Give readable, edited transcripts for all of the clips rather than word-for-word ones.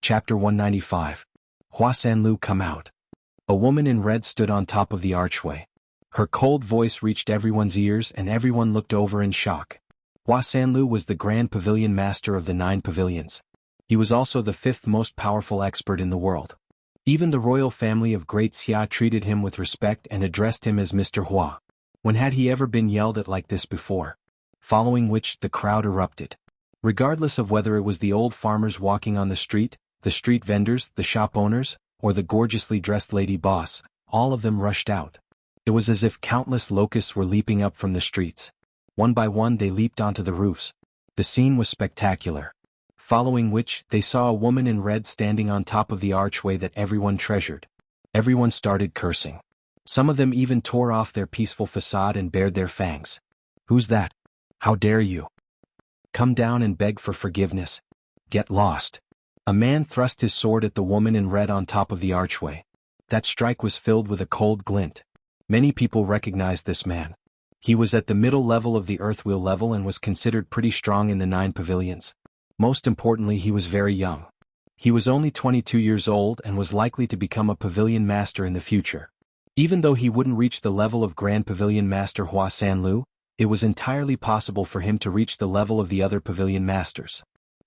Chapter 195. Hua Sanlu come out. A woman in red stood on top of the archway. Her cold voice reached everyone's ears and everyone looked over in shock. Hua Sanlu was the Grand Pavilion Master of the 9 Pavilions. He was also the 5th most powerful expert in the world. Even the royal family of Great Xia treated him with respect and addressed him as Mr. Hua. When had he ever been yelled at like this before? Following which, the crowd erupted. Regardless of whether it was the old farmers walking on the street vendors, the shop owners, or the gorgeously dressed lady boss, all of them rushed out. It was as if countless locusts were leaping up from the streets. One by one they leaped onto the roofs. The scene was spectacular. Following which, they saw a woman in red standing on top of the archway that everyone treasured. Everyone started cursing. Some of them even tore off their peaceful facade and bared their fangs. "Who's that? How dare you? Come down and beg for forgiveness. Get lost." A man thrust his sword at the woman in red on top of the archway. That strike was filled with a cold glint. Many people recognized this man. He was at the middle level of the Earthwheel level and was considered pretty strong in the 9 Pavilions. Most importantly, he was very young. He was only 22 years old and was likely to become a Pavilion Master in the future. Even though he wouldn't reach the level of Grand Pavilion Master Hua Sanlu, it was entirely possible for him to reach the level of the other Pavilion Masters.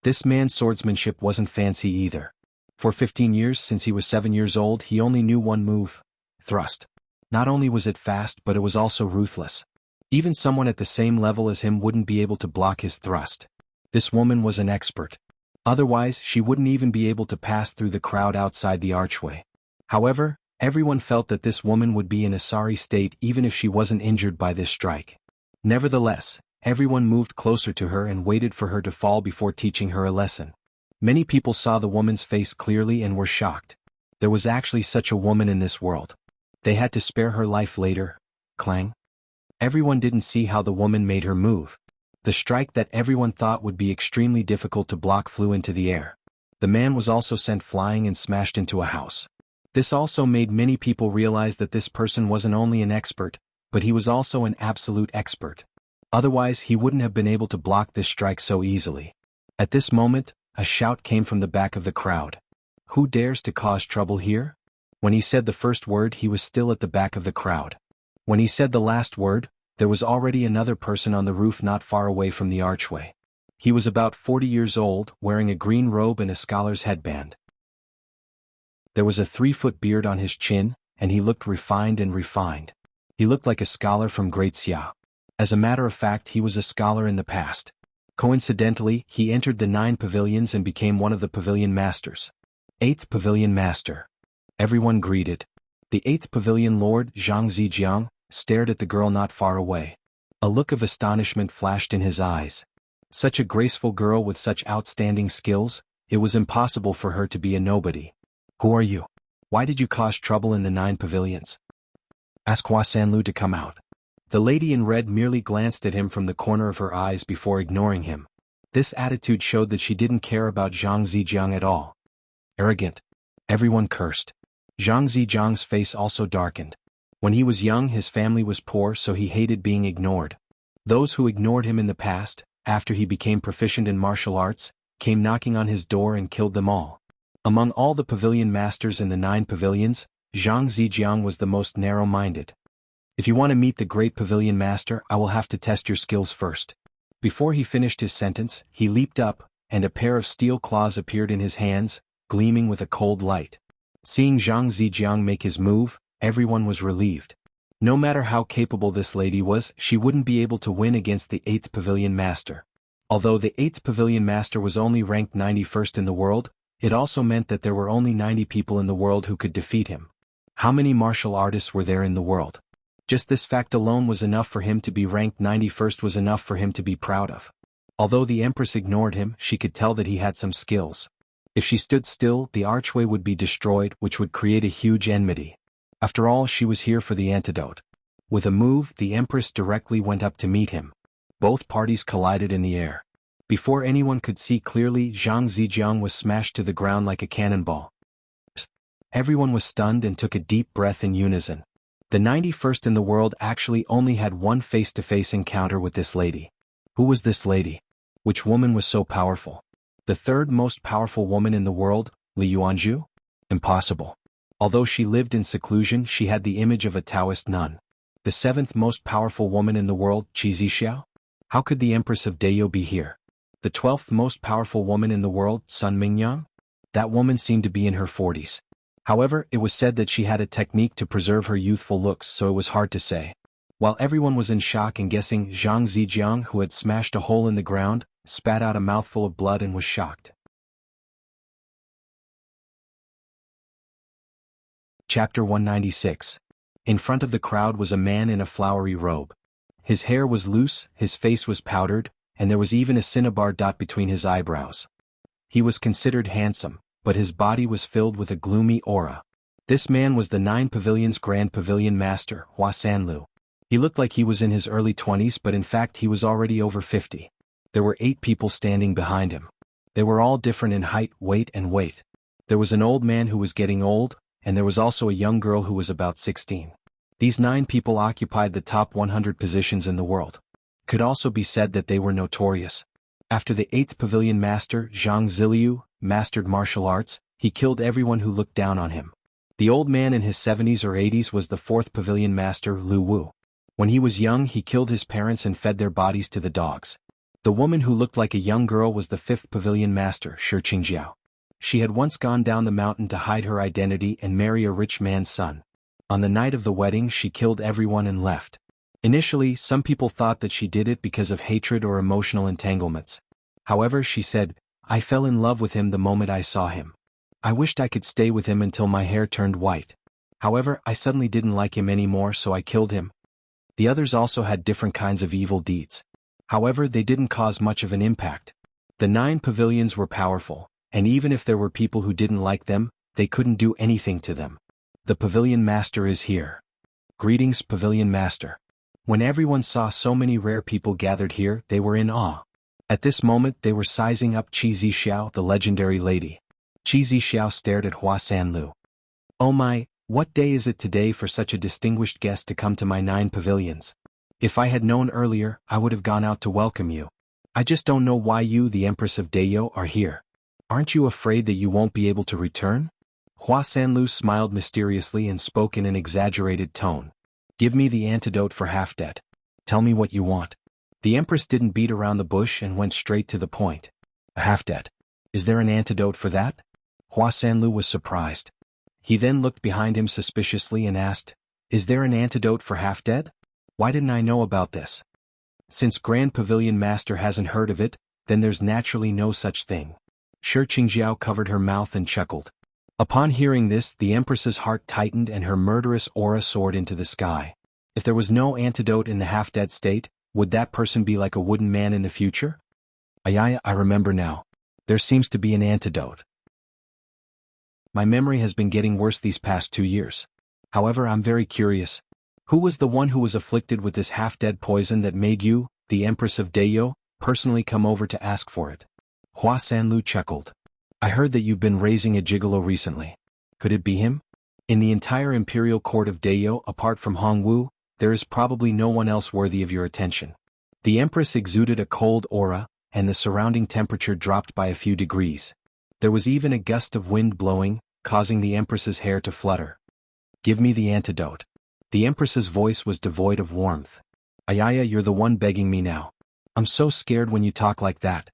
This man's swordsmanship wasn't fancy either. For 15 years since he was 7 years old he only knew one move: thrust. Not only was it fast but it was also ruthless. Even someone at the same level as him wouldn't be able to block his thrust. This woman was an expert. Otherwise she wouldn't even be able to pass through the crowd outside the archway. However, everyone felt that this woman would be in a sorry state even if she wasn't injured by this strike. Nevertheless, everyone moved closer to her and waited for her to fall before teaching her a lesson. Many people saw the woman's face clearly and were shocked. There was actually such a woman in this world. They had to spare her life later. Clang. Everyone didn't see how the woman made her move. The strike that everyone thought would be extremely difficult to block flew into the air. The man was also sent flying and smashed into a house. This also made many people realize that this person wasn't only an expert, but he was also an absolute expert. Otherwise he wouldn't have been able to block this strike so easily. At this moment, a shout came from the back of the crowd. "Who dares to cause trouble here?" When he said the first word he was still at the back of the crowd. When he said the last word, there was already another person on the roof not far away from the archway. He was about 40 years old, wearing a green robe and a scholar's headband. There was a 3-foot beard on his chin, and he looked refined. He looked like a scholar from Great Xia. As a matter of fact, he was a scholar in the past. Coincidentally, he entered the 9 Pavilions and became one of the Pavilion Masters. 8th Pavilion Master. Everyone greeted. The 8th Pavilion Lord, Jianghu, stared at the girl not far away. A look of astonishment flashed in his eyes. Such a graceful girl with such outstanding skills, it was impossible for her to be a nobody. "Who are you? Why did you cause trouble in the 9 Pavilions? Ask Hua Sanlu to come out." The lady in red merely glanced at him from the corner of her eyes before ignoring him. This attitude showed that she didn't care about Zhang Zijiang at all. Arrogant. Everyone cursed. Zhang Zijiang's face also darkened. When he was young his family was poor so he hated being ignored. Those who ignored him in the past, after he became proficient in martial arts, came knocking on his door and killed them all. Among all the Pavilion Masters in the 9 Pavilions, Zhang Zijiang was the most narrow-minded. "If you want to meet the Great Pavilion Master, I will have to test your skills first." Before he finished his sentence, he leaped up, and a pair of steel claws appeared in his hands, gleaming with a cold light. Seeing Zhang Zijiang make his move, everyone was relieved. No matter how capable this lady was, she wouldn't be able to win against the 8th Pavilion Master. Although the 8th Pavilion Master was only ranked 91st in the world, it also meant that there were only 90 people in the world who could defeat him. How many martial artists were there in the world? Just this fact alone was enough for him to be ranked 91st, was enough for him to be proud of. Although the Empress ignored him, she could tell that he had some skills. If she stood still, the archway would be destroyed, which would create a huge enmity. After all, she was here for the antidote. With a move, the Empress directly went up to meet him. Both parties collided in the air. Before anyone could see clearly, Zhang Zijiang was smashed to the ground like a cannonball. Everyone was stunned and took a deep breath in unison. The 91st in the world actually only had one face-to-face encounter with this lady. Who was this lady? Which woman was so powerful? The third most powerful woman in the world, Li Yuanzhu? Impossible. Although she lived in seclusion, she had the image of a Taoist nun. The seventh most powerful woman in the world, Qi Zixiao? How could the Empress of Deyo be here? The 12th most powerful woman in the world, Sun Mingyang? That woman seemed to be in her 40s. However, it was said that she had a technique to preserve her youthful looks, so it was hard to say. While everyone was in shock and guessing, Zhang Zijiang, who had smashed a hole in the ground, spat out a mouthful of blood and was shocked. Chapter 196. In front of the crowd was a man in a flowery robe. His hair was loose, his face was powdered, and there was even a cinnabar dot between his eyebrows. He was considered handsome, but his body was filled with a gloomy aura. This man was the 9 Pavilions Grand Pavilion Master, Hua Sanlu. He looked like he was in his early 20s, but in fact he was already over 50. There were 8 people standing behind him. They were all different in height, weight, and weight. There was an old man who was getting old, and there was also a young girl who was about 16. These 9 people occupied the top 100 positions in the world. Could also be said that they were notorious. After the 8th Pavilion Master, Zhang Ziliu, mastered martial arts, he killed everyone who looked down on him. The old man in his 70s or 80s was the 4th Pavilion Master, Lu Wu. When he was young, he killed his parents and fed their bodies to the dogs. The woman who looked like a young girl was the 5th Pavilion Master, Shi Qingjiao. She had once gone down the mountain to hide her identity and marry a rich man's son. On the night of the wedding, she killed everyone and left. Initially, some people thought that she did it because of hatred or emotional entanglements. However, she said, "I fell in love with him the moment I saw him. I wished I could stay with him until my hair turned white. However, I suddenly didn't like him anymore, so I killed him." The others also had different kinds of evil deeds. However, they didn't cause much of an impact. The 9 pavilions were powerful, and even if there were people who didn't like them, they couldn't do anything to them. The Pavilion Master is here. Greetings, Pavilion Master. When everyone saw so many rare people gathered here, they were in awe. At this moment, they were sizing up Qi Zixiao, the legendary lady. Qi Zixiao stared at Hua Sanlu. "Oh my, what day is it today for such a distinguished guest to come to my 9 pavilions? If I had known earlier, I would have gone out to welcome you. I just don't know why you, the Empress of Deyo, are here. Aren't you afraid that you won't be able to return?" Hua Sanlu smiled mysteriously and spoke in an exaggerated tone. "Give me the antidote for half-dead. Tell me what you want." The Empress didn't beat around the bush and went straight to the point. "A half-dead. Is there an antidote for that?" Hua Sanlu was surprised. He then looked behind him suspiciously and asked, "Is there an antidote for half-dead? Why didn't I know about this? Since Grand Pavilion Master hasn't heard of it, then there's naturally no such thing." Shi Qingjiao covered her mouth and chuckled. Upon hearing this, the Empress's heart tightened and her murderous aura soared into the sky. If there was no antidote in the half-dead state, would that person be like a wooden man in the future? I remember now. There seems to be an antidote. My memory has been getting worse these past 2 years. However, I'm very curious. Who was the one who was afflicted with this half-dead poison that made you, the Empress of Deyo, personally come over to ask for it? Hua Sanlu chuckled. "I heard that you've been raising a gigolo recently. Could it be him? In the entire imperial court of Deyo, apart from Hongwu, there is probably no one else worthy of your attention." The Empress exuded a cold aura, and the surrounding temperature dropped by a few degrees. There was even a gust of wind blowing, causing the Empress's hair to flutter. "Give me the antidote." The Empress's voice was devoid of warmth. "Ayaya, you're the one begging me now. I'm so scared when you talk like that,"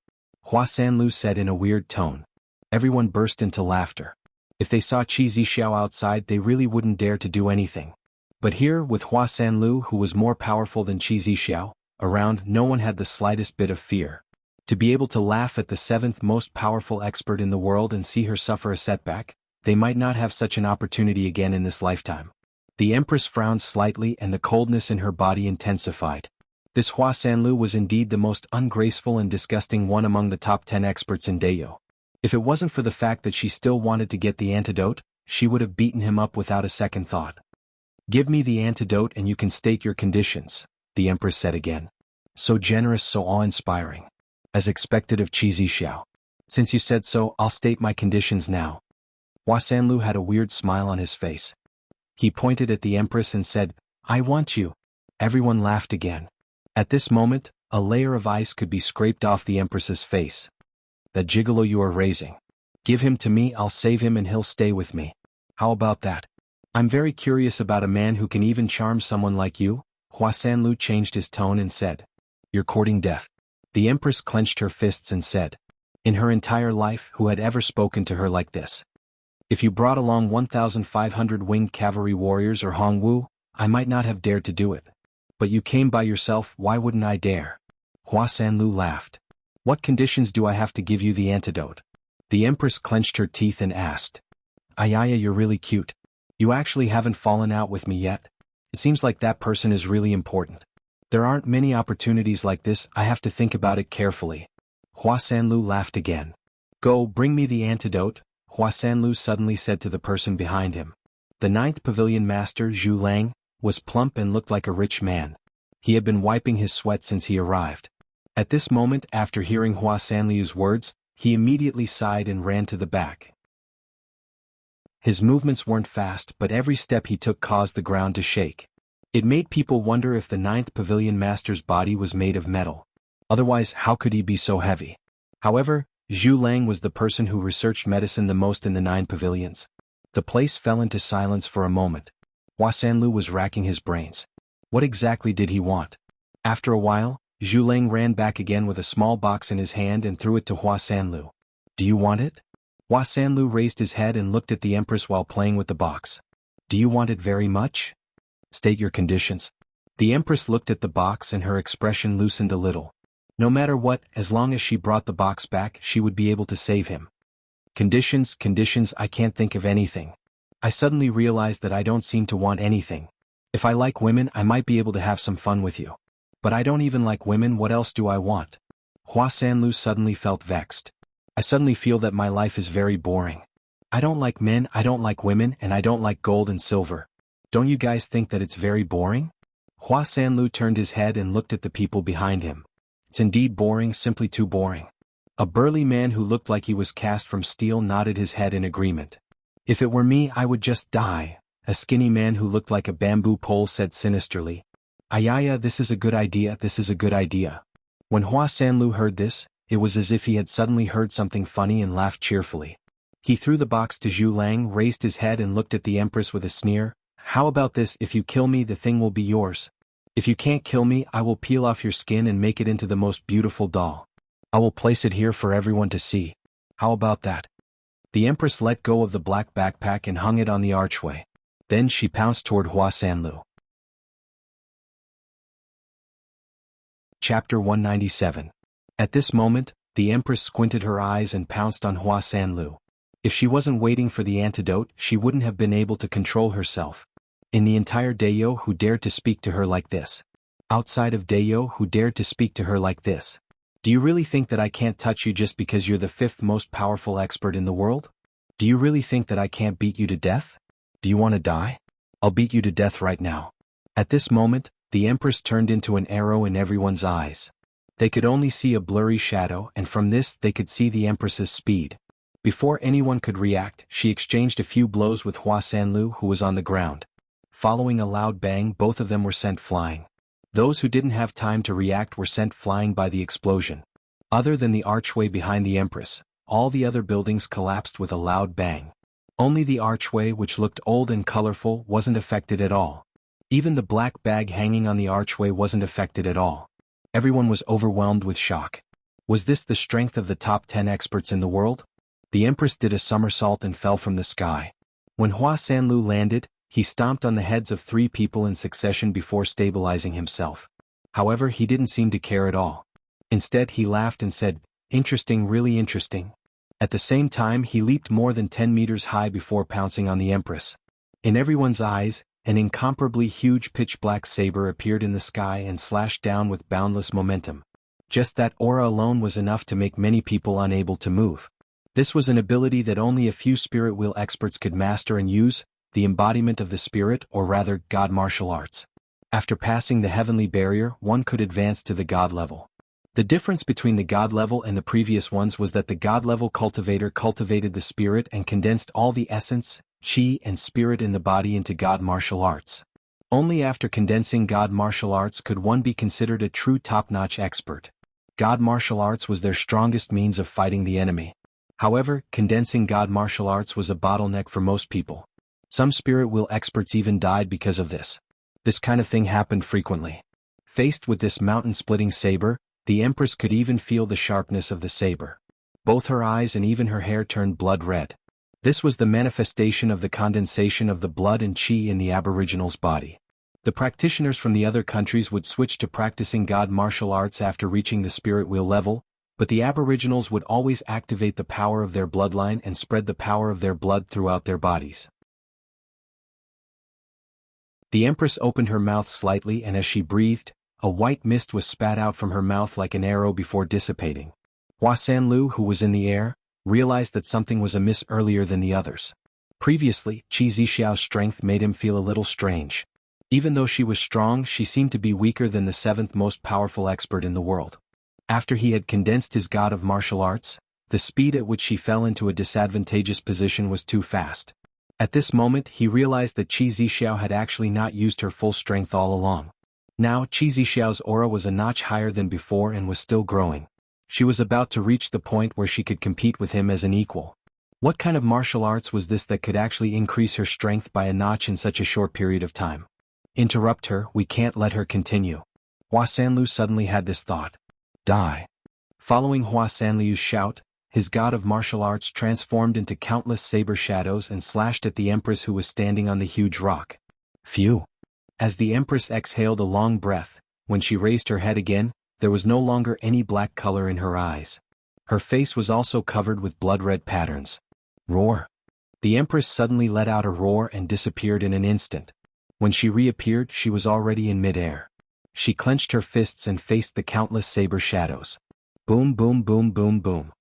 Hua Sanlu said in a weird tone. Everyone burst into laughter. If they saw Qi Zixiao outside, they really wouldn't dare to do anything. But here, with Hua Sanlu, who was more powerful than Qi Zixiao, around, no one had the slightest bit of fear. To be able to laugh at the 7th most powerful expert in the world and see her suffer a setback, they might not have such an opportunity again in this lifetime. The Empress frowned slightly and the coldness in her body intensified. This Hua Sanlu was indeed the most ungraceful and disgusting one among the top 10 experts in Deyo. If it wasn't for the fact that she still wanted to get the antidote, she would have beaten him up without a second thought. "Give me the antidote and you can state your conditions," the Empress said again. So generous, so awe-inspiring. As expected of Qi Zixiao. "Since you said so, I'll state my conditions now." Hua Sanlu had a weird smile on his face. He pointed at the Empress and said, "I want you." Everyone laughed again. At this moment, a layer of ice could be scraped off the Empress's face. "The gigolo you are raising. Give him to me, I'll save him and he'll stay with me. How about that? I'm very curious about a man who can even charm someone like you. Hua Sanlu changed his tone and said. You're courting death. The Empress clenched her fists and said. In her entire life, who had ever spoken to her like this? If you brought along 1,500 winged cavalry warriors or Hongwu, I might not have dared to do it. But you came by yourself, why wouldn't I dare? Hua Sanlu laughed. What conditions do I have to give you the antidote? The Empress clenched her teeth and asked. Ayaya, you're really cute. You actually haven't fallen out with me yet? It seems like that person is really important. There aren't many opportunities like this, I have to think about it carefully. Hua Sanlu laughed again. Go, bring me the antidote, Hua Sanlu suddenly said to the person behind him. The 9th Pavilion Master, Zhu Lang, was plump and looked like a rich man. He had been wiping his sweat since he arrived. At this moment, after hearing Hua Sanlu's words, he immediately sighed and ran to the back. His movements weren't fast, but every step he took caused the ground to shake. It made people wonder if the 9th Pavilion Master's body was made of metal. Otherwise, how could he be so heavy? However, Zhu Lang was the person who researched medicine the most in the 9 pavilions. The place fell into silence for a moment. Hua Sanlu was racking his brains. What exactly did he want? After a while, Zhu Lang ran back again with a small box in his hand and threw it to Hua Sanlu. Do you want it? Hua Sanlu raised his head and looked at the Empress while playing with the box. Do you want it very much? State your conditions. The Empress looked at the box and her expression loosened a little. No matter what, as long as she brought the box back, she would be able to save him. Conditions, I can't think of anything. I suddenly realized that I don't seem to want anything. If I like women, I might be able to have some fun with you. But I don't even like women, what else do I want? Hua Sanlu suddenly felt vexed. I suddenly feel that my life is very boring. I don't like men, I don't like women, and I don't like gold and silver. Don't you guys think that it's very boring? Hua Sanlu turned his head and looked at the people behind him. It's indeed boring, simply too boring. A burly man who looked like he was cast from steel nodded his head in agreement. If it were me, I would just die, a skinny man who looked like a bamboo pole said sinisterly. Ayaya, this is a good idea, this is a good idea. When Hua Sanlu heard this, it was as if he had suddenly heard something funny and laughed cheerfully. He threw the box to Zhu Lang, raised his head and looked at the Empress with a sneer. How about this, if you kill me, the thing will be yours. If you can't kill me, I will peel off your skin and make it into the most beautiful doll. I will place it here for everyone to see. How about that? The Empress let go of the black backpack and hung it on the archway. Then she pounced toward Hua Sanlu. Chapter 197. At this moment, the Empress squinted her eyes and pounced on Hua Sanlu. If she wasn't waiting for the antidote, she wouldn't have been able to control herself. In the entire Dayo, who dared to speak to her like this? Outside of Dayo, who dared to speak to her like this? Do you really think that I can't touch you just because you're the 5th most powerful expert in the world? Do you really think that I can't beat you to death? Do you want to die? I'll beat you to death right now. At this moment, the Empress turned into an arrow in everyone's eyes. They could only see a blurry shadow, and from this they could see the Empress's speed. Before anyone could react, she exchanged a few blows with Hua Sanlu, who was on the ground. Following a loud bang, both of them were sent flying. Those who didn't have time to react were sent flying by the explosion. Other than the archway behind the Empress, all the other buildings collapsed with a loud bang. Only the archway, which looked old and colorful, wasn't affected at all. Even the black bag hanging on the archway wasn't affected at all. Everyone was overwhelmed with shock. Was this the strength of the top 10 experts in the world? The Empress did a somersault and fell from the sky. When Hua Sanlu landed, he stomped on the heads of 3 people in succession before stabilizing himself. However, he didn't seem to care at all. Instead, he laughed and said, "Interesting, really interesting." At the same time, he leaped more than 10 meters high before pouncing on the Empress. In everyone's eyes, an incomparably huge pitch-black saber appeared in the sky and slashed down with boundless momentum. Just that aura alone was enough to make many people unable to move. This was an ability that only a few spirit wheel experts could master and use, the embodiment of the spirit, or rather, God martial arts. After passing the heavenly barrier, one could advance to the God level. The difference between the God level and the previous ones was that the God level cultivator cultivated the spirit and condensed all the essence, chi and spirit in the body into God martial arts. Only after condensing God martial arts could one be considered a true top-notch expert. God martial arts was their strongest means of fighting the enemy. However, condensing God martial arts was a bottleneck for most people. Some spirit will experts even died because of this. This kind of thing happened frequently. Faced with this mountain-splitting saber, the Empress could even feel the sharpness of the saber. Both her eyes and even her hair turned blood red. This was the manifestation of the condensation of the blood and qi in the Aboriginal's body. The practitioners from the other countries would switch to practicing God martial arts after reaching the spirit wheel level, but the Aboriginals would always activate the power of their bloodline and spread the power of their blood throughout their bodies. The Empress opened her mouth slightly, and as she breathed, a white mist was spat out from her mouth like an arrow before dissipating. Hua Sanlu, who was in the air, realized that something was amiss earlier than the others. Previously, Qi Zixiao's strength made him feel a little strange. Even though she was strong, she seemed to be weaker than the seventh most powerful expert in the world. After he had condensed his god of martial arts, the speed at which she fell into a disadvantageous position was too fast. At this moment he realized that Qi Zixiao had actually not used her full strength all along. Now Qi Zixiao's aura was a notch higher than before and was still growing. She was about to reach the point where she could compete with him as an equal. What kind of martial arts was this that could actually increase her strength by a notch in such a short period of time? Interrupt her, we can't let her continue. Hua Sanlu suddenly had this thought. Die. Following Hua Sanliu's shout, his god of martial arts transformed into countless saber shadows and slashed at the Empress, who was standing on the huge rock. Phew. As the Empress exhaled a long breath, when she raised her head again, there was no longer any black color in her eyes. Her face was also covered with blood-red patterns. Roar. The Empress suddenly let out a roar and disappeared in an instant. When she reappeared, she was already in mid-air. She clenched her fists and faced the countless saber shadows. Boom, boom, boom, boom, boom.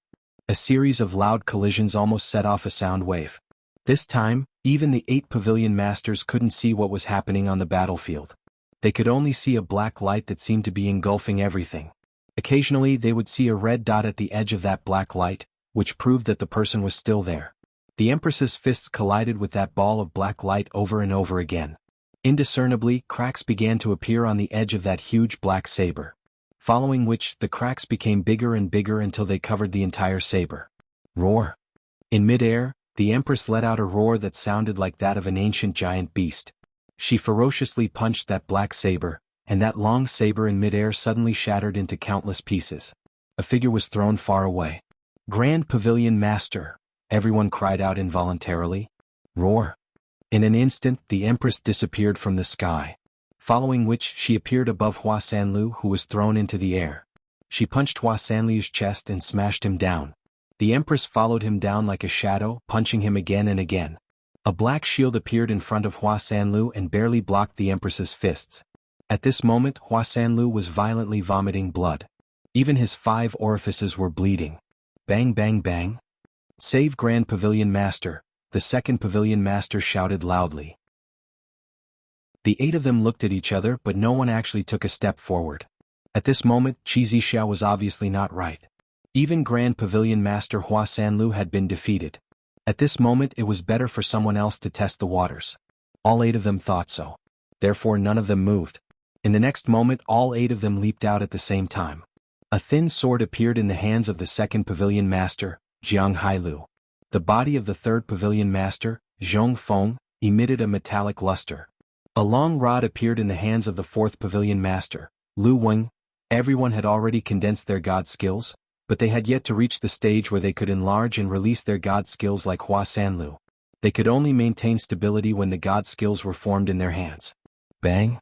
A series of loud collisions almost set off a sound wave. This time, even the 8 pavilion masters couldn't see what was happening on the battlefield. They could only see a black light that seemed to be engulfing everything. Occasionally they would see a red dot at the edge of that black light, which proved that the person was still there. The Empress's fists collided with that ball of black light over and over again. Indiscernibly, cracks began to appear on the edge of that huge black saber. Following which, the cracks became bigger and bigger until they covered the entire saber. Roar. In mid-air, the Empress let out a roar that sounded like that of an ancient giant beast. She ferociously punched that black saber, and that long saber in mid-air suddenly shattered into countless pieces. A figure was thrown far away. Grand Pavilion Master, everyone cried out involuntarily. Roar. In an instant, the Empress disappeared from the sky. Following which, she appeared above Hua Sanlu, who was thrown into the air. She punched Hua Sanliu's chest and smashed him down. The Empress followed him down like a shadow, punching him again and again. A black shield appeared in front of Hua Sanlu and barely blocked the Empress's fists. At this moment, Hua Sanlu was violently vomiting blood. Even his 5 orifices were bleeding. Bang, bang, bang. Save Grand Pavilion Master, the second Pavilion Master shouted loudly. The 8 of them looked at each other, but no one actually took a step forward. At this moment, Qi Zixiao was obviously not right. Even Grand Pavilion Master Hua Sanlu had been defeated. At this moment it was better for someone else to test the waters. All 8 of them thought so. Therefore none of them moved. In the next moment all 8 of them leaped out at the same time. A thin sword appeared in the hands of the second Pavilion Master, Jianghu. The body of the third Pavilion Master, Zhong Feng, emitted a metallic luster. A long rod appeared in the hands of the fourth Pavilion Master, Lu Weng. Everyone had already condensed their god skills, but they had yet to reach the stage where they could enlarge and release their god skills like Hua Sanlu. They could only maintain stability when the god skills were formed in their hands. Bang!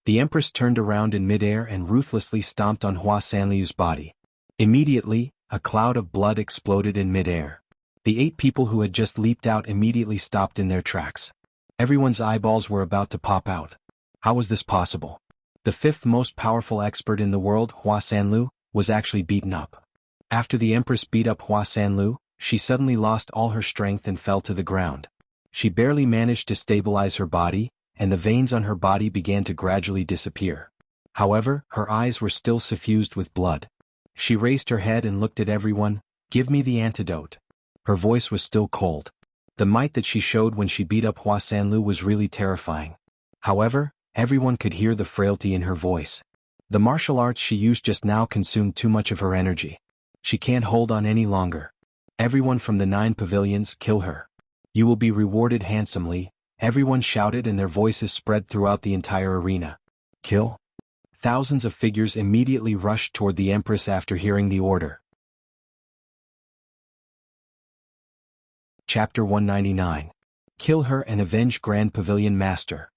The Empress turned around in midair and ruthlessly stomped on Hua Sanliu's body. Immediately, a cloud of blood exploded in midair. The 8 people who had just leaped out immediately stopped in their tracks. Everyone's eyeballs were about to pop out. How was this possible? The 5th most powerful expert in the world, Hua Sanlu, was actually beaten up. After the Empress beat up Hua Sanlu, she suddenly lost all her strength and fell to the ground. She barely managed to stabilize her body, and the veins on her body began to gradually disappear. However, her eyes were still suffused with blood. She raised her head and looked at everyone. Give me the antidote. Her voice was still cold. The might that she showed when she beat up Hua Sanlu was really terrifying. However, everyone could hear the frailty in her voice. The martial arts she used just now consumed too much of her energy. She can't hold on any longer. Everyone from the 9 pavilions, kill her. You will be rewarded handsomely, everyone shouted and their voices spread throughout the entire arena. Kill? Thousands of figures immediately rushed toward the Empress after hearing the order. Chapter 199. Kill her and avenge Grand Pavilion Master.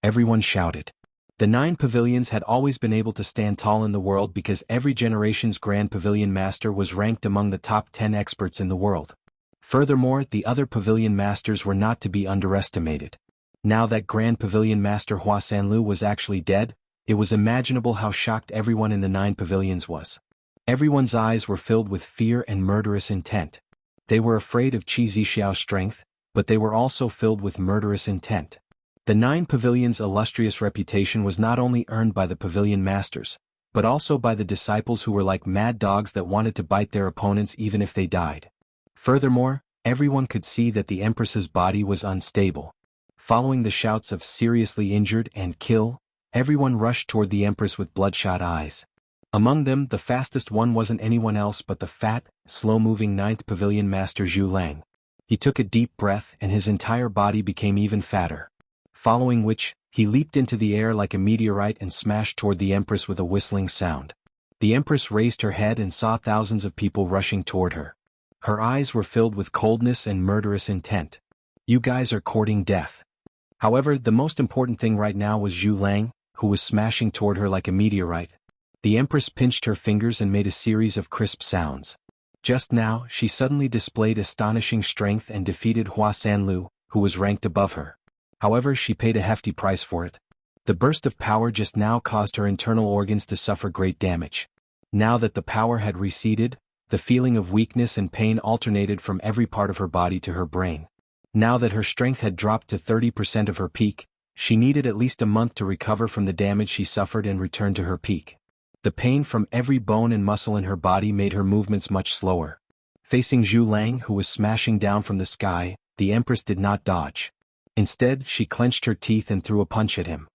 Everyone shouted. The 9 pavilions had always been able to stand tall in the world because every generation's Grand Pavilion Master was ranked among the top 10 experts in the world. Furthermore, the other pavilion masters were not to be underestimated. Now that Grand Pavilion Master Hua Sanlu was actually dead, it was imaginable how shocked everyone in the 9 pavilions was. Everyone's eyes were filled with fear and murderous intent. They were afraid of Qi Zixiao's strength, but they were also filled with murderous intent. The 9 pavilions' illustrious reputation was not only earned by the pavilion masters, but also by the disciples who were like mad dogs that wanted to bite their opponents even if they died. Furthermore, everyone could see that the Empress's body was unstable. Following the shouts of seriously injured and kill, everyone rushed toward the Empress with bloodshot eyes. Among them, the fastest one wasn't anyone else but the fat, slow-moving 9th Pavilion Master Zhu Lang. He took a deep breath and his entire body became even fatter. Following which, he leaped into the air like a meteorite and smashed toward the Empress with a whistling sound. The Empress raised her head and saw thousands of people rushing toward her. Her eyes were filled with coldness and murderous intent. You guys are courting death. However, the most important thing right now was Zhu Lang, who was smashing toward her like a meteorite. The Empress pinched her fingers and made a series of crisp sounds. Just now, she suddenly displayed astonishing strength and defeated Hua Sanlu, who was ranked above her. However, she paid a hefty price for it. The burst of power just now caused her internal organs to suffer great damage. Now that the power had receded, the feeling of weakness and pain alternated from every part of her body to her brain. Now that her strength had dropped to 30% of her peak, she needed at least a month to recover from the damage she suffered and return to her peak. The pain from every bone and muscle in her body made her movements much slower. Facing Zhu Lang, who was smashing down from the sky, the Empress did not dodge. Instead, she clenched her teeth and threw a punch at him.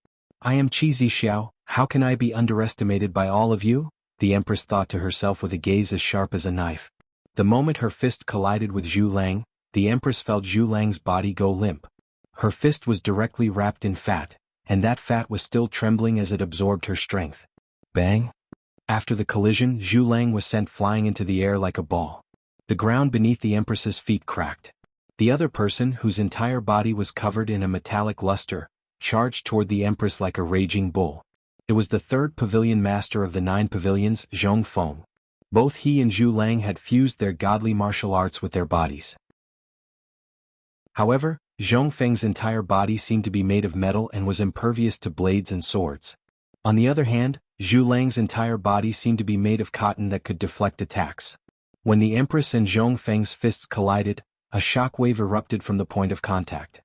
I am Qi Zixiao, how can I be underestimated by all of you? The Empress thought to herself with a gaze as sharp as a knife. The moment her fist collided with Zhu Lang, the Empress felt Zhu Lang's body go limp. Her fist was directly wrapped in fat, and that fat was still trembling as it absorbed her strength. Bang! After the collision, Zhu Lang was sent flying into the air like a ball. The ground beneath the Empress's feet cracked. The other person, whose entire body was covered in a metallic luster, charged toward the Empress like a raging bull. It was the 3rd Pavilion Master of the 9 pavilions, Zhong Feng. Both he and Zhu Lang had fused their godly martial arts with their bodies. However, Zhong Feng's entire body seemed to be made of metal and was impervious to blades and swords. On the other hand, Zhu Lang's entire body seemed to be made of cotton that could deflect attacks. When the Empress and Zhong Feng's fists collided, a shockwave erupted from the point of contact.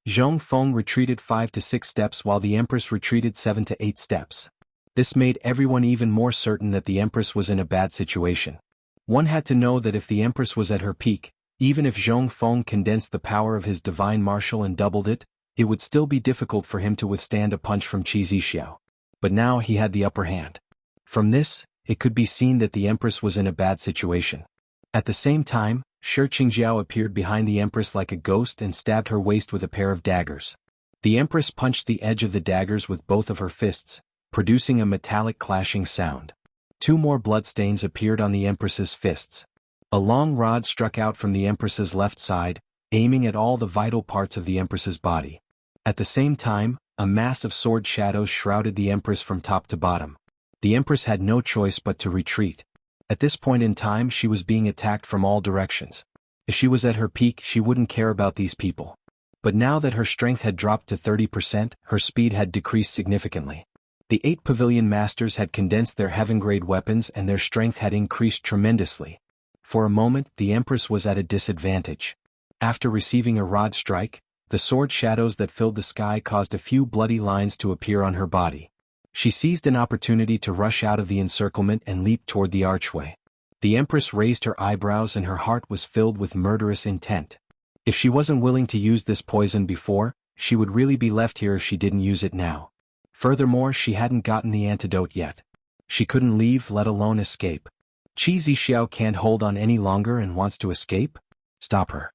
Zhong Feng retreated 5 to 6 steps while the Empress retreated 7 to 8 steps. This made everyone even more certain that the Empress was in a bad situation. One had to know that if the Empress was at her peak, even if Zhong Feng condensed the power of his divine martial and doubled it, it would still be difficult for him to withstand a punch from Qi Zixiao. But now he had the upper hand. From this, it could be seen that the Empress was in a bad situation. At the same time, Shi Qingjiao appeared behind the Empress like a ghost and stabbed her waist with a pair of daggers. The Empress punched the edge of the daggers with both of her fists, producing a metallic clashing sound. 2 more bloodstains appeared on the Empress's fists. A long rod struck out from the Empress's left side, aiming at all the vital parts of the Empress's body. At the same time, a mass of sword shadows shrouded the Empress from top to bottom. The Empress had no choice but to retreat. At this point in time, she was being attacked from all directions. If she was at her peak, she wouldn't care about these people. But now that her strength had dropped to 30%, her speed had decreased significantly. The 8 Pavilion Masters had condensed their heaven-grade weapons and their strength had increased tremendously. For a moment, the Empress was at a disadvantage. After receiving a rod strike, the sword shadows that filled the sky caused a few bloody lines to appear on her body. She seized an opportunity to rush out of the encirclement and leap toward the archway. The Empress raised her eyebrows and her heart was filled with murderous intent. If she wasn't willing to use this poison before, she would really be left here if she didn't use it now. Furthermore, she hadn't gotten the antidote yet. She couldn't leave, let alone escape. Qi Zixiao can't hold on any longer and wants to escape? Stop her.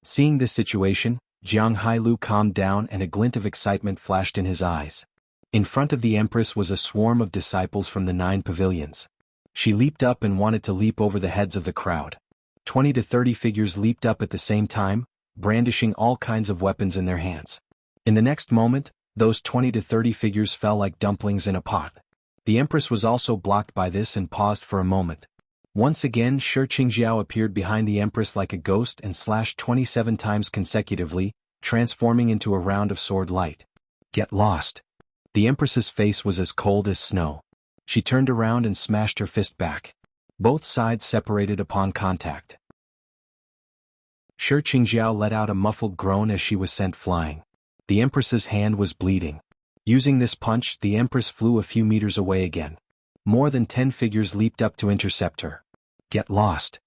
Seeing this situation, Jianghu calmed down and a glint of excitement flashed in his eyes. In front of the Empress was a swarm of disciples from the 9 pavilions. She leaped up and wanted to leap over the heads of the crowd. 20 to 30 figures leaped up at the same time, brandishing all kinds of weapons in their hands. In the next moment, those 20 to 30 figures fell like dumplings in a pot. The Empress was also blocked by this and paused for a moment. Once again, Shi Qingxiao appeared behind the Empress like a ghost and slashed 27 times consecutively, transforming into a round of sword light. Get lost. The Empress's face was as cold as snow. She turned around and smashed her fist back. Both sides separated upon contact. Shi Qingxiao let out a muffled groan as she was sent flying. The Empress's hand was bleeding. Using this punch, the Empress flew a few meters away again. More than 10 figures leaped up to intercept her. Get lost.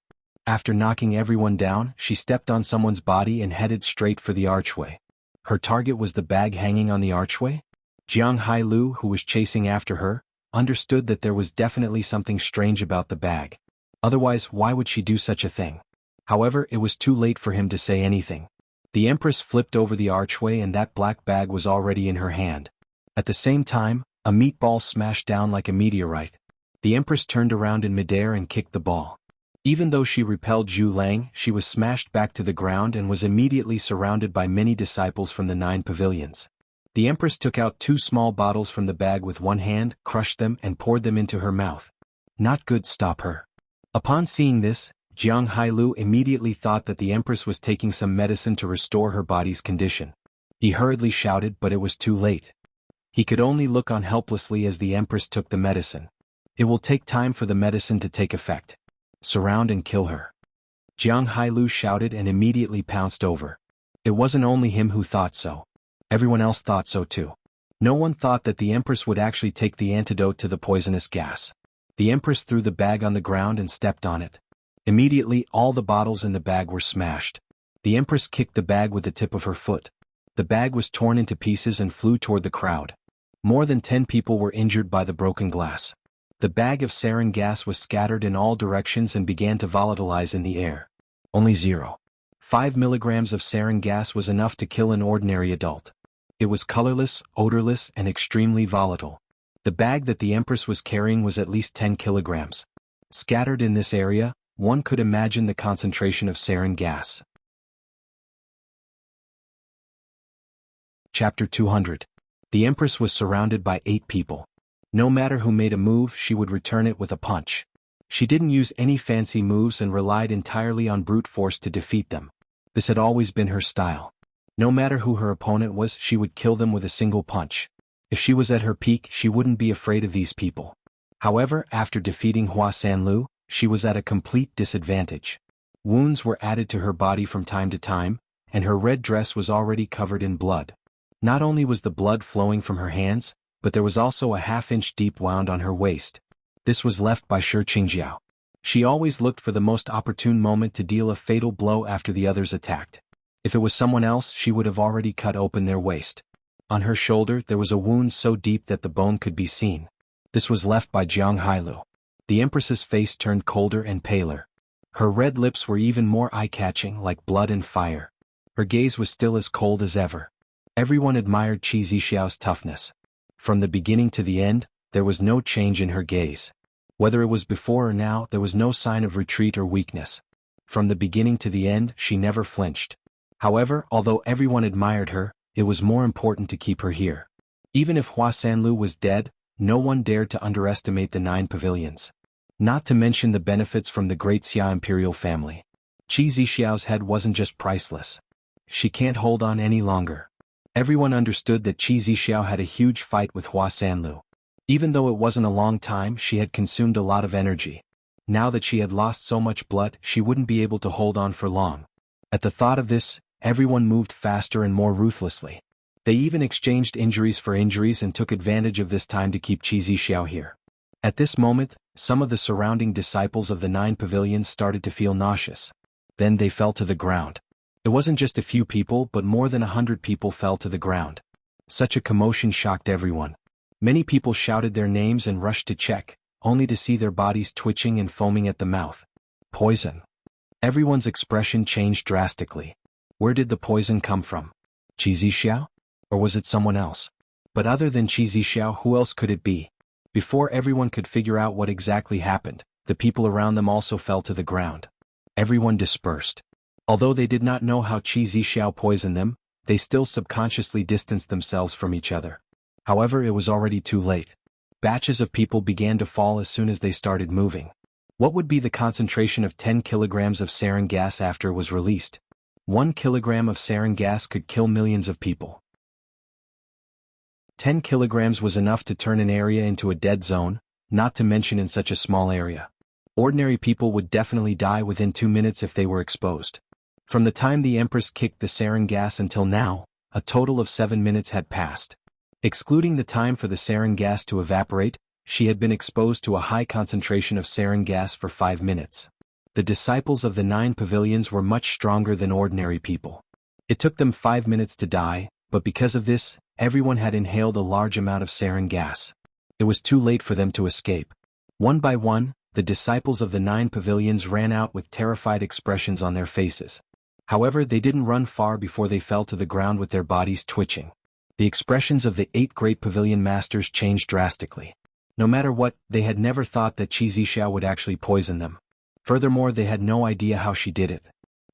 After knocking everyone down, she stepped on someone's body and headed straight for the archway. Her target was the bag hanging on the archway? Jianghu, who was chasing after her, understood that there was definitely something strange about the bag. Otherwise, why would she do such a thing? However, it was too late for him to say anything. The Empress flipped over the archway and that black bag was already in her hand. At the same time, a meatball smashed down like a meteorite. The Empress turned around in midair and kicked the ball. Even though she repelled Zhu Lang, she was smashed back to the ground and was immediately surrounded by many disciples from the 9 pavilions. The Empress took out 2 small bottles from the bag with one hand, crushed them and poured them into her mouth. Not good, stop her. Upon seeing this, Jianghu immediately thought that the Empress was taking some medicine to restore her body's condition. He hurriedly shouted, but it was too late. He could only look on helplessly as the Empress took the medicine. It will take time for the medicine to take effect. Surround and kill her. Jianghu shouted and immediately pounced over. It wasn't only him who thought so. Everyone else thought so too. No one thought that the Empress would actually take the antidote to the poisonous gas. The Empress threw the bag on the ground and stepped on it. Immediately, all the bottles in the bag were smashed. The Empress kicked the bag with the tip of her foot. The bag was torn into pieces and flew toward the crowd. More than 10 people were injured by the broken glass. The bag of sarin gas was scattered in all directions and began to volatilize in the air. Only 0.5 milligrams of sarin gas was enough to kill an ordinary adult. It was colorless, odorless, and extremely volatile. The bag that the Empress was carrying was at least 10 kilograms. Scattered in this area, one could imagine the concentration of sarin gas. Chapter 200. The Empress was surrounded by 8 people. No matter who made a move, she would return it with a punch. She didn't use any fancy moves and relied entirely on brute force to defeat them. This had always been her style. No matter who her opponent was, she would kill them with a single punch. If she was at her peak, she wouldn't be afraid of these people. However, after defeating Hua Sanlu, she was at a complete disadvantage. Wounds were added to her body from time to time, and her red dress was already covered in blood. Not only was the blood flowing from her hands, but there was also a half-inch deep wound on her waist. This was left by Shi Qingxiao. She always looked for the most opportune moment to deal a fatal blow after the others attacked. If it was someone else, she would have already cut open their waist. On her shoulder there was a wound so deep that the bone could be seen. This was left by Jianghu. The Empress's face turned colder and paler. Her red lips were even more eye-catching, like blood and fire. Her gaze was still as cold as ever. Everyone admired Qi Zixiao's toughness. From the beginning to the end, there was no change in her gaze. Whether it was before or now, there was no sign of retreat or weakness. From the beginning to the end, she never flinched. However, although everyone admired her, it was more important to keep her here. Even if Hua Sanlu was dead, no one dared to underestimate the 9 pavilions. Not to mention the benefits from the great Xia imperial family. Qi Zixiao's head wasn't just priceless. She can't hold on any longer. Everyone understood that Qi Zixiao had a huge fight with Hua Sanlu. Even though it wasn't a long time, she had consumed a lot of energy. Now that she had lost so much blood, she wouldn't be able to hold on for long. At the thought of this, everyone moved faster and more ruthlessly. They even exchanged injuries for injuries and took advantage of this time to keep Qi Zixiao here. At this moment, some of the surrounding disciples of the 9 pavilions started to feel nauseous. Then they fell to the ground. It wasn't just a few people, but more than 100 people fell to the ground. Such a commotion shocked everyone. Many people shouted their names and rushed to check, only to see their bodies twitching and foaming at the mouth. Poison. Everyone's expression changed drastically. Where did the poison come from? Qi Zixiao? Or was it someone else? But other than Qi Zixiao, who else could it be? Before everyone could figure out what exactly happened, the people around them also fell to the ground. Everyone dispersed. Although they did not know how Qi Zixiao poisoned them, they still subconsciously distanced themselves from each other. However, it was already too late. Batches of people began to fall as soon as they started moving. What would be the concentration of 10 kilograms of sarin gas after it was released? 1 kilogram of sarin gas could kill millions of people. 10 kilograms was enough to turn an area into a dead zone, not to mention in such a small area. Ordinary people would definitely die within 2 minutes if they were exposed. From the time the Empress kicked the sarin gas until now, a total of 7 minutes had passed. Excluding the time for the sarin gas to evaporate, she had been exposed to a high concentration of sarin gas for 5 minutes. The disciples of the 9 pavilions were much stronger than ordinary people. It took them 5 minutes to die, but because of this, everyone had inhaled a large amount of sarin gas. It was too late for them to escape. One by one, the disciples of the 9 pavilions ran out with terrified expressions on their faces. However, they didn't run far before they fell to the ground with their bodies twitching. The expressions of the 8 great pavilion masters changed drastically. No matter what, they had never thought that Qi Zixiao would actually poison them. Furthermore, they had no idea how she did it.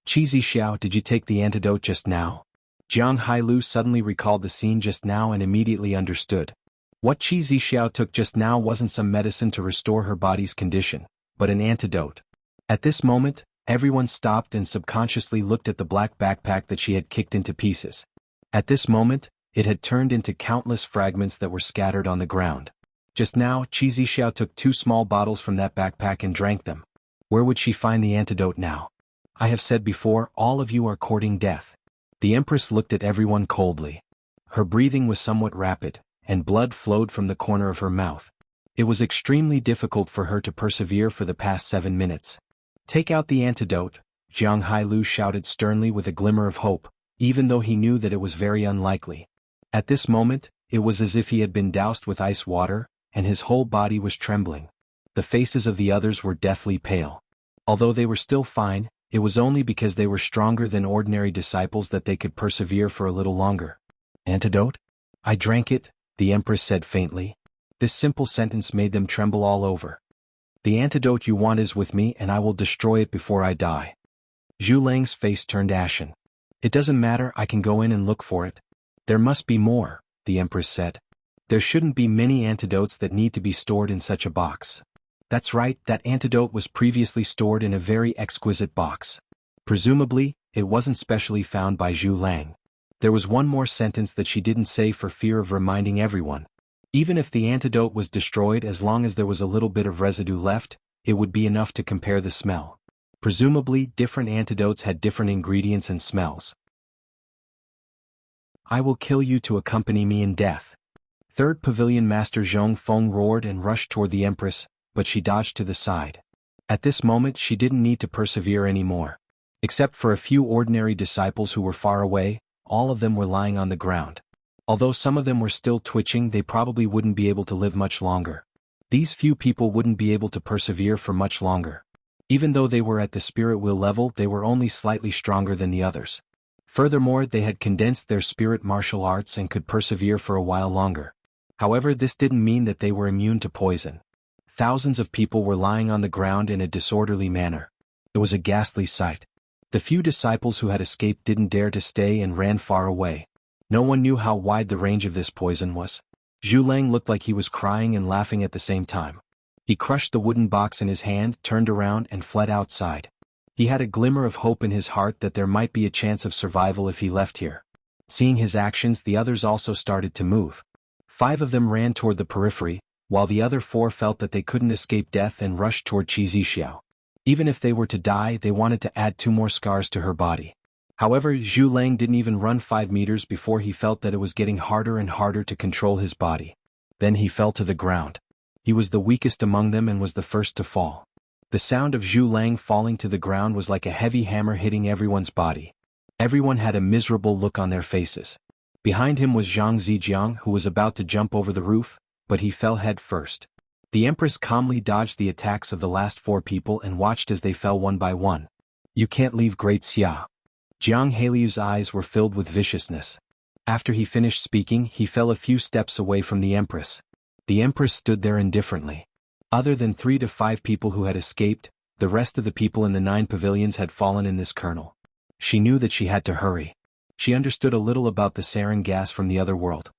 Qi Zixiao, did you take the antidote just now? Jianghu suddenly recalled the scene just now and immediately understood. What Qi Zixiao took just now wasn't some medicine to restore her body's condition, but an antidote. At this moment, everyone stopped and subconsciously looked at the black backpack that she had kicked into pieces. At this moment, it had turned into countless fragments that were scattered on the ground. Just now, Qi Zixiao took 2 small bottles from that backpack and drank them. Where would she find the antidote now? I have said before, all of you are courting death. The Empress looked at everyone coldly. Her breathing was somewhat rapid, and blood flowed from the corner of her mouth. It was extremely difficult for her to persevere for the past 7 minutes. Take out the antidote, Jianghu shouted sternly with a glimmer of hope, even though he knew that it was very unlikely. At this moment, it was as if he had been doused with ice water, and his whole body was trembling. The faces of the others were deathly pale. Although they were still fine, it was only because they were stronger than ordinary disciples that they could persevere for a little longer. Antidote? I drank it, the Empress said faintly. This simple sentence made them tremble all over. The antidote you want is with me and I will destroy it before I die. Zhu Lang's face turned ashen. It doesn't matter, I can go in and look for it. There must be more, the Empress said. There shouldn't be many antidotes that need to be stored in such a box. That's right, that antidote was previously stored in a very exquisite box. Presumably, it wasn't specially found by Zhu Lang. There was one more sentence that she didn't say for fear of reminding everyone. Even if the antidote was destroyed, as long as there was a little bit of residue left, it would be enough to compare the smell. Presumably, different antidotes had different ingredients and smells. I will kill you to accompany me in death. 3rd Pavilion Master Zhong Feng roared and rushed toward the Empress, but she dodged to the side. At this moment she didn't need to persevere anymore. Except for a few ordinary disciples who were far away, all of them were lying on the ground. Although some of them were still twitching, they probably wouldn't be able to live much longer. These few people wouldn't be able to persevere for much longer. Even though they were at the spirit will level, they were only slightly stronger than the others. Furthermore, they had condensed their spirit martial arts and could persevere for a while longer. However, this didn't mean that they were immune to poison. Thousands of people were lying on the ground in a disorderly manner. It was a ghastly sight. The few disciples who had escaped didn't dare to stay and ran far away. No one knew how wide the range of this poison was. Zhu Lang looked like he was crying and laughing at the same time. He crushed the wooden box in his hand, turned around and fled outside. He had a glimmer of hope in his heart that there might be a chance of survival if he left here. Seeing his actions, the others also started to move. 5 of them ran toward the periphery, while the other 4 felt that they couldn't escape death and rushed toward Qi Zixiao. Even if they were to die, they wanted to add 2 more scars to her body. However, Zhu Lang didn't even run 5 meters before he felt that it was getting harder and harder to control his body. Then he fell to the ground. He was the weakest among them and was the first to fall. The sound of Zhu Lang falling to the ground was like a heavy hammer hitting everyone's body. Everyone had a miserable look on their faces. Behind him was Zhang Zijiang, who was about to jump over the roof, but he fell head first. The Empress calmly dodged the attacks of the last 4 people and watched as they fell one by one. You can't leave Great Xia. Jianghu's eyes were filled with viciousness. After he finished speaking, he fell a few steps away from the Empress. The Empress stood there indifferently. Other than 3 to 5 people who had escaped, the rest of the people in the 9 pavilions had fallen in this kernel. She knew that she had to hurry. She understood a little about the sarin gas from the other world.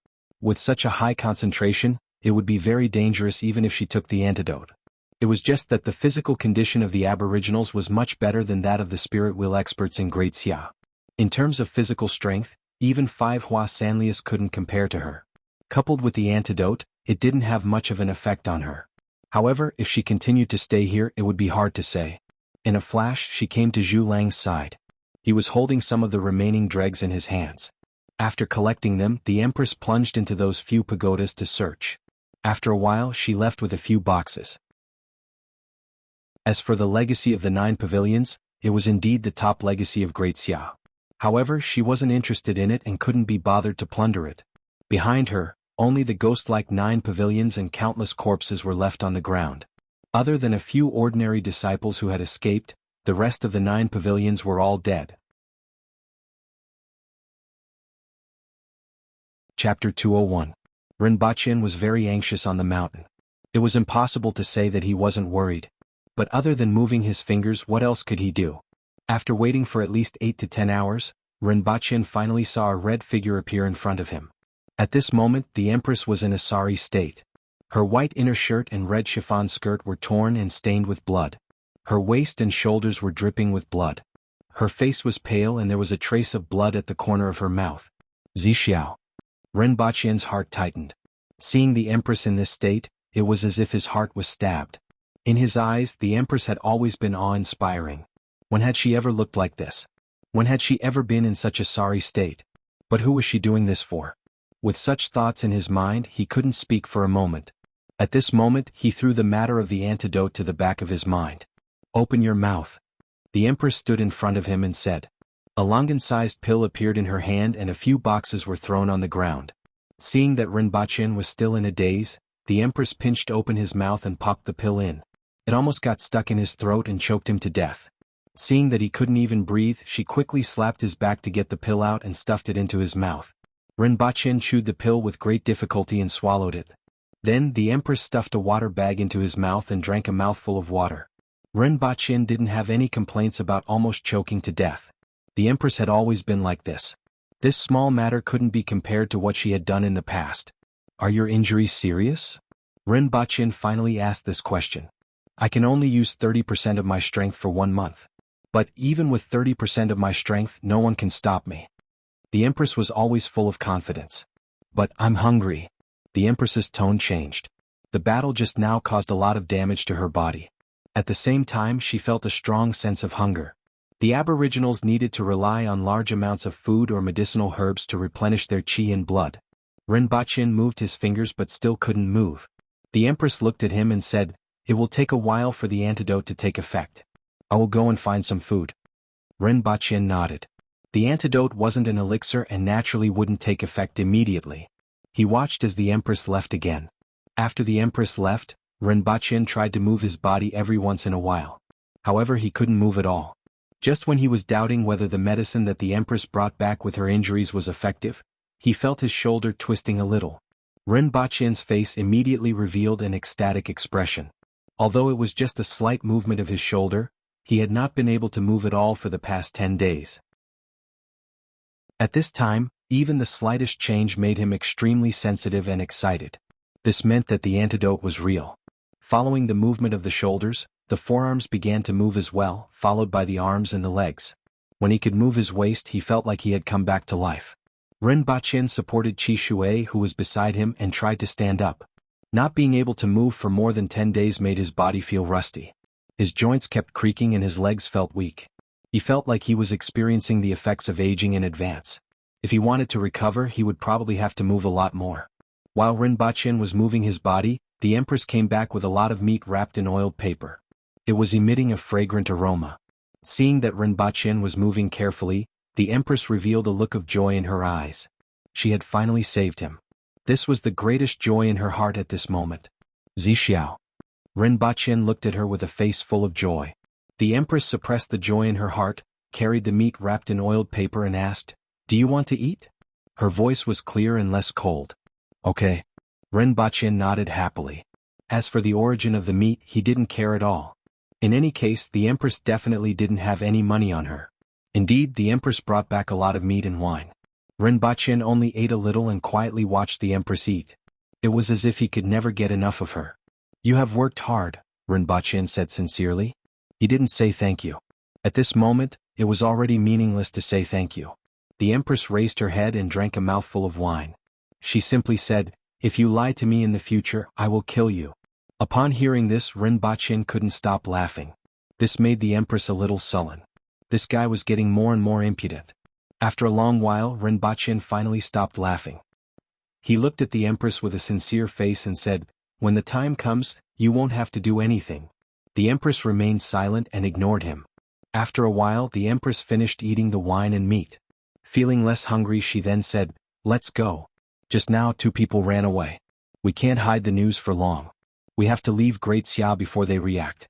With such a high concentration, it would be very dangerous even if she took the antidote. It was just that the physical condition of the aboriginals was much better than that of the spirit wheel experts in Great Xia. In terms of physical strength, even 5 Hua Sanlius couldn't compare to her. Coupled with the antidote, it didn't have much of an effect on her. However, if she continued to stay here, it would be hard to say. In a flash, she came to Zhu Lang's side. He was holding some of the remaining dregs in his hands. After collecting them, the Empress plunged into those few pagodas to search. After a while, she left with a few boxes. As for the legacy of the 9 pavilions, it was indeed the top legacy of Great Xia. However, she wasn't interested in it and couldn't be bothered to plunder it. Behind her, only the ghost-like 9 pavilions and countless corpses were left on the ground. Other than a few ordinary disciples who had escaped, the rest of the 9 pavilions were all dead. Chapter 201. Rinpochen was very anxious on the mountain. It was impossible to say that he wasn't worried. But other than moving his fingers, what else could he do? After waiting for at least 8 to 10 hours, Rinpochen finally saw a red figure appear in front of him. At this moment, the Empress was in a sorry state. Her white inner shirt and red chiffon skirt were torn and stained with blood. Her waist and shoulders were dripping with blood. Her face was pale and there was a trace of blood at the corner of her mouth. Zixiao. Rinpochen's heart tightened. Seeing the Empress in this state, it was as if his heart was stabbed. In his eyes, the Empress had always been awe-inspiring. When had she ever looked like this? When had she ever been in such a sorry state? But who was she doing this for? With such thoughts in his mind, he couldn't speak for a moment. At this moment, he threw the matter of the antidote to the back of his mind. Open your mouth. The Empress stood in front of him and said. A longan-sized pill appeared in her hand and a few boxes were thrown on the ground. Seeing that Rinpochen was still in a daze, the Empress pinched open his mouth and popped the pill in. It almost got stuck in his throat and choked him to death. Seeing that he couldn't even breathe, she quickly slapped his back to get the pill out and stuffed it into his mouth. Rinpochen chewed the pill with great difficulty and swallowed it. Then, the Empress stuffed a water bag into his mouth and drank a mouthful of water. Rinpochen didn't have any complaints about almost choking to death. The Empress had always been like this. This small matter couldn't be compared to what she had done in the past. Are your injuries serious? Rinpochen finally asked this question. I can only use 30% of my strength for 1 month. But even with 30% of my strength, no one can stop me. The Empress was always full of confidence. But I'm hungry. The Empress's tone changed. The battle just now caused a lot of damage to her body. At the same time, she felt a strong sense of hunger. The aboriginals needed to rely on large amounts of food or medicinal herbs to replenish their qi and blood. Rinpochen moved his fingers but still couldn't move. The Empress looked at him and said, It will take a while for the antidote to take effect. I will go and find some food. Rinpochen nodded. The antidote wasn't an elixir and naturally wouldn't take effect immediately. He watched as the Empress left again. After the Empress left, Rinpochen tried to move his body every once in a while. However, he couldn't move at all. Just when he was doubting whether the medicine that the Empress brought back with her injuries was effective, he felt his shoulder twisting a little. Rinpochen's face immediately revealed an ecstatic expression. Although it was just a slight movement of his shoulder, he had not been able to move at all for the past 10 days. At this time, even the slightest change made him extremely sensitive and excited. This meant that the antidote was real. Following the movement of the shoulders, the forearms began to move as well, followed by the arms and the legs. When he could move his waist, he felt like he had come back to life. Rinpochen supported Qi Shui, who was beside him, and tried to stand up. Not being able to move for more than 10 days made his body feel rusty. His joints kept creaking and his legs felt weak. He felt like he was experiencing the effects of aging in advance. If he wanted to recover, he would probably have to move a lot more. While Rinpochen was moving his body, the Empress came back with a lot of meat wrapped in oiled paper. It was emitting a fragrant aroma. Seeing that Rinpochen was moving carefully, the Empress revealed a look of joy in her eyes. She had finally saved him. This was the greatest joy in her heart at this moment. Zixiao. Rinpoche looked at her with a face full of joy. The Empress suppressed the joy in her heart, carried the meat wrapped in oiled paper and asked, "Do you want to eat?" Her voice was clear and less cold. "Okay." Rinpoche nodded happily. As for the origin of the meat, he didn't care at all. In any case, the Empress definitely didn't have any money on her. Indeed, the Empress brought back a lot of meat and wine. Rinpoche only ate a little and quietly watched the Empress eat. It was as if he could never get enough of her. "You have worked hard," Rinpoche said sincerely. He didn't say thank you. At this moment, it was already meaningless to say thank you. The Empress raised her head and drank a mouthful of wine. She simply said, "If you lie to me in the future, I will kill you." Upon hearing this, Rinpoche couldn't stop laughing. This made the Empress a little sullen. This guy was getting more and more impudent. After a long while, Rinpoche finally stopped laughing. He looked at the Empress with a sincere face and said, "When the time comes, you won't have to do anything." The Empress remained silent and ignored him. After a while, the Empress finished eating the wine and meat. Feeling less hungry, she then said, "Let's go. Just now 2 people ran away. We can't hide the news for long. We have to leave Great Xia before they react."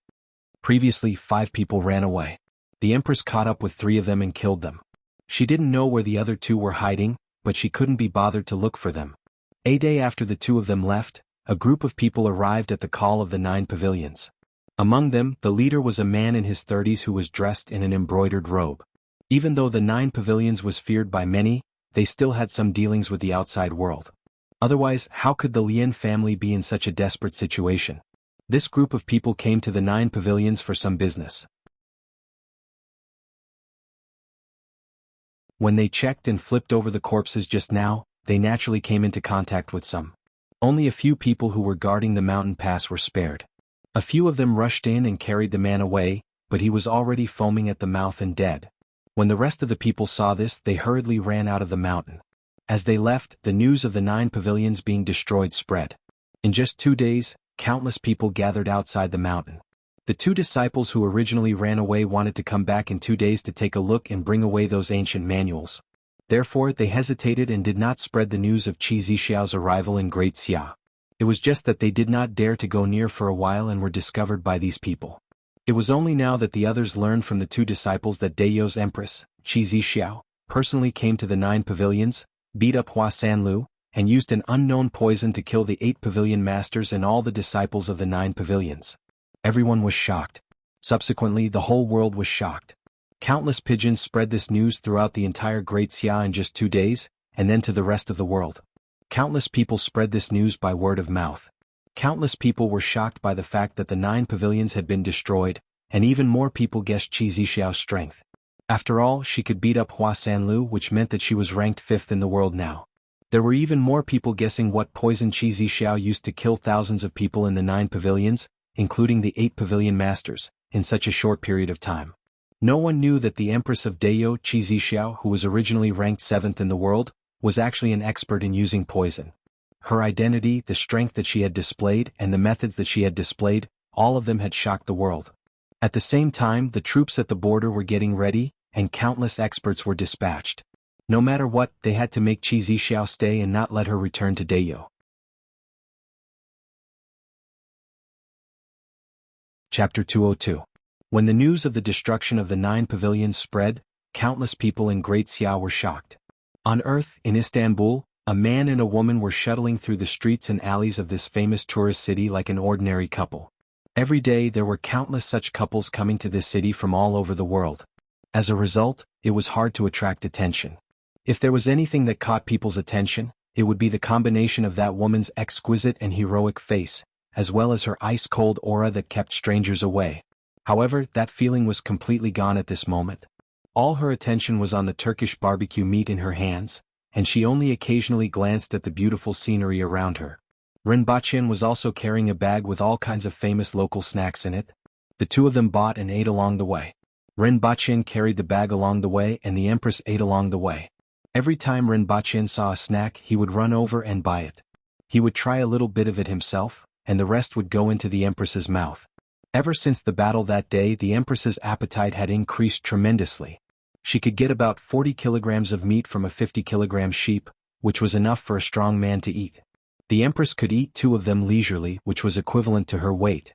Previously, 5 people ran away. The Empress caught up with 3 of them and killed them. She didn't know where the other 2 were hiding, but she couldn't be bothered to look for them. A day after the 2 of them left, a group of people arrived at the call of the 9 pavilions. Among them, the leader was a man in his 30s who was dressed in an embroidered robe. Even though the 9 pavilions was feared by many, they still had some dealings with the outside world. Otherwise, how could the Lien family be in such a desperate situation? This group of people came to the 9 pavilions for some business. When they checked and flipped over the corpses just now, they naturally came into contact with some. Only a few people who were guarding the mountain pass were spared. A few of them rushed in and carried the man away, but he was already foaming at the mouth and dead. When the rest of the people saw this, they hurriedly ran out of the mountain. As they left, the news of the 9 pavilions being destroyed spread. In just 2 days, countless people gathered outside the mountain. The 2 disciples who originally ran away wanted to come back in 2 days to take a look and bring away those ancient manuals. Therefore, they hesitated and did not spread the news of Qi Zixiao's arrival in Great Xia. It was just that they did not dare to go near for a while and were discovered by these people. It was only now that the others learned from the 2 disciples that Dayo's Empress, Qi Zixiao, personally came to the 9 pavilions, beat up Hua Sanlu, and used an unknown poison to kill the 8 pavilion masters and all the disciples of the 9 pavilions. Everyone was shocked. Subsequently, the whole world was shocked. Countless pigeons spread this news throughout the entire Great Xia in just 2 days, and then to the rest of the world. Countless people spread this news by word of mouth. Countless people were shocked by the fact that the 9 pavilions had been destroyed, and even more people guessed Qi Zixiao's strength. After all, she could beat up Hua Sanlu, which meant that she was ranked 5th in the world now. There were even more people guessing what poison Qi Zixiao used to kill thousands of people in the 9 pavilions, including the 8 pavilion masters, in such a short period of time. No one knew that the Empress of Dayo, Qi Zixiao, who was originally ranked 7th in the world, was actually an expert in using poison. Her identity, the strength that she had displayed, and the methods that she had displayed, all of them had shocked the world. At the same time, the troops at the border were getting ready, and countless experts were dispatched. No matter what, they had to make Qi Zixiao stay and not let her return to Dayo. Chapter 202. When the news of the destruction of the 9 pavilions spread, countless people in Great Xia were shocked. On Earth, in Istanbul, a man and a woman were shuttling through the streets and alleys of this famous tourist city like an ordinary couple. Every day there were countless such couples coming to this city from all over the world. As a result, it was hard to attract attention. If there was anything that caught people's attention, it would be the combination of that woman's exquisite and heroic face, as well as her ice-cold aura that kept strangers away. However, that feeling was completely gone at this moment. All her attention was on the Turkish barbecue meat in her hands, and she only occasionally glanced at the beautiful scenery around her. Rinpoche was also carrying a bag with all kinds of famous local snacks in it. The 2 of them bought and ate along the way. Rinpoche carried the bag along the way and the Empress ate along the way. Every time Rinpoche saw a snack, he would run over and buy it. He would try a little bit of it himself, and the rest would go into the Empress's mouth. Ever since the battle that day, the Empress's appetite had increased tremendously. She could get about 40 kilograms of meat from a 50-kilogram sheep, which was enough for a strong man to eat. The Empress could eat 2 of them leisurely, which was equivalent to her weight.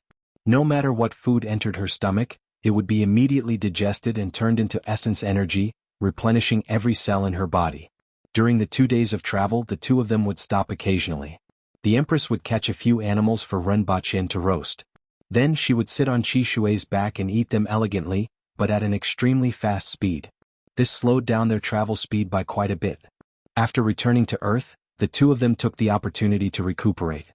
No matter what food entered her stomach, it would be immediately digested and turned into essence energy, replenishing every cell in her body. During the 2 days of travel, the two of them would stop occasionally. The Empress would catch a few animals for Renbachien to roast. Then she would sit on Qi Shui's back and eat them elegantly, but at an extremely fast speed. This slowed down their travel speed by quite a bit. After returning to Earth, the two of them took the opportunity to recuperate.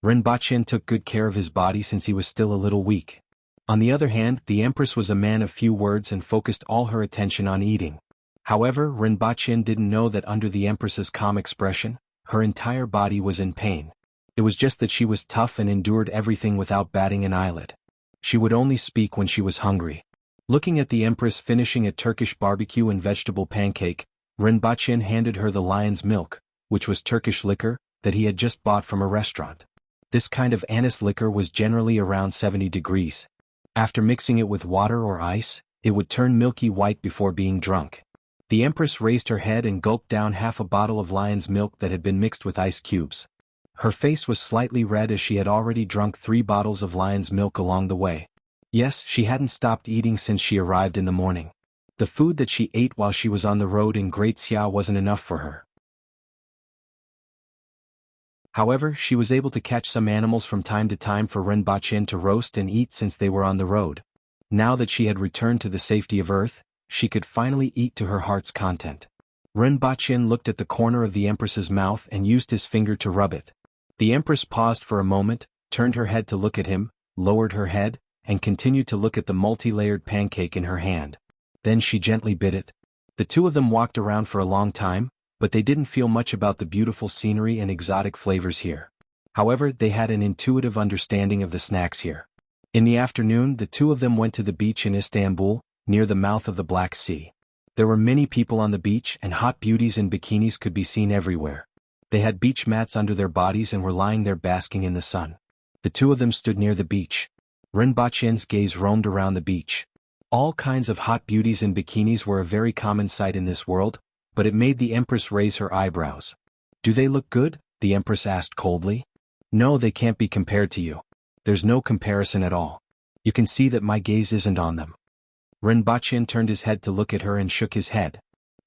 Renbachien took good care of his body since he was still a little weak. On the other hand, the Empress was a man of few words and focused all her attention on eating. However, Renbachien didn't know that under the Empress's calm expression, her entire body was in pain. It was just that she was tough and endured everything without batting an eyelid. She would only speak when she was hungry. Looking at the Empress finishing a Turkish barbecue and vegetable pancake, Renbachien handed her the lion's milk, which was Turkish liquor, that he had just bought from a restaurant. This kind of anise liquor was generally around 70 degrees. After mixing it with water or ice, it would turn milky white before being drunk. The Empress raised her head and gulped down half a bottle of lion's milk that had been mixed with ice cubes. Her face was slightly red as she had already drunk 3 bottles of lion's milk along the way. Yes, she hadn't stopped eating since she arrived in the morning. The food that she ate while she was on the road in Great Xia wasn't enough for her. However, she was able to catch some animals from time to time for Renbachien to roast and eat since they were on the road. Now that she had returned to the safety of Earth, she could finally eat to her heart's content. Renbachien looked at the corner of the Empress's mouth and used his finger to rub it. The Empress paused for a moment, turned her head to look at him, lowered her head, and continued to look at the multi-layered pancake in her hand. Then she gently bit it. The two of them walked around for a long time, but they didn't feel much about the beautiful scenery and exotic flavors here. However, they had an intuitive understanding of the snacks here. In the afternoon, the two of them went to the beach in Istanbul, near the mouth of the Black Sea. There were many people on the beach and hot beauties in bikinis could be seen everywhere. They had beach mats under their bodies and were lying there basking in the sun. The two of them stood near the beach. Renbachien's gaze roamed around the beach. All kinds of hot beauties in bikinis were a very common sight in this world, but it made the Empress raise her eyebrows. "Do they look good?" the Empress asked coldly. "No, they can't be compared to you. There's no comparison at all. You can see that my gaze isn't on them." Renbachien turned his head to look at her and shook his head.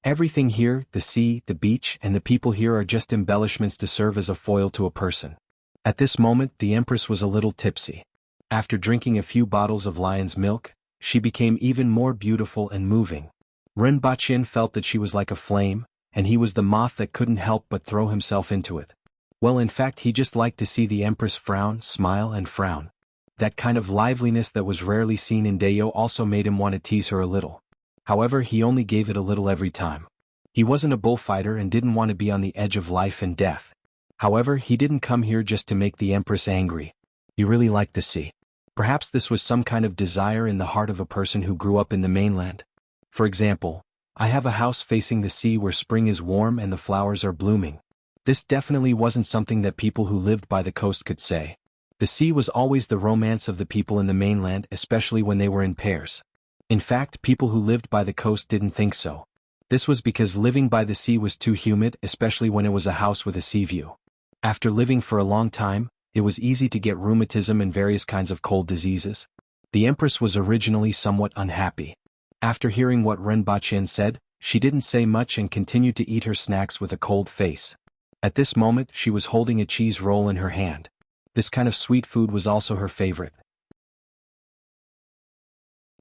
"Everything here, the sea, the beach, and the people here are just embellishments to serve as a foil to a person." At this moment, the Empress was a little tipsy. After drinking a few bottles of lion's milk, she became even more beautiful and moving. Renbachien felt that she was like a flame, and he was the moth that couldn't help but throw himself into it. Well, in fact, he just liked to see the Empress frown, smile, and frown. That kind of liveliness that was rarely seen in Dayo also made him want to tease her a little. However, he only gave it a little every time. He wasn't a bullfighter and didn't want to be on the edge of life and death. However, he didn't come here just to make the Empress angry. He really liked the sea. Perhaps this was some kind of desire in the heart of a person who grew up in the mainland. For example, I have a house facing the sea where spring is warm and the flowers are blooming. This definitely wasn't something that people who lived by the coast could say. The sea was always the romance of the people in the mainland, especially when they were in pairs. In fact, people who lived by the coast didn't think so. This was because living by the sea was too humid, especially when it was a house with a sea view. After living for a long time, it was easy to get rheumatism and various kinds of cold diseases. The Empress was originally somewhat unhappy. After hearing what Renbachien said, she didn't say much and continued to eat her snacks with a cold face. At this moment, she was holding a cheese roll in her hand. This kind of sweet food was also her favorite.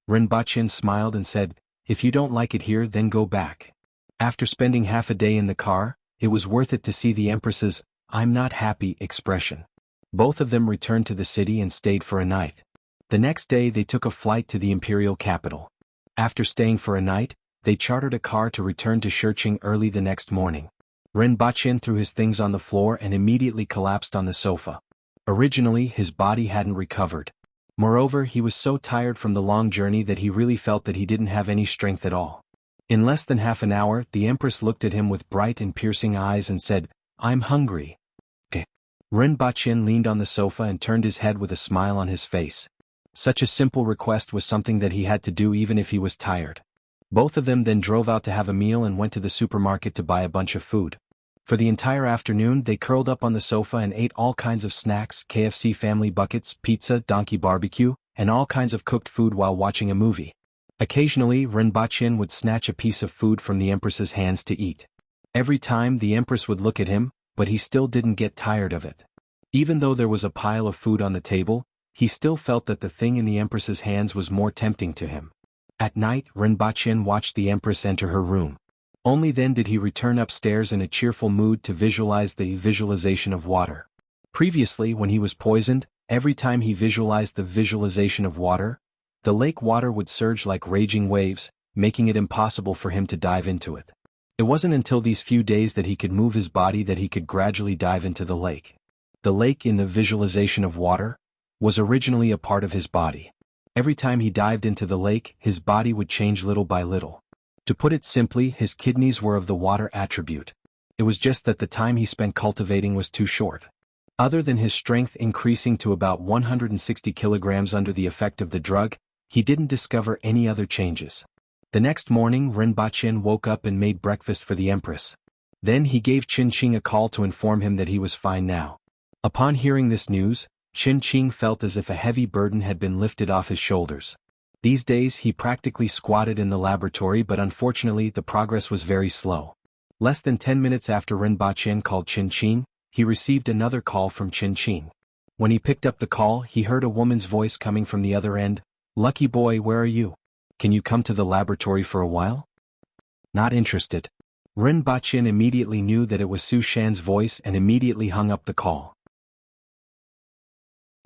Renbachien smiled and said, "If you don't like it here, then go back." After spending half a day in the car, it was worth it to see the Empress's "I'm not happy" expression. Both of them returned to the city and stayed for a night. The next day they took a flight to the imperial capital. After staying for a night, they chartered a car to return to Shurqing early the next morning. Renbachien threw his things on the floor and immediately collapsed on the sofa. Originally, his body hadn't recovered. Moreover, he was so tired from the long journey that he really felt that he didn't have any strength at all. In less than half an hour, the Empress looked at him with bright and piercing eyes and said, "I'm hungry." Renbachien leaned on the sofa and turned his head with a smile on his face. Such a simple request was something that he had to do even if he was tired. Both of them then drove out to have a meal and went to the supermarket to buy a bunch of food. For the entire afternoon they curled up on the sofa and ate all kinds of snacks, KFC family buckets, pizza, donkey barbecue, and all kinds of cooked food while watching a movie. Occasionally Rinpoche would snatch a piece of food from the Empress's hands to eat. Every time the Empress would look at him, but he still didn't get tired of it. Even though there was a pile of food on the table, he still felt that the thing in the Empress's hands was more tempting to him. At night Rinpoche watched the Empress enter her room. Only then did he return upstairs in a cheerful mood to visualize the visualization of water. Previously, when he was poisoned, every time he visualized the visualization of water, the lake water would surge like raging waves, making it impossible for him to dive into it. It wasn't until these few days that he could move his body that he could gradually dive into the lake. The lake in the visualization of water was originally a part of his body. Every time he dived into the lake, his body would change little by little. To put it simply, his kidneys were of the water attribute. It was just that the time he spent cultivating was too short. Other than his strength increasing to about 160 kilograms under the effect of the drug, he didn't discover any other changes. The next morning Rinpoche woke up and made breakfast for the Empress. Then he gave Qin a call to inform him that he was fine now. Upon hearing this news, Qin felt as if a heavy burden had been lifted off his shoulders. These days he practically squatted in the laboratory, but unfortunately the progress was very slow. Less than 10 minutes after Rinpoche called Qin, he received another call from Qin. When he picked up the call, he heard a woman's voice coming from the other end. "Lucky boy, where are you? Can you come to the laboratory for a while?" "Not interested." Rinpoche immediately knew that it was Su Shan's voice and immediately hung up the call.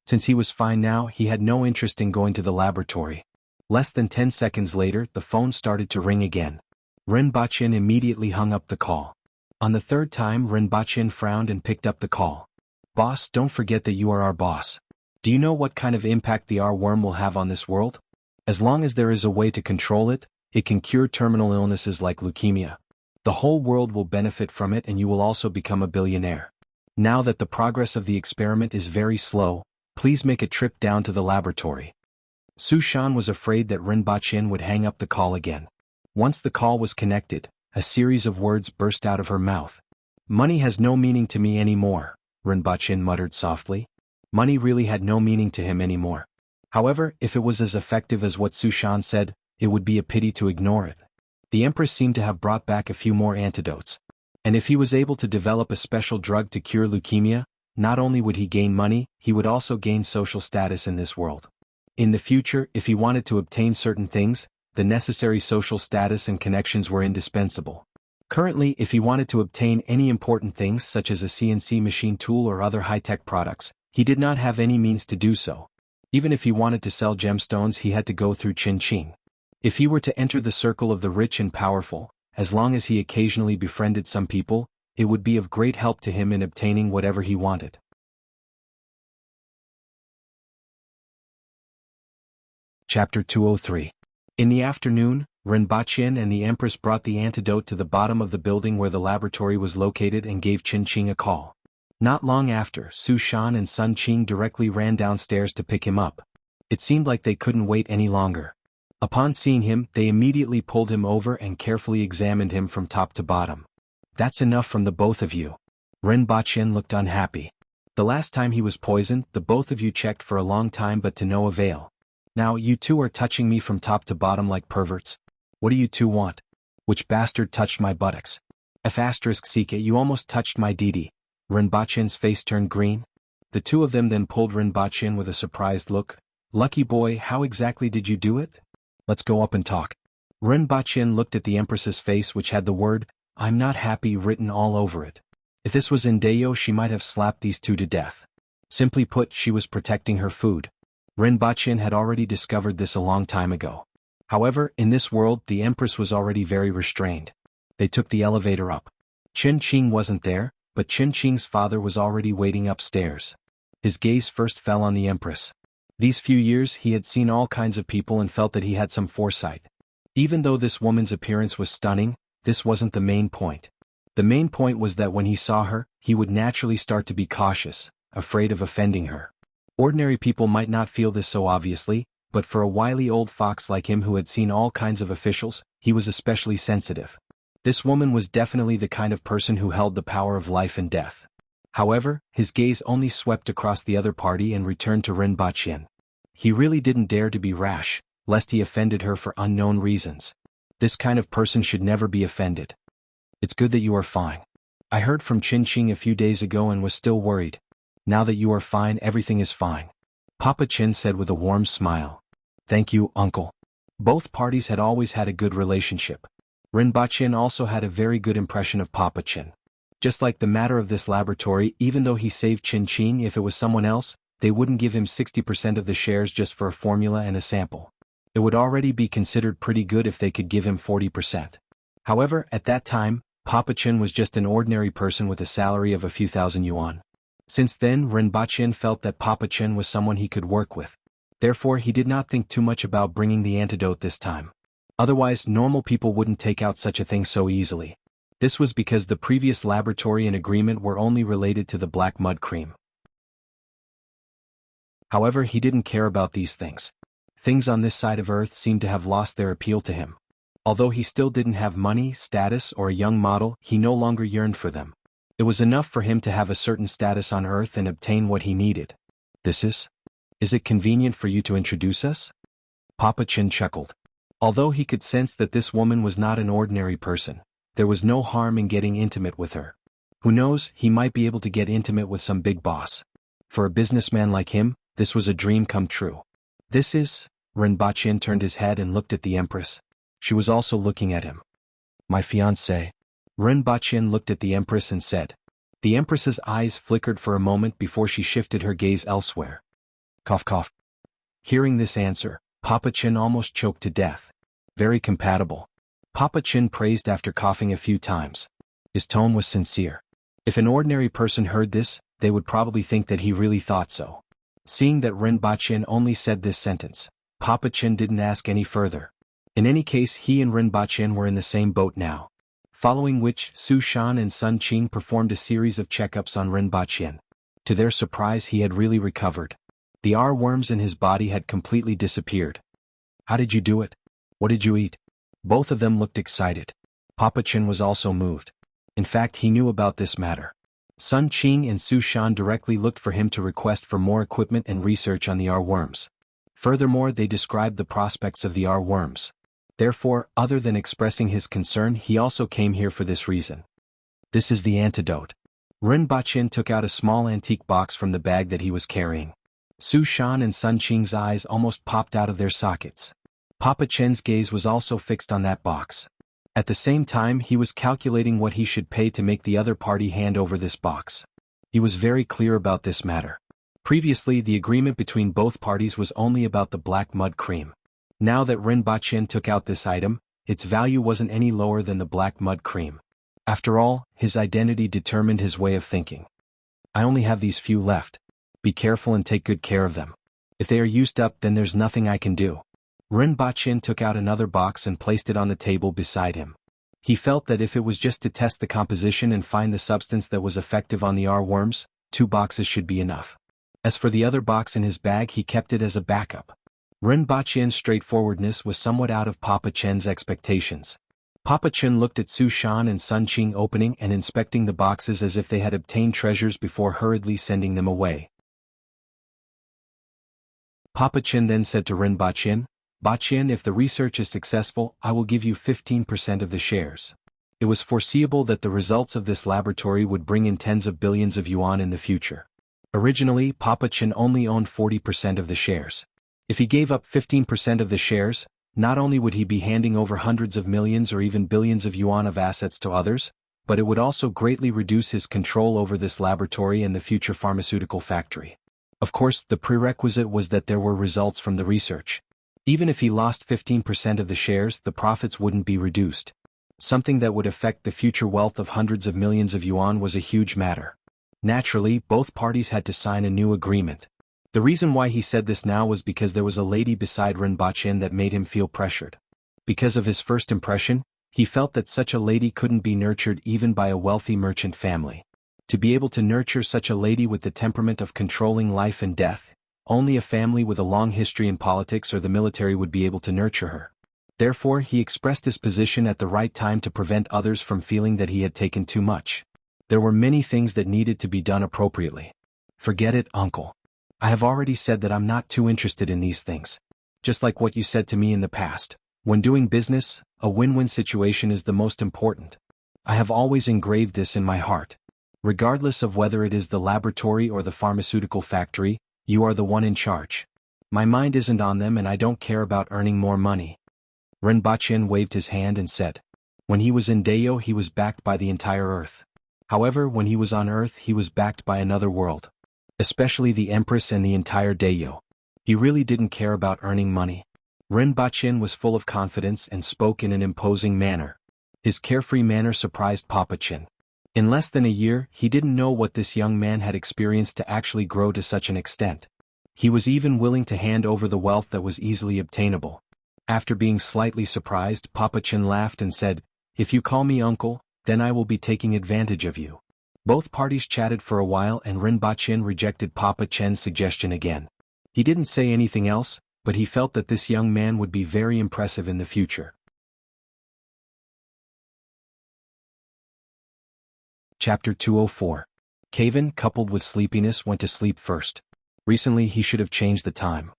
Since he was fine now, he had no interest in going to the laboratory. Less than 10 seconds later, the phone started to ring again. Rinpoche immediately hung up the call. On the third time, Rinpoche frowned and picked up the call. "Boss, don't forget that you are our boss. Do you know what kind of impact the R-worm will have on this world? As long as there is a way to control it, it can cure terminal illnesses like leukemia. The whole world will benefit from it and you will also become a billionaire. Now that the progress of the experiment is very slow, please make a trip down to the laboratory." Su Shan was afraid that Rinpoche would hang up the call again. Once the call was connected, a series of words burst out of her mouth. "Money has no meaning to me anymore," Rinpoche muttered softly. Money really had no meaning to him anymore. However, if it was as effective as what Su Shan said, it would be a pity to ignore it. The Empress seemed to have brought back a few more antidotes. And if he was able to develop a special drug to cure leukemia, not only would he gain money, he would also gain social status in this world. In the future, if he wanted to obtain certain things, the necessary social status and connections were indispensable. Currently, if he wanted to obtain any important things such as a CNC machine tool or other high-tech products, he did not have any means to do so. Even if he wanted to sell gemstones, he had to go through Qin. If he were to enter the circle of the rich and powerful, as long as he occasionally befriended some people, it would be of great help to him in obtaining whatever he wanted. Chapter 203. In the afternoon, Rinpoche and the Empress brought the antidote to the bottom of the building where the laboratory was located and gave Qin a call. Not long after, Su Shan and Sun Qing directly ran downstairs to pick him up. It seemed like they couldn't wait any longer. Upon seeing him, they immediately pulled him over and carefully examined him from top to bottom. "That's enough from the both of you." Rinpoche looked unhappy. "The last time he was poisoned, the both of you checked for a long time but to no avail. Now you two are touching me from top to bottom like perverts. What do you two want? Which bastard touched my buttocks? F***ck, you almost touched my Didi." Rinpoche's face turned green. The two of them then pulled Rinpoche with a surprised look. "Lucky boy, how exactly did you do it? Let's go up and talk." Rinpoche looked at the Empress's face, which had the word, "I'm not happy," written all over it. If this was Indayo, she might have slapped these two to death. Simply put, she was protecting her food. Rinpoche had already discovered this a long time ago. However, in this world, the Empress was already very restrained. They took the elevator up. Qin wasn't there, but Qin's father was already waiting upstairs. His gaze first fell on the Empress. These few years he had seen all kinds of people and felt that he had some foresight. Even though this woman's appearance was stunning, this wasn't the main point. The main point was that when he saw her, he would naturally start to be cautious, afraid of offending her. Ordinary people might not feel this so obviously, but for a wily old fox like him who had seen all kinds of officials, he was especially sensitive. This woman was definitely the kind of person who held the power of life and death. However, his gaze only swept across the other party and returned to Ren Baqin. He really didn't dare to be rash, lest he offended her for unknown reasons. This kind of person should never be offended. It's good that you are fine. I heard from Qin a few days ago and was still worried. Now that you are fine, everything is fine. Papa Qin said with a warm smile. Thank you, uncle. Both parties had always had a good relationship. Ren Baqin also had a very good impression of Papa Qin. Just like the matter of this laboratory, even though he saved Qin, if it was someone else, they wouldn't give him 60% of the shares just for a formula and a sample. It would already be considered pretty good if they could give him 40%. However, at that time, Papa Qin was just an ordinary person with a salary of a few thousand yuan. Since then, Ren Baqin felt that Papa Qin was someone he could work with. Therefore, he did not think too much about bringing the antidote this time. Otherwise, normal people wouldn't take out such a thing so easily. This was because the previous laboratory and agreement were only related to the black mud cream. However, he didn't care about these things. Things on this side of Earth seemed to have lost their appeal to him. Although he still didn't have money, status, or a young model, he no longer yearned for them. It was enough for him to have a certain status on Earth and obtain what he needed. Is it convenient for you to introduce us? Papa Qin chuckled. Although he could sense that this woman was not an ordinary person, there was no harm in getting intimate with her. Who knows, he might be able to get intimate with some big boss. For a businessman like him, this was a dream come true. Ren Baqin turned his head and looked at the Empress. She was also looking at him. My fiancée. Ren Baqin looked at the Empress and said. The Empress's eyes flickered for a moment before she shifted her gaze elsewhere. Cough cough. Hearing this answer, Papa Qin almost choked to death. Very compatible. Papa Qin praised after coughing a few times. His tone was sincere. If an ordinary person heard this, they would probably think that he really thought so. Seeing that Ren Baqin only said this sentence, Papa Qin didn't ask any further. In any case, he and Ren Baqin were in the same boat now. Following which, Su Shan and Sun Qing performed a series of checkups on Ren Baqin. To their surprise, he had really recovered. The worms in his body had completely disappeared. How did you do it? What did you eat? Both of them looked excited. Papa Qin was also moved. In fact, he knew about this matter. Sun Qing and Su Shan directly looked for him to request for more equipment and research on the worms. Furthermore, they described the prospects of the worms. Therefore, other than expressing his concern, he also came here for this reason. This is the antidote. Ren Baqin took out a small antique box from the bag that he was carrying. Su Shan and Sun Qing's eyes almost popped out of their sockets. Papa Qin's gaze was also fixed on that box. At the same time, he was calculating what he should pay to make the other party hand over this box. He was very clear about this matter. Previously, the agreement between both parties was only about the black mud cream. Now that Ren Baqin took out this item, its value wasn't any lower than the black mud cream. After all, his identity determined his way of thinking. I only have these few left. Be careful and take good care of them. If they are used up, then there's nothing I can do. Ren Baqin took out another box and placed it on the table beside him. He felt that if it was just to test the composition and find the substance that was effective on the worms, 2 boxes should be enough. As for the other box in his bag, he kept it as a backup. Ren Baqin's straightforwardness was somewhat out of Papa Qin's expectations. Papa Qin looked at Su Shan and Sun Qing opening and inspecting the boxes as if they had obtained treasures before hurriedly sending them away. Papa Qin then said to Ren Baqin, Baqin, if the research is successful, I will give you 15% of the shares. It was foreseeable that the results of this laboratory would bring in tens of billions of yuan in the future. Originally, Papa Qin only owned 40% of the shares. If he gave up 15% of the shares, not only would he be handing over hundreds of millions or even billions of yuan of assets to others, but it would also greatly reduce his control over this laboratory and the future pharmaceutical factory. Of course, the prerequisite was that there were results from the research. Even if he lost 15% of the shares, the profits wouldn't be reduced. Something that would affect the future wealth of hundreds of millions of yuan was a huge matter. Naturally, both parties had to sign a new agreement. The reason why he said this now was because there was a lady beside Ren Baqin that made him feel pressured. Because of his first impression, he felt that such a lady couldn't be nurtured even by a wealthy merchant family. To be able to nurture such a lady with the temperament of controlling life and death, only a family with a long history in politics or the military would be able to nurture her. Therefore he expressed his position at the right time to prevent others from feeling that he had taken too much. There were many things that needed to be done appropriately. Forget it, uncle. I have already said that I'm not too interested in these things. Just like what you said to me in the past. When doing business, a win-win situation is the most important. I have always engraved this in my heart. Regardless of whether it is the laboratory or the pharmaceutical factory, you are the one in charge. My mind isn't on them and I don't care about earning more money. Renbachien waved his hand and said. When he was in Dayo he was backed by the entire earth. However, when he was on Earth he was backed by another world. Especially the Empress and the entire Dayo. He really didn't care about earning money. Renbachien was full of confidence and spoke in an imposing manner. His carefree manner surprised Papachin. In less than a year, he didn't know what this young man had experienced to actually grow to such an extent. He was even willing to hand over the wealth that was easily obtainable. After being slightly surprised, Papachin laughed and said, "If you call me uncle, then I will be taking advantage of you." Both parties chatted for a while and Renbachien rejected Papachin's suggestion again. He didn't say anything else, but he felt that this young man would be very impressive in the future. Chapter 204. Caven, coupled with sleepiness, went to sleep first. Recently he should have changed the time.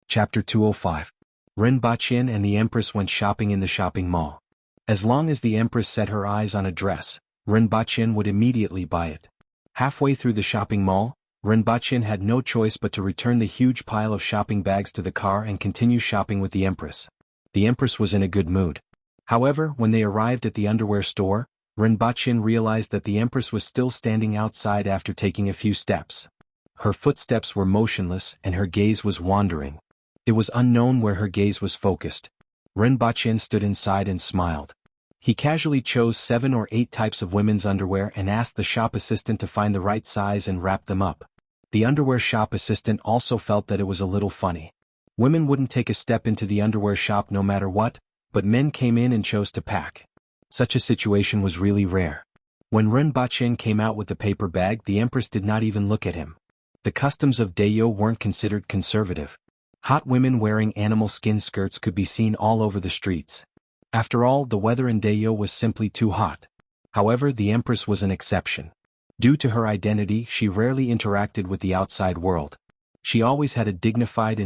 Chapter 205. Renbachien and the Empress went shopping in the shopping mall. As long as the Empress set her eyes on a dress, Renbachien would immediately buy it. Halfway through the shopping mall, Renbachien had no choice but to return the huge pile of shopping bags to the car and continue shopping with the Empress. The Empress was in a good mood. However, when they arrived at the underwear store, Renbachien realized that the Empress was still standing outside after taking a few steps. Her footsteps were motionless and her gaze was wandering. It was unknown where her gaze was focused. Renbachien stood inside and smiled. He casually chose 7 or 8 types of women's underwear and asked the shop assistant to find the right size and wrap them up. The underwear shop assistant also felt that it was a little funny. Women wouldn't take a step into the underwear shop no matter what, but men came in and chose to pack. Such a situation was really rare. When Renbachien came out with the paper bag, the Empress did not even look at him. The customs of Dayo weren't considered conservative. Hot women wearing animal skin skirts could be seen all over the streets. After all, the weather in Dayo was simply too hot. However, the Empress was an exception. Due to her identity, she rarely interacted with the outside world. She always had a dignified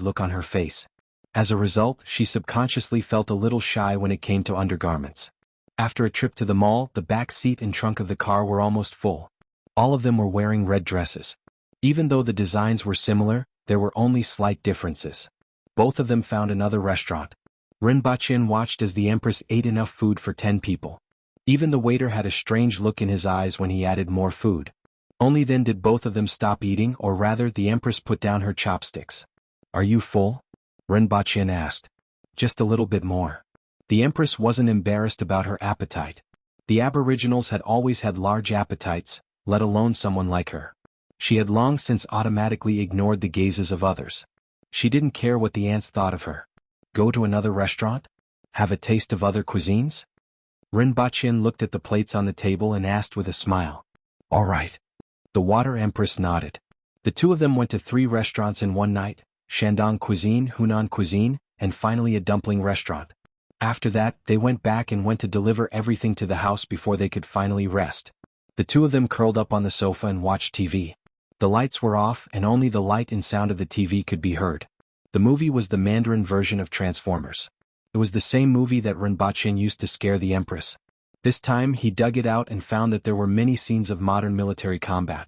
look on her face. As a result, she subconsciously felt a little shy when it came to undergarments. After a trip to the mall, the back seat and trunk of the car were almost full. All of them were wearing red dresses. Even though the designs were similar, there were only slight differences. Both of them found another restaurant. Renbachien watched as the Empress ate enough food for 10 people. Even the waiter had a strange look in his eyes when he added more food. Only then did both of them stop eating, or rather the Empress put down her chopsticks. "Are you full?" Renbachien asked. "Just a little bit more." The Empress wasn't embarrassed about her appetite. The Aboriginals had always had large appetites, let alone someone like her. She had long since automatically ignored the gazes of others. She didn't care what the ants thought of her. Go to another restaurant? Have a taste of other cuisines? Renbachien looked at the plates on the table and asked with a smile. "All right." The Water Empress nodded. The two of them went to 3 restaurants in one night: Shandong cuisine, Hunan cuisine, and finally a dumpling restaurant. After that, they went back and went to deliver everything to the house before they could finally rest. The two of them curled up on the sofa and watched TV. The lights were off and only the light and sound of the TV could be heard. The movie was the Mandarin version of Transformers. It was the same movie that Renbachien used to scare the Empress. This time he dug it out and found that there were many scenes of modern military combat.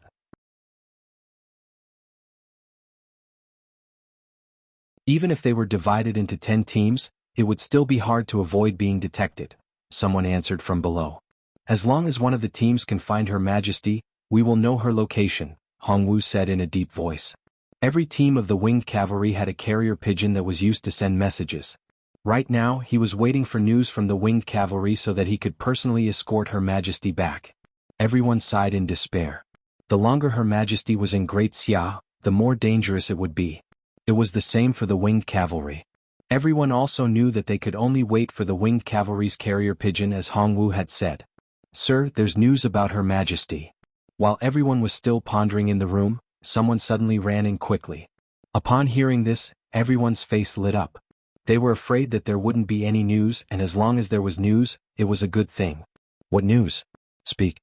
Even if they were divided into 10 teams, it would still be hard to avoid being detected, someone answered from below. "As long as one of the teams can find Her Majesty, we will know her location," Hongwu said in a deep voice. Every team of the winged cavalry had a carrier pigeon that was used to send messages. Right now, he was waiting for news from the winged cavalry so that he could personally escort Her Majesty back. Everyone sighed in despair. The longer Her Majesty was in Great Xia, the more dangerous it would be. It was the same for the winged cavalry. Everyone also knew that they could only wait for the winged cavalry's carrier pigeon, as Hongwu had said. "Sir, there's news about Her Majesty." While everyone was still pondering in the room, someone suddenly ran in quickly. Upon hearing this, everyone's face lit up. They were afraid that there wouldn't be any news, and as long as there was news, it was a good thing. What news? Speak.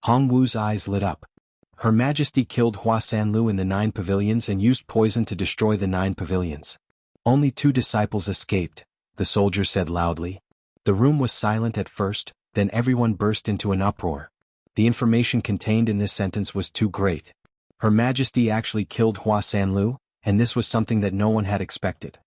Hong Wu's eyes lit up. Her Majesty killed Hua Sanlu in the 9 pavilions and used poison to destroy the 9 pavilions. Only 2 disciples escaped, the soldier said loudly. The room was silent at first, then everyone burst into an uproar. The information contained in this sentence was too great. Her Majesty actually killed Hua Sanlu, and this was something that no one had expected.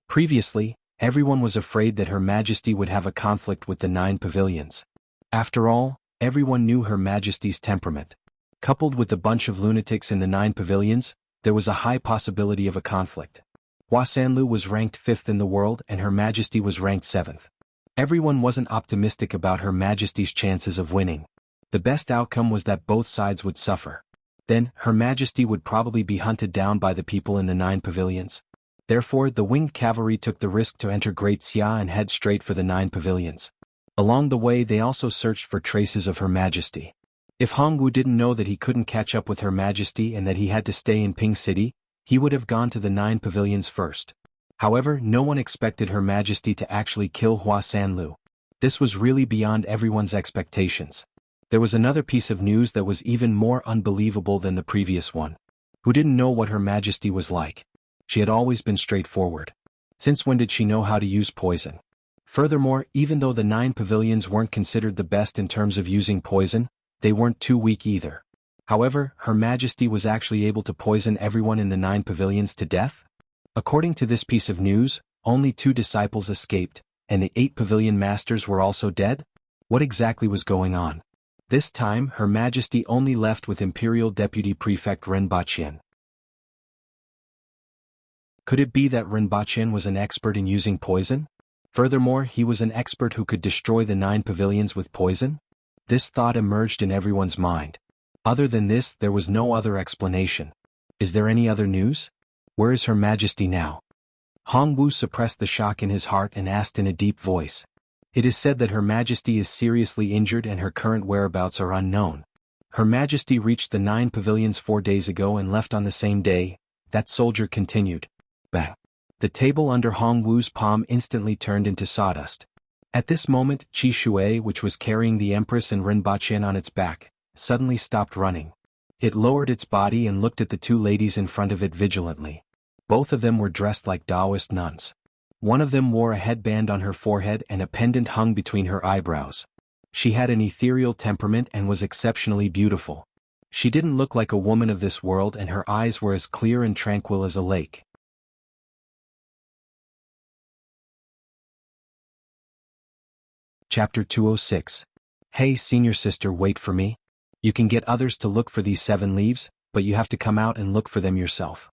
Previously, everyone was afraid that Her Majesty would have a conflict with the 9 pavilions. After all, everyone knew Her Majesty's temperament. Coupled with the bunch of lunatics in the 9 pavilions, there was a high possibility of a conflict. Hua Sanlu was ranked 5th in the world and Her Majesty was ranked 7th. Everyone wasn't optimistic about Her Majesty's chances of winning. The best outcome was that both sides would suffer. Then, Her Majesty would probably be hunted down by the people in the 9 pavilions. Therefore, the winged cavalry took the risk to enter Great Xia and head straight for the 9 pavilions. Along the way they also searched for traces of Her Majesty. If Hong Wu didn't know that he couldn't catch up with Her Majesty and that he had to stay in Ping City, he would have gone to the 9 pavilions first. However, no one expected Her Majesty to actually kill Hua Sanlu. This was really beyond everyone's expectations. There was another piece of news that was even more unbelievable than the previous one. Who didn't know what Her Majesty was like? She had always been straightforward. Since when did she know how to use poison? Furthermore, even though the 9 pavilions weren't considered the best in terms of using poison, they weren't too weak either. However, Her Majesty was actually able to poison everyone in the 9 pavilions to death? According to this piece of news, only 2 disciples escaped, and the 8 pavilion masters were also dead? What exactly was going on? This time, Her Majesty only left with Imperial Deputy Prefect Rinpochen. Could it be that Rinpochen was an expert in using poison? Furthermore, he was an expert who could destroy the 9 pavilions with poison? This thought emerged in everyone's mind. Other than this, there was no other explanation. Is there any other news? Where is Her Majesty now? Hong Wu suppressed the shock in his heart and asked in a deep voice. It is said that Her Majesty is seriously injured and her current whereabouts are unknown. Her Majesty reached the 9 pavilions 4 days ago and left on the same day, that soldier continued. Bang. The table under Hong Wu's palm instantly turned into sawdust. At this moment, Qi Shui, which was carrying the Empress and Rinpochen on its back, suddenly stopped running. It lowered its body and looked at the 2 ladies in front of it vigilantly. Both of them were dressed like Taoist nuns. One of them wore a headband on her forehead and a pendant hung between her eyebrows. She had an ethereal temperament and was exceptionally beautiful. She didn't look like a woman of this world and her eyes were as clear and tranquil as a lake. Chapter 206. Hey senior sister, wait for me. You can get others to look for these 7 leaves, but you have to come out and look for them yourself.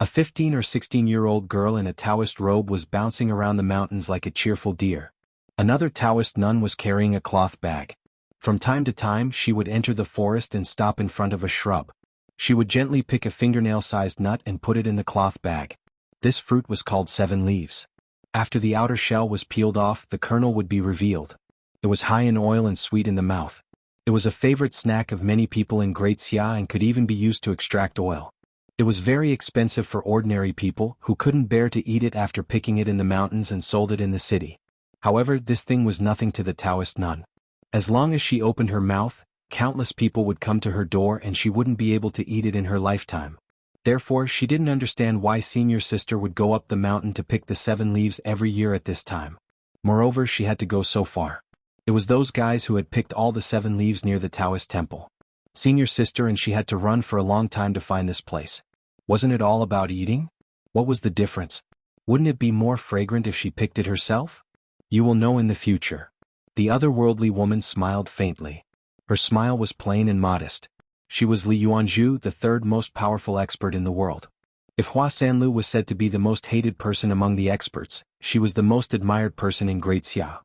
A 15 or 16-year-old girl in a Taoist robe was bouncing around the mountains like a cheerful deer. Another Taoist nun was carrying a cloth bag. From time to time she would enter the forest and stop in front of a shrub. She would gently pick a fingernail-sized nut and put it in the cloth bag. This fruit was called 7 leaves. After the outer shell was peeled off, the kernel would be revealed. It was high in oil and sweet in the mouth. It was a favorite snack of many people in Great Xia and could even be used to extract oil. It was very expensive for ordinary people who couldn't bear to eat it after picking it in the mountains and sold it in the city. However, this thing was nothing to the Taoist nun. As long as she opened her mouth, countless people would come to her door and she wouldn't be able to eat it in her lifetime. Therefore, she didn't understand why senior sister would go up the mountain to pick the 7 leaves every year at this time. Moreover, she had to go so far. It was those guys who had picked all the 7 leaves near the Taoist temple. Senior sister and she had to run for a long time to find this place. Wasn't it all about eating? What was the difference? Wouldn't it be more fragrant if she picked it herself? You will know in the future. The otherworldly woman smiled faintly. Her smile was plain and modest. She was Li Yuanzhu, the 3rd most powerful expert in the world. If Hua Sanlu was said to be the most hated person among the experts, she was the most admired person in Great Xia.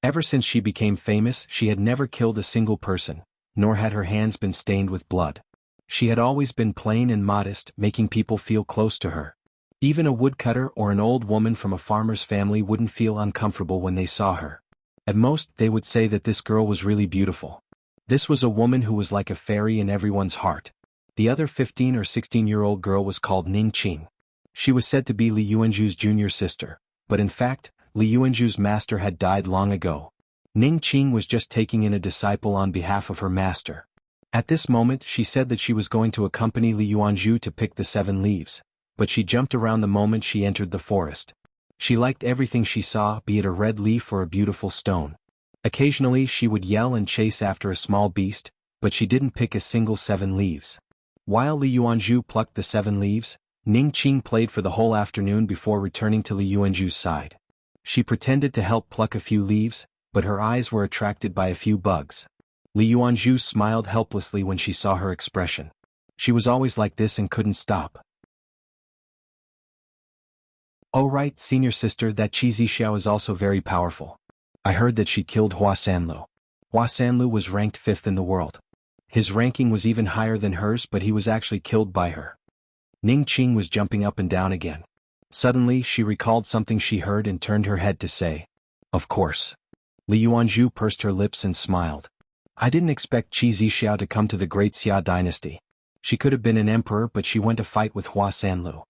Ever since she became famous, she had never killed a single person, nor had her hands been stained with blood. She had always been plain and modest, making people feel close to her. Even a woodcutter or an old woman from a farmer's family wouldn't feel uncomfortable when they saw her. At most, they would say that this girl was really beautiful. This was a woman who was like a fairy in everyone's heart. The other 15 or 16-year-old girl was called Ning Qing. She was said to be Li Yuanzhu's junior sister, but in fact, Li Yuanzhu's master had died long ago. Ning Qing was just taking in a disciple on behalf of her master. At this moment she said that she was going to accompany Li Yuanzhu to pick the 7 leaves, but she jumped around the moment she entered the forest. She liked everything she saw, be it a red leaf or a beautiful stone. Occasionally she would yell and chase after a small beast, but she didn't pick a single 7 leaves. While Li Yuanzhu plucked the 7 leaves, Ning Qing played for the whole afternoon before returning to Li Yuanzhu's side. She pretended to help pluck a few leaves, but her eyes were attracted by a few bugs. Li Yuanzhu smiled helplessly when she saw her expression. She was always like this and couldn't stop. "Oh right, senior sister, that Qi Zixiao is also very powerful. I heard that she killed Hua Sanlu. Hua Sanlu was ranked 5th in the world. His ranking was even higher than hers, but he was actually killed by her." Ning Qing was jumping up and down again. Suddenly she recalled something she heard and turned her head to say, "Of course." Li Yuanzhu pursed her lips and smiled. "I didn't expect Qi Zixiao to come to the great Xia dynasty. She could have been an emperor, but she went to fight with Hua Sanlu."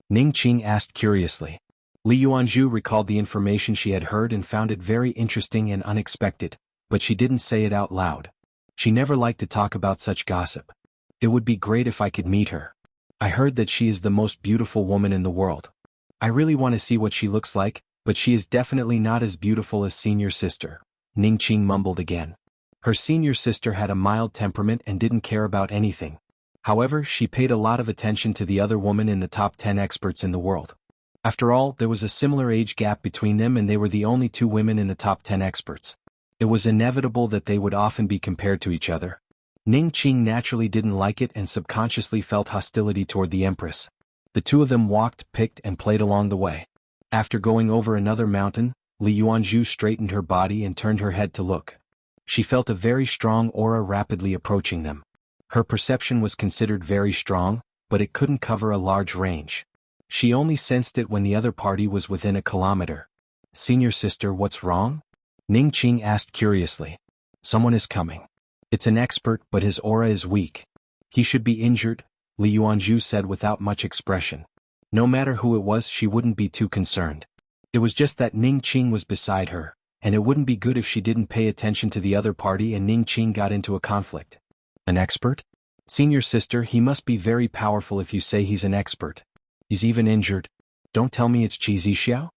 Ning Qing asked curiously. Li Yuanzhu recalled the information she had heard and found it very interesting and unexpected, but she didn't say it out loud. She never liked to talk about such gossip. "It would be great if I could meet her. I heard that she is the most beautiful woman in the world. I really want to see what she looks like, but she is definitely not as beautiful as senior sister," Ning Qing mumbled again. Her senior sister had a mild temperament and didn't care about anything. However, she paid a lot of attention to the other woman in the top 10 experts in the world. After all, there was a similar age gap between them and they were the only 2 women in the top 10 experts. It was inevitable that they would often be compared to each other. Ning Qing naturally didn't like it and subconsciously felt hostility toward the Empress. The 2 of them walked, picked, and played along the way. After going over another mountain, Li Yuanzhu straightened her body and turned her head to look. She felt a very strong aura rapidly approaching them. Her perception was considered very strong, but it couldn't cover a large range. She only sensed it when the other party was within a kilometer. "Senior sister, what's wrong?" Ning Qing asked curiously. "Someone is coming. It's an expert, but his aura is weak. He should be injured," Li Yuanzhu said without much expression. No matter who it was, she wouldn't be too concerned. It was just that Ning Qing was beside her, and it wouldn't be good if she didn't pay attention to the other party and Ning Qing got into a conflict. "An expert? Senior sister, he must be very powerful if you say he's an expert. He's even injured. Don't tell me it's Qi Zixiao?"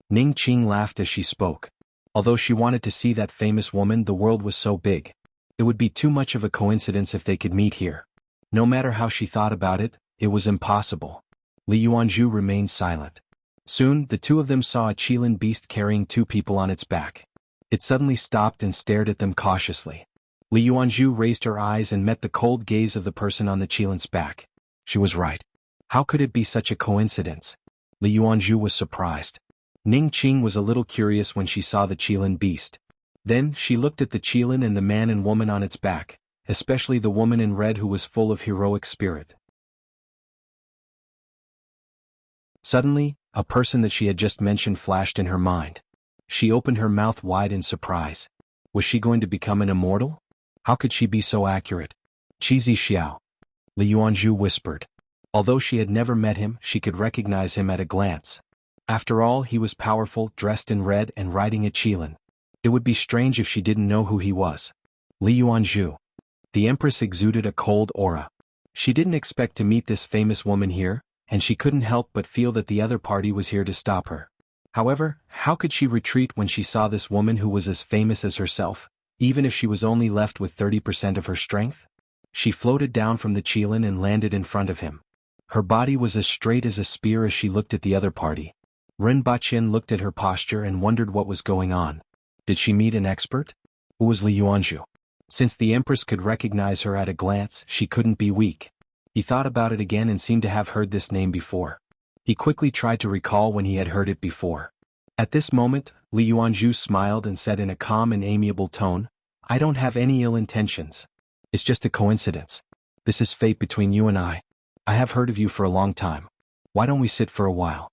Ning Qing laughed as she spoke. Although she wanted to see that famous woman, the world was so big. It would be too much of a coincidence if they could meet here. No matter how she thought about it, it was impossible. Li Yuanzhu remained silent. Soon, the 2 of them saw a Qilin beast carrying 2 people on its back. It suddenly stopped and stared at them cautiously. Li Yuanzhu raised her eyes and met the cold gaze of the person on the Qilin's back. She was right. How could it be such a coincidence? Li Yuanzhu was surprised. Ning Qing was a little curious when she saw the Qilin beast. Then, she looked at the Qilin and the man and woman on its back, especially the woman in red who was full of heroic spirit. Suddenly, a person that she had just mentioned flashed in her mind. She opened her mouth wide in surprise. Was she going to become an immortal? How could she be so accurate? "Qi Zixiao," Li Yuanzhu whispered. Although she had never met him, she could recognize him at a glance. After all, he was powerful, dressed in red and riding a Qilin. It would be strange if she didn't know who he was. Li Yuanzhu. The Empress exuded a cold aura. She didn't expect to meet this famous woman here, and she couldn't help but feel that the other party was here to stop her. However, how could she retreat when she saw this woman who was as famous as herself, even if she was only left with 30% of her strength? She floated down from the Qilin and landed in front of him. Her body was as straight as a spear as she looked at the other party. Ren Baqin looked at her posture and wondered what was going on. Did she meet an expert? Who was Li Yuanzhu? Since the Empress could recognize her at a glance, she couldn't be weak. He thought about it again and seemed to have heard this name before. He quickly tried to recall when he had heard it before. At this moment, Li Yuanzhu smiled and said in a calm and amiable tone, "I don't have any ill intentions. It's just a coincidence. This is fate between you and I. I have heard of you for a long time. Why don't we sit for a while?"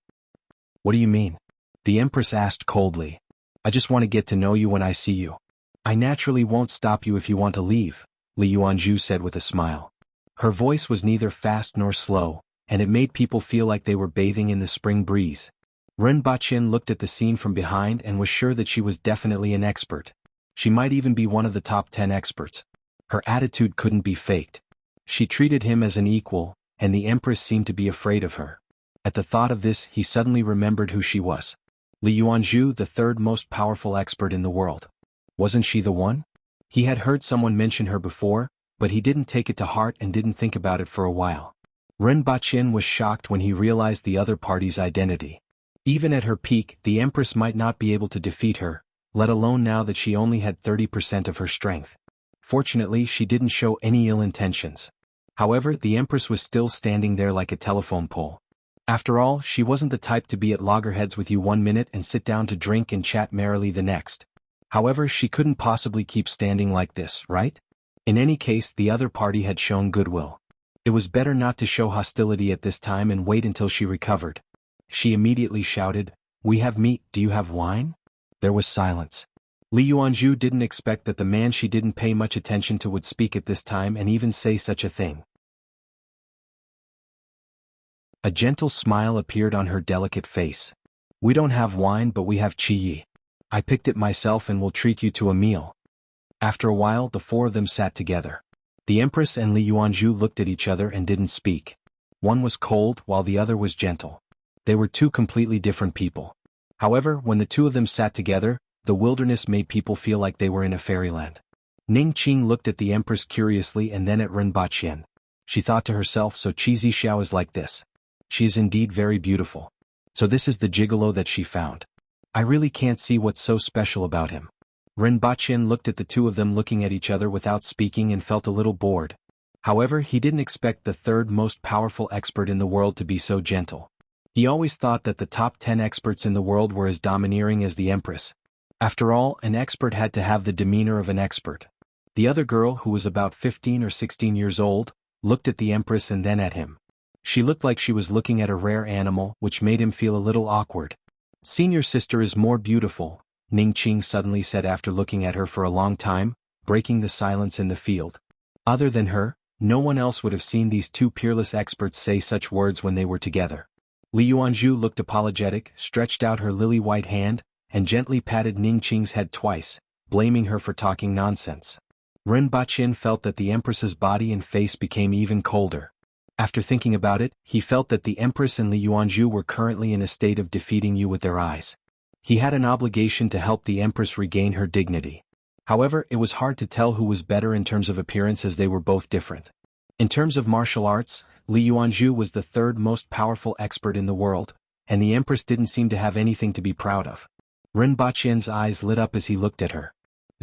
"What do you mean?" the Empress asked coldly. "I just want to get to know you when I see you. I naturally won't stop you if you want to leave," Li Yuanzhu said with a smile. Her voice was neither fast nor slow, and it made people feel like they were bathing in the spring breeze. Ren Baqin looked at the scene from behind and was sure that she was definitely an expert. She might even be one of the top 10 experts. Her attitude couldn't be faked. She treated him as an equal, and the Empress seemed to be afraid of her. At the thought of this, he suddenly remembered who she was. Li Yuanzhu, the third most powerful expert in the world. Wasn't she the one? He had heard someone mention her before, but he didn't take it to heart and didn't think about it for a while. Ren Baqin was shocked when he realized the other party's identity. Even at her peak, the Empress might not be able to defeat her, let alone now that she only had 30% of her strength. Fortunately, she didn't show any ill intentions. However, the Empress was still standing there like a telephone pole. After all, she wasn't the type to be at loggerheads with you 1 minute and sit down to drink and chat merrily the next. However, she couldn't possibly keep standing like this, right? In any case, the other party had shown goodwill. It was better not to show hostility at this time and wait until she recovered. She immediately shouted, "We have meat, do you have wine?" There was silence. Li Yuanzhu didn't expect that the man she didn't pay much attention to would speak at this time and even say such a thing. A gentle smile appeared on her delicate face. "We don't have wine, but we have qi. I picked it myself and will treat you to a meal." After a while, the four of them sat together. The Empress and Li Yuanzhu looked at each other and didn't speak. One was cold while the other was gentle. They were two completely different people. However, when the two of them sat together, the wilderness made people feel like they were in a fairyland. Ning Qing looked at the Empress curiously and then at Ren Baqin. She thought to herself, so Qi Zixiao is like this. She is indeed very beautiful. So this is the gigolo that she found. I really can't see what's so special about him. Ren Baqin looked at the two of them looking at each other without speaking and felt a little bored. However, he didn't expect the third most powerful expert in the world to be so gentle. He always thought that the top 10 experts in the world were as domineering as the Empress. After all, an expert had to have the demeanor of an expert. The other girl, who was about 15 or 16 years old, looked at the Empress and then at him. She looked like she was looking at a rare animal, which made him feel a little awkward. "Senior sister is more beautiful," Ning Qing suddenly said after looking at her for a long time, breaking the silence in the field. Other than her, no one else would have seen these two peerless experts say such words when they were together. Li Yuanzhu looked apologetic, stretched out her lily-white hand, and gently patted Ning Qing's head twice, blaming her for talking nonsense. Ren Baqin felt that the Empress's body and face became even colder. After thinking about it, he felt that the Empress and Li Yuanzhu were currently in a state of defeating you with their eyes. He had an obligation to help the Empress regain her dignity. However, it was hard to tell who was better in terms of appearance as they were both different. In terms of martial arts, Li Yuanzhu was the third most powerful expert in the world, and the Empress didn't seem to have anything to be proud of. Ren Baqin's eyes lit up as he looked at her.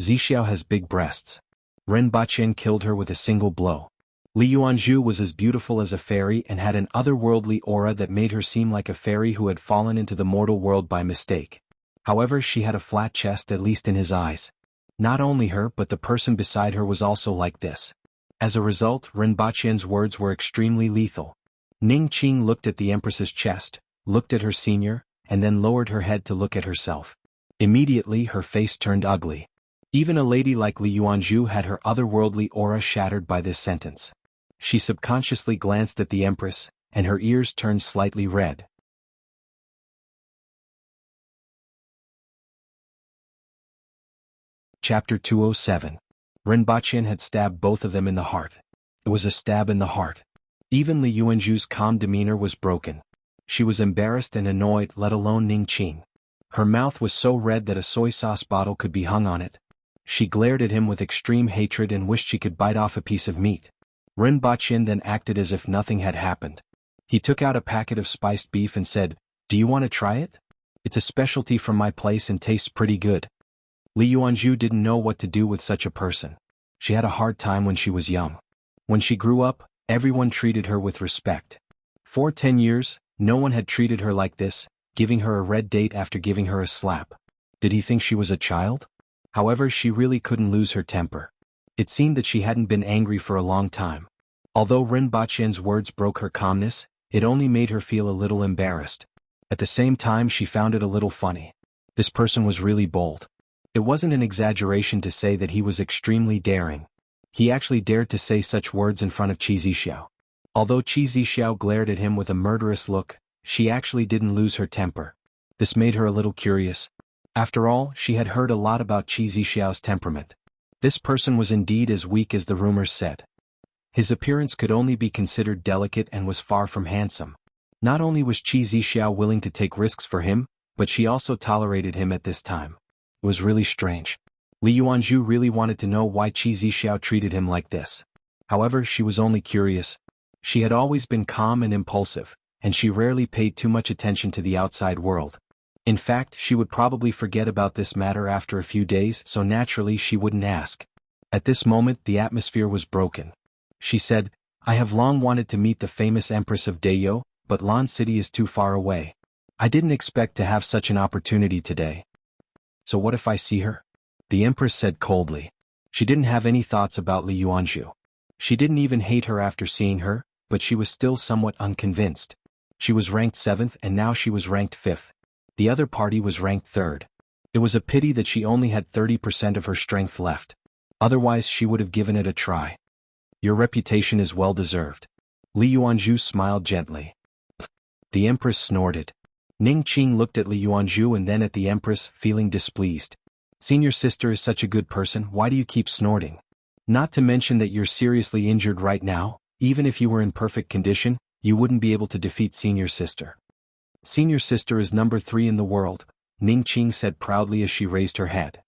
Zixiao has big breasts. Ren Baqin killed her with a single blow. Li Yuanzhu was as beautiful as a fairy and had an otherworldly aura that made her seem like a fairy who had fallen into the mortal world by mistake. However, she had a flat chest, at least in his eyes. Not only her but the person beside her was also like this. As a result, Ren Baqin's words were extremely lethal. Ning Qing looked at the Empress's chest, looked at her senior, and then lowered her head to look at herself. Immediately her face turned ugly. Even a lady like Li Yuanzhu had her otherworldly aura shattered by this sentence. She subconsciously glanced at the Empress, and her ears turned slightly red. Chapter 207. Ren Baqin had stabbed both of them in the heart. It was a stab in the heart. Even Li Yuanzhu's calm demeanor was broken. She was embarrassed and annoyed, let alone Ning Qing. Her mouth was so red that a soy sauce bottle could be hung on it. She glared at him with extreme hatred and wished she could bite off a piece of meat. Ren Baqin then acted as if nothing had happened. He took out a packet of spiced beef and said, "Do you want to try it? It's a specialty from my place and tastes pretty good." Li Yuanzhu didn't know what to do with such a person. She had a hard time when she was young. When she grew up, everyone treated her with respect. For 10 years, no one had treated her like this, giving her a red date after giving her a slap. Did he think she was a child? However, she really couldn't lose her temper. It seemed that she hadn't been angry for a long time. Although Ren Baqin's words broke her calmness, it only made her feel a little embarrassed. At the same time, she found it a little funny. This person was really bold. It wasn't an exaggeration to say that he was extremely daring. He actually dared to say such words in front of Qi Zixiao. Although Qi Zixiao glared at him with a murderous look, she actually didn't lose her temper. This made her a little curious. After all, she had heard a lot about Qi Zixiao's temperament. This person was indeed as weak as the rumors said. His appearance could only be considered delicate and was far from handsome. Not only was Qi Zixiao willing to take risks for him, but she also tolerated him at this time. It was really strange. Li Yuanzhu really wanted to know why Qi Zixiao treated him like this. However, she was only curious. She had always been calm and impulsive, and she rarely paid too much attention to the outside world. In fact, she would probably forget about this matter after a few days, so naturally she wouldn't ask. At this moment, the atmosphere was broken. She said, "I have long wanted to meet the famous Empress of Deyo, but Lan City is too far away. I didn't expect to have such an opportunity today. So what if I see her?" The Empress said coldly. She didn't have any thoughts about Li Yuanzhu. She didn't even hate her after seeing her, but she was still somewhat unconvinced. She was ranked 7th and now she was ranked 5th. The other party was ranked 3rd. It was a pity that she only had 30% of her strength left. Otherwise she would have given it a try. "Your reputation is well deserved." Li Yuanzhu smiled gently. The Empress snorted. Ning Qing looked at Li Yuanzhu and then at the Empress, feeling displeased. "Senior sister is such a good person, why do you keep snorting? Not to mention that you're seriously injured right now, even if you were in perfect condition, you wouldn't be able to defeat senior sister." "Senior sister is number 3 in the world," Ning Qing said proudly as she raised her head.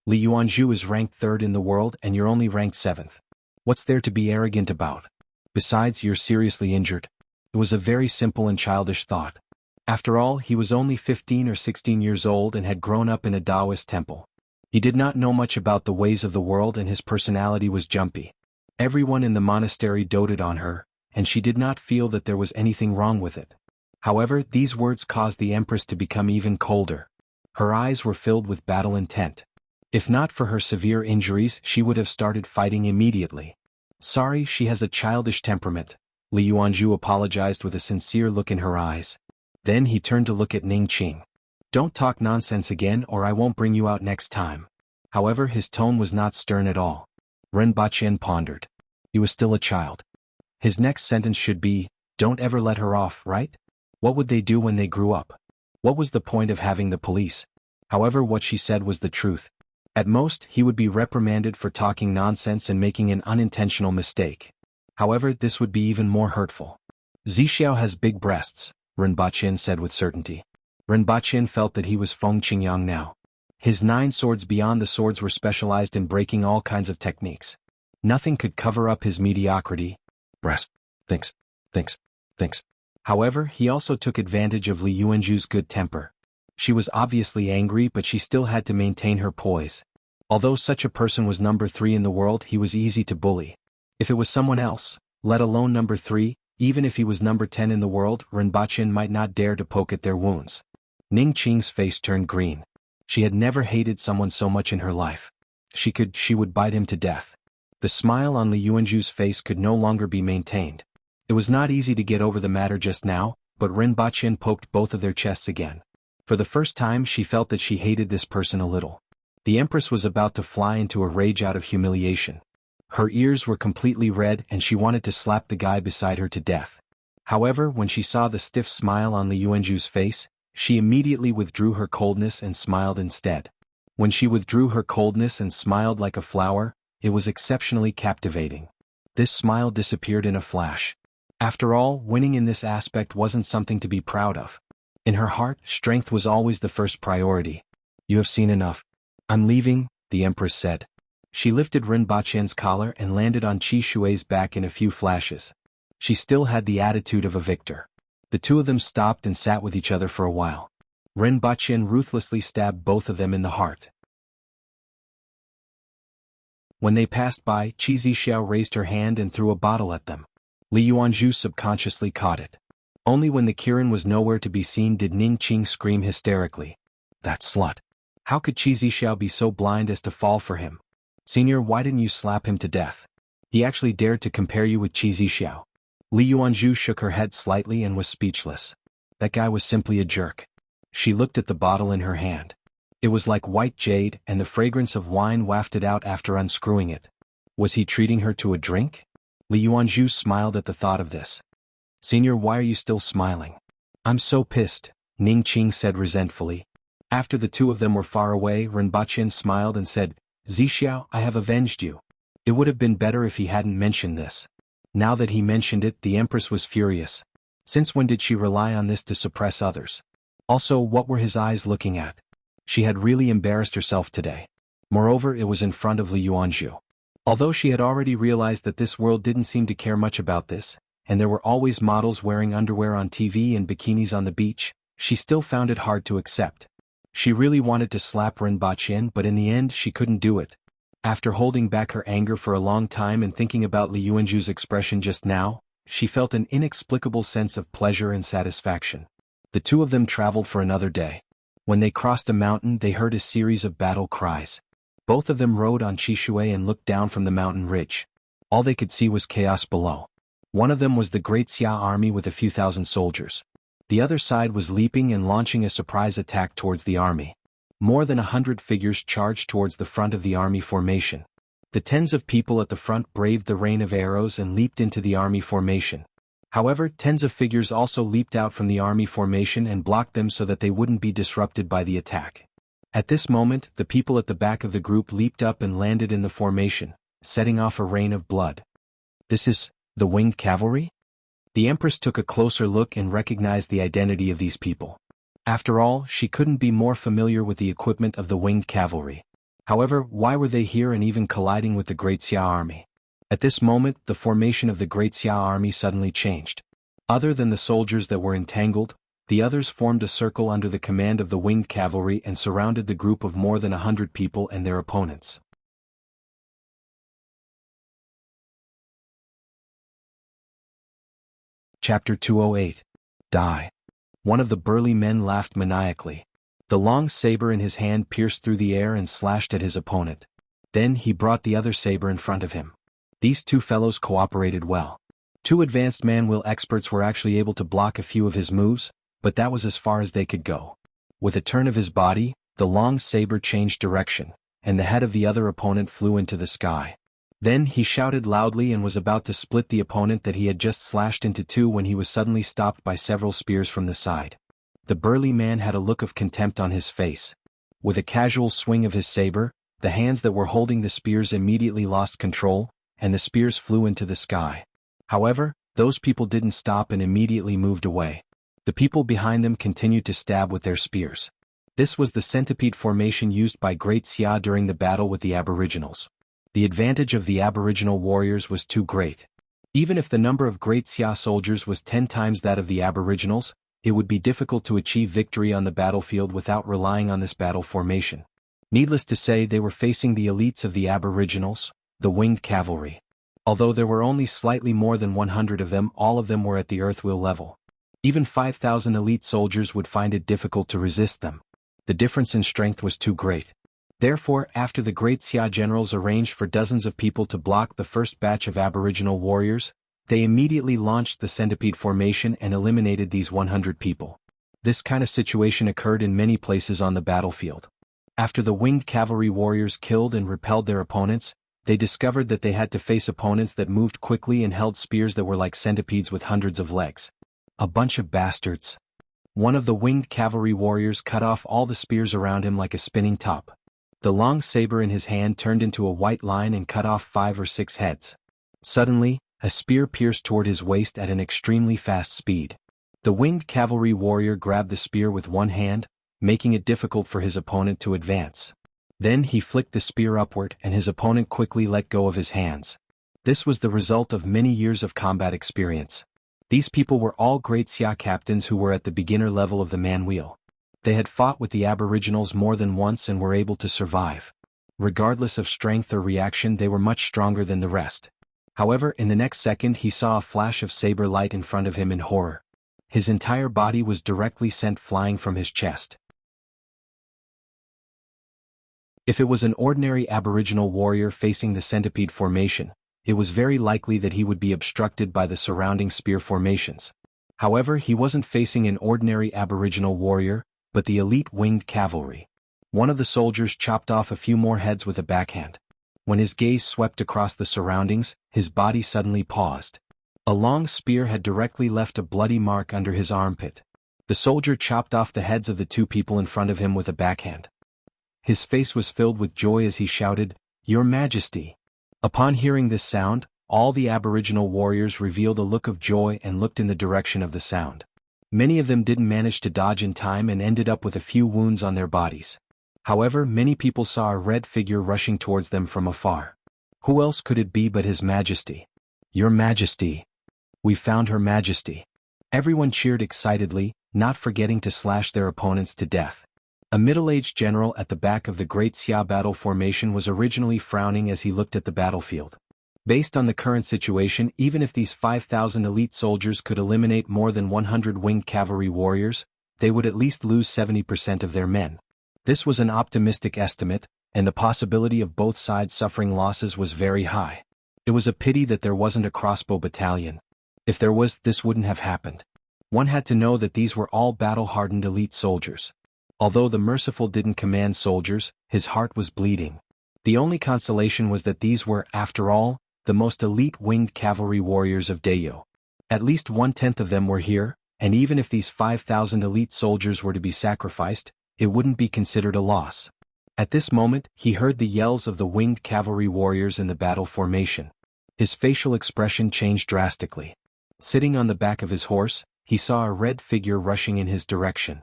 "Li Yuanzhu is ranked 3rd in the world and you're only ranked 7th. What's there to be arrogant about? Besides, you're seriously injured." It was a very simple and childish thought. After all, he was only 15 or 16 years old and had grown up in a Taoist temple. He did not know much about the ways of the world and his personality was jumpy. Everyone in the monastery doted on her, and she did not feel that there was anything wrong with it. However, these words caused the Empress to become even colder. Her eyes were filled with battle intent. If not for her severe injuries, she would have started fighting immediately. "Sorry, she has a childish temperament," Li Yuanzhu apologized with a sincere look in her eyes. Then he turned to look at Ning Qing. "Don't talk nonsense again or I won't bring you out next time." However, his tone was not stern at all. Ren Baqin pondered. He was still a child. His next sentence should be, "Don't ever let her off, right?" What would they do when they grew up? What was the point of having the police? However, what she said was the truth. At most, he would be reprimanded for talking nonsense and making an unintentional mistake. However, this would be even more hurtful. "Zixiao has big breasts," Ren Baqin said with certainty. Ren Baqin felt that he was Feng Qingyang now. His 9 swords beyond the swords were specialized in breaking all kinds of techniques. Nothing could cover up his mediocrity. Breast. Thinks. However, he also took advantage of Li Yuanzhu's good temper. She was obviously angry, but she still had to maintain her poise. Although such a person was number 3 in the world, he was easy to bully. If it was someone else, let alone number 3, even if he was number 10 in the world, Ren Baqin might not dare to poke at their wounds. Ning Qing's face turned green. She had never hated someone so much in her life. She would bite him to death. The smile on Li Yuanzhu's face could no longer be maintained. It was not easy to get over the matter just now, but Ren Baqin poked both of their chests again. For the first time she felt that she hated this person a little. The Empress was about to fly into a rage out of humiliation. Her ears were completely red and she wanted to slap the guy beside her to death. However, when she saw the stiff smile on Li Yuanzhu's face, she immediately withdrew her coldness and smiled instead. When she withdrew her coldness and smiled like a flower, it was exceptionally captivating. This smile disappeared in a flash. After all, winning in this aspect wasn't something to be proud of. In her heart, strength was always the first priority. "You have seen enough. I'm leaving," the Empress said. She lifted Ren Baqin's collar and landed on Qi Shui's back in a few flashes. She still had the attitude of a victor. The two of them stopped and sat with each other for a while. Ren Baqin ruthlessly stabbed both of them in the heart. When they passed by, Qi Zixiao raised her hand and threw a bottle at them. Li Yuanzhu subconsciously caught it. Only when the Kirin was nowhere to be seen did Ning Qing scream hysterically. "That slut! How could Qi Zixiao be so blind as to fall for him? Senior, why didn't you slap him to death? He actually dared to compare you with Qi Zixiao." Li Yuanzhu shook her head slightly and was speechless. That guy was simply a jerk. She looked at the bottle in her hand. It was like white jade and the fragrance of wine wafted out after unscrewing it. Was he treating her to a drink? Li Yuanzhu smiled at the thought of this. Senior, why are you still smiling? I'm so pissed, Ning Qing said resentfully. After the two of them were far away, Rinpochen smiled and said, Zixiao, I have avenged you. It would have been better if he hadn't mentioned this. Now that he mentioned it, the Empress was furious. Since when did she rely on this to suppress others? Also, what were his eyes looking at? She had really embarrassed herself today. Moreover, it was in front of Li Yuanzhu. Although she had already realized that this world didn't seem to care much about this, and there were always models wearing underwear on TV and bikinis on the beach, she still found it hard to accept. She really wanted to slap Rinpochen, but in the end she couldn't do it. After holding back her anger for a long time and thinking about Li Yuanzhu's expression just now, she felt an inexplicable sense of pleasure and satisfaction. The two of them traveled for another day. When they crossed a mountain, they heard a series of battle cries. Both of them rode on Chishui and looked down from the mountain ridge. All they could see was chaos below. One of them was the Great Xia army with a few thousand soldiers. The other side was leaping and launching a surprise attack towards the army. More than 100 figures charged towards the front of the army formation. The tens of people at the front braved the rain of arrows and leaped into the army formation. However, tens of figures also leaped out from the army formation and blocked them so that they wouldn't be disrupted by the attack. At this moment, the people at the back of the group leaped up and landed in the formation, setting off a rain of blood. This is the winged cavalry? The Empress took a closer look and recognized the identity of these people. After all, she couldn't be more familiar with the equipment of the winged cavalry. However, why were they here and even colliding with the Great Xia army? At this moment, the formation of the Great Xia army suddenly changed. Other than the soldiers that were entangled, the others formed a circle under the command of the winged cavalry and surrounded the group of more than 100 people and their opponents. Chapter 208. Die. One of the burly men laughed maniacally. The long saber in his hand pierced through the air and slashed at his opponent. Then he brought the other saber in front of him. These two fellows cooperated well. Two advanced man-will experts were actually able to block a few of his moves, but that was as far as they could go. With a turn of his body, the long saber changed direction, and the head of the other opponent flew into the sky. Then he shouted loudly and was about to split the opponent that he had just slashed into two when he was suddenly stopped by several spears from the side. The burly man had a look of contempt on his face. With a casual swing of his saber, the hands that were holding the spears immediately lost control, and the spears flew into the sky. However, those people didn't stop and immediately moved away. The people behind them continued to stab with their spears. This was the centipede formation used by Great Xia during the battle with the Aboriginals. The advantage of the Aboriginal warriors was too great. Even if the number of Great Xia soldiers was 10 times that of the Aboriginals, it would be difficult to achieve victory on the battlefield without relying on this battle formation. Needless to say, they were facing the elites of the Aboriginals, the winged cavalry. Although there were only slightly more than 100 of them, all of them were at the earthwheel level. Even 5,000 elite soldiers would find it difficult to resist them. The difference in strength was too great. Therefore, after the Great Xia generals arranged for dozens of people to block the first batch of Aboriginal warriors, they immediately launched the centipede formation and eliminated these 100 people. This kind of situation occurred in many places on the battlefield. After the winged cavalry warriors killed and repelled their opponents, they discovered that they had to face opponents that moved quickly and held spears that were like centipedes with hundreds of legs. A bunch of bastards. One of the winged cavalry warriors cut off all the spears around him like a spinning top. The long saber in his hand turned into a white line and cut off 5 or 6 heads. Suddenly, a spear pierced toward his waist at an extremely fast speed. The winged cavalry warrior grabbed the spear with one hand, making it difficult for his opponent to advance. Then he flicked the spear upward and his opponent quickly let go of his hands. This was the result of many years of combat experience. These people were all Great Xia captains who were at the beginner level of the man-wheel. They had fought with the Aboriginals more than once and were able to survive. Regardless of strength or reaction, they were much stronger than the rest. However, in the next second he saw a flash of saber light in front of him in horror. His entire body was directly sent flying from his chest. If it was an ordinary Aboriginal warrior facing the centipede formation, it was very likely that he would be obstructed by the surrounding spear formations. However, he wasn't facing an ordinary Aboriginal warrior, but the elite winged cavalry. One of the soldiers chopped off a few more heads with a backhand. When his gaze swept across the surroundings, his body suddenly paused. A long spear had directly left a bloody mark under his armpit. The soldier chopped off the heads of the two people in front of him with a backhand. His face was filled with joy as he shouted, "Your Majesty!" Upon hearing this sound, all the Aboriginal warriors revealed a look of joy and looked in the direction of the sound. Many of them didn't manage to dodge in time and ended up with a few wounds on their bodies. However, many people saw a red figure rushing towards them from afar. Who else could it be but His Majesty? "Your Majesty! We found Her Majesty!" Everyone cheered excitedly, not forgetting to slash their opponents to death. A middle-aged general at the back of the Great Xia battle formation was originally frowning as he looked at the battlefield. Based on the current situation, even if these 5,000 elite soldiers could eliminate more than 100 winged cavalry warriors, they would at least lose 70% of their men. This was an optimistic estimate, and the possibility of both sides suffering losses was very high. It was a pity that there wasn't a crossbow battalion. If there was, this wouldn't have happened. One had to know that these were all battle-hardened elite soldiers. Although the Merciful didn't command soldiers, his heart was bleeding. The only consolation was that these were, after all, the most elite winged cavalry warriors of Dayo. At least 1/10 of them were here, and even if these 5,000 elite soldiers were to be sacrificed, it wouldn't be considered a loss. At this moment, he heard the yells of the winged cavalry warriors in the battle formation. His facial expression changed drastically. Sitting on the back of his horse, he saw a red figure rushing in his direction.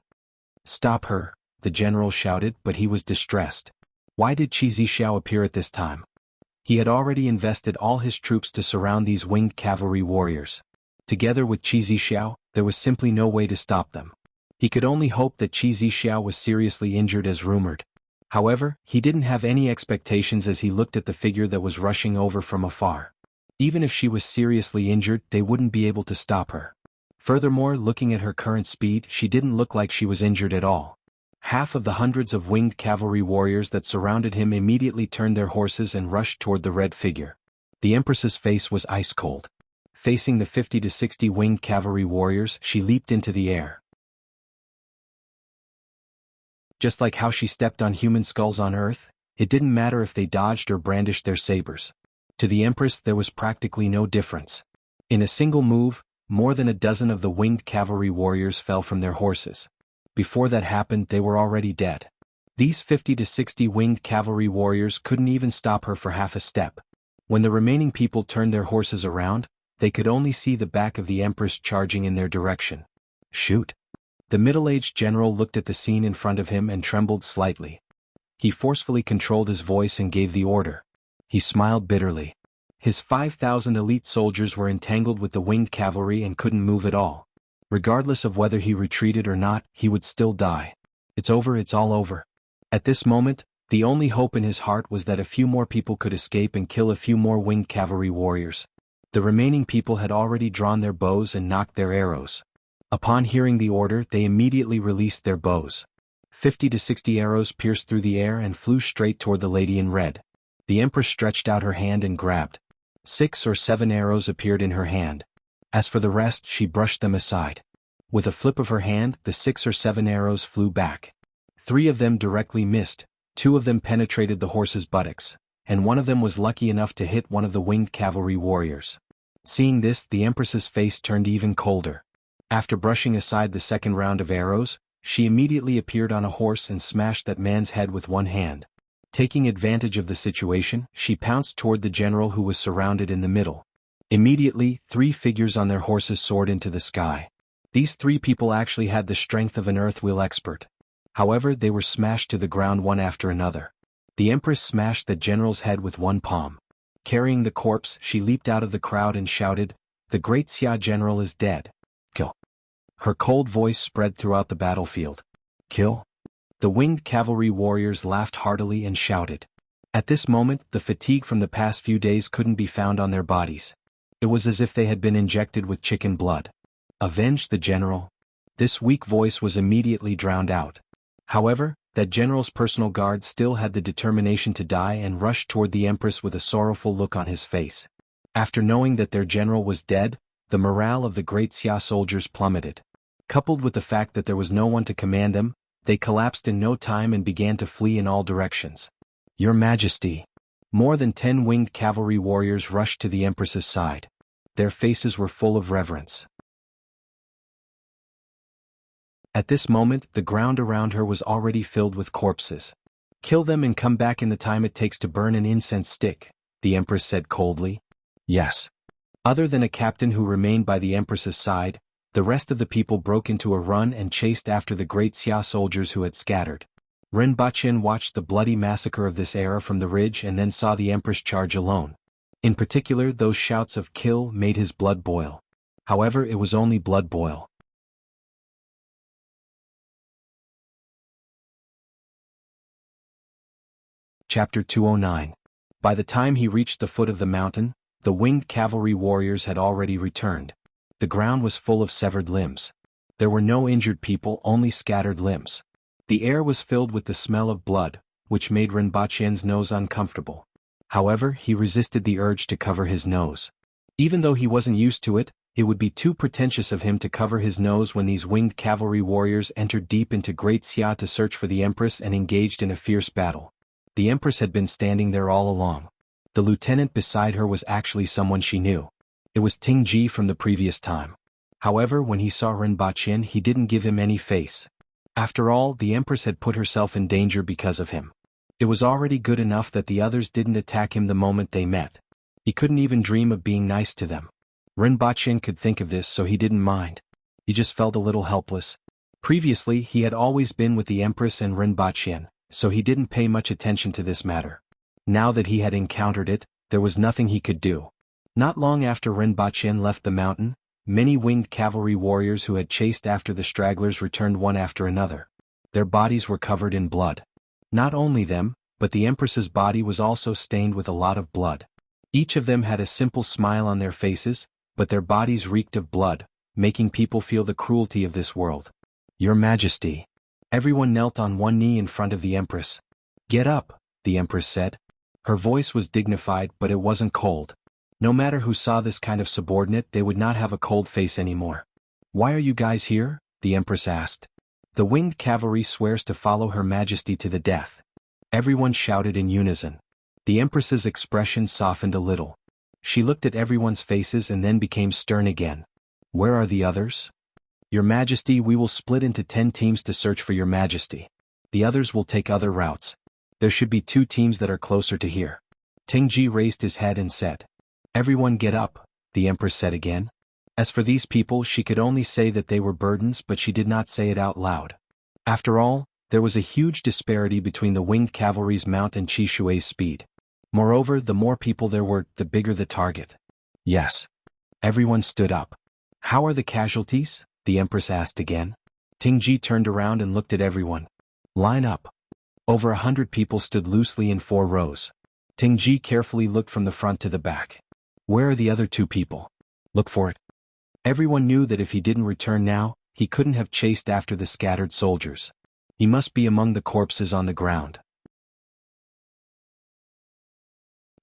"Stop her," the general shouted, but he was distressed. Why did Qi Zixiao appear at this time? He had already invested all his troops to surround these winged cavalry warriors. Together with Qi Zixiao, there was simply no way to stop them. He could only hope that Qi Zixiao was seriously injured as rumored. However, he didn't have any expectations as he looked at the figure that was rushing over from afar. Even if she was seriously injured, they wouldn't be able to stop her. Furthermore, looking at her current speed, she didn't look like she was injured at all. Half of the hundreds of winged cavalry warriors that surrounded him immediately turned their horses and rushed toward the red figure. The Empress's face was ice cold. Facing the 50 to 60 winged cavalry warriors, she leaped into the air. Just like how she stepped on human skulls on Earth, it didn't matter if they dodged or brandished their sabers. To the Empress there was practically no difference. In a single move, more than a dozen of the winged cavalry warriors fell from their horses. Before that happened, they were already dead. These 50 to 60 winged cavalry warriors couldn't even stop her for half a step. When the remaining people turned their horses around, they could only see the back of the Empress charging in their direction. "Shoot!" The middle-aged general looked at the scene in front of him and trembled slightly. He forcefully controlled his voice and gave the order. He smiled bitterly. His 5,000 elite soldiers were entangled with the winged cavalry and couldn't move at all. Regardless of whether he retreated or not, he would still die. It's over, it's all over. At this moment, the only hope in his heart was that a few more people could escape and kill a few more winged cavalry warriors. The remaining people had already drawn their bows and knocked their arrows. Upon hearing the order, they immediately released their bows. 50 to 60 arrows pierced through the air and flew straight toward the lady in red. The Empress stretched out her hand and grabbed. 6 or 7 arrows appeared in her hand. As for the rest, she brushed them aside. With a flip of her hand, the 6 or 7 arrows flew back. 3 of them directly missed, 2 of them penetrated the horse's buttocks, and 1 of them was lucky enough to hit one of the winged cavalry warriors. Seeing this, the Empress's face turned even colder. After brushing aside the second round of arrows, she immediately appeared on a horse and smashed that man's head with one hand. Taking advantage of the situation, she pounced toward the general who was surrounded in the middle. Immediately, 3 figures on their horses soared into the sky. These 3 people actually had the strength of an earthwheel expert. However, they were smashed to the ground one after another. The Empress smashed the general's head with one palm. Carrying the corpse, she leaped out of the crowd and shouted, "The great Xia general is dead. Kill." Her cold voice spread throughout the battlefield. "Kill?" The winged cavalry warriors laughed heartily and shouted. At this moment, the fatigue from the past few days couldn't be found on their bodies. It was as if they had been injected with chicken blood. "Avenge the general." This weak voice was immediately drowned out. However, that general's personal guard still had the determination to die and rushed toward the Empress with a sorrowful look on his face. After knowing that their general was dead, the morale of the great Xia soldiers plummeted. Coupled with the fact that there was no one to command them, they collapsed in no time and began to flee in all directions. "Your Majesty!" More than 10 winged cavalry warriors rushed to the Empress's side. Their faces were full of reverence. At this moment, the ground around her was already filled with corpses. "Kill them and come back in the time it takes to burn an incense stick," the Empress said coldly. "Yes." Other than a captain who remained by the Empress's side, the rest of the people broke into a run and chased after the great Xia soldiers who had scattered. Rinpochen watched the bloody massacre of this era from the ridge and then saw the Empress charge alone. In particular, those shouts of "kill" made his blood boil. However, it was only blood boil. Chapter 209. By the time he reached the foot of the mountain, the winged cavalry warriors had already returned. The ground was full of severed limbs. There were no injured people, only scattered limbs. The air was filled with the smell of blood, which made Rinpochen's nose uncomfortable. However, he resisted the urge to cover his nose. Even though he wasn't used to it, it would be too pretentious of him to cover his nose when these winged cavalry warriors entered deep into Great Xia to search for the Empress and engaged in a fierce battle. The Empress had been standing there all along. The lieutenant beside her was actually someone she knew. It was Tingji from the previous time. However, when he saw Rinpochen, he didn't give him any face. After all, the Empress had put herself in danger because of him. It was already good enough that the others didn't attack him the moment they met. He couldn't even dream of being nice to them. Rinpochen could think of this, so he didn't mind. He just felt a little helpless. Previously, he had always been with the Empress and Rinpochen, so he didn't pay much attention to this matter. Now that he had encountered it, there was nothing he could do. Not long after Rinpochen left the mountain, many winged cavalry warriors who had chased after the stragglers returned one after another. Their bodies were covered in blood. Not only them, but the Empress's body was also stained with a lot of blood. Each of them had a simple smile on their faces, but their bodies reeked of blood, making people feel the cruelty of this world. "Your Majesty." Everyone knelt on one knee in front of the Empress. "Get up," the Empress said. Her voice was dignified, but it wasn't cold. No matter who saw this kind of subordinate, they would not have a cold face anymore. "Why are you guys here?" the Empress asked. "The winged cavalry swears to follow Her Majesty to the death." Everyone shouted in unison. The Empress's expression softened a little. She looked at everyone's faces and then became stern again. "Where are the others?" "Your Majesty, we will split into 10 teams to search for Your Majesty. The others will take other routes. There should be 2 teams that are closer to here." Tingji raised his head and said. "Everyone get up," the Empress said again. As for these people, she could only say that they were burdens, but she did not say it out loud. After all, there was a huge disparity between the winged cavalry's mount and Qi Shui's speed. Moreover, the more people there were, the bigger the target. "Yes." Everyone stood up. "How are the casualties?" the Empress asked again. Tingji turned around and looked at everyone. "Line up." Over 100 people stood loosely in 4 rows. Tingji carefully looked from the front to the back. "Where are the other 2 people? Look for it." Everyone knew that if he didn't return now, he couldn't have chased after the scattered soldiers. He must be among the corpses on the ground.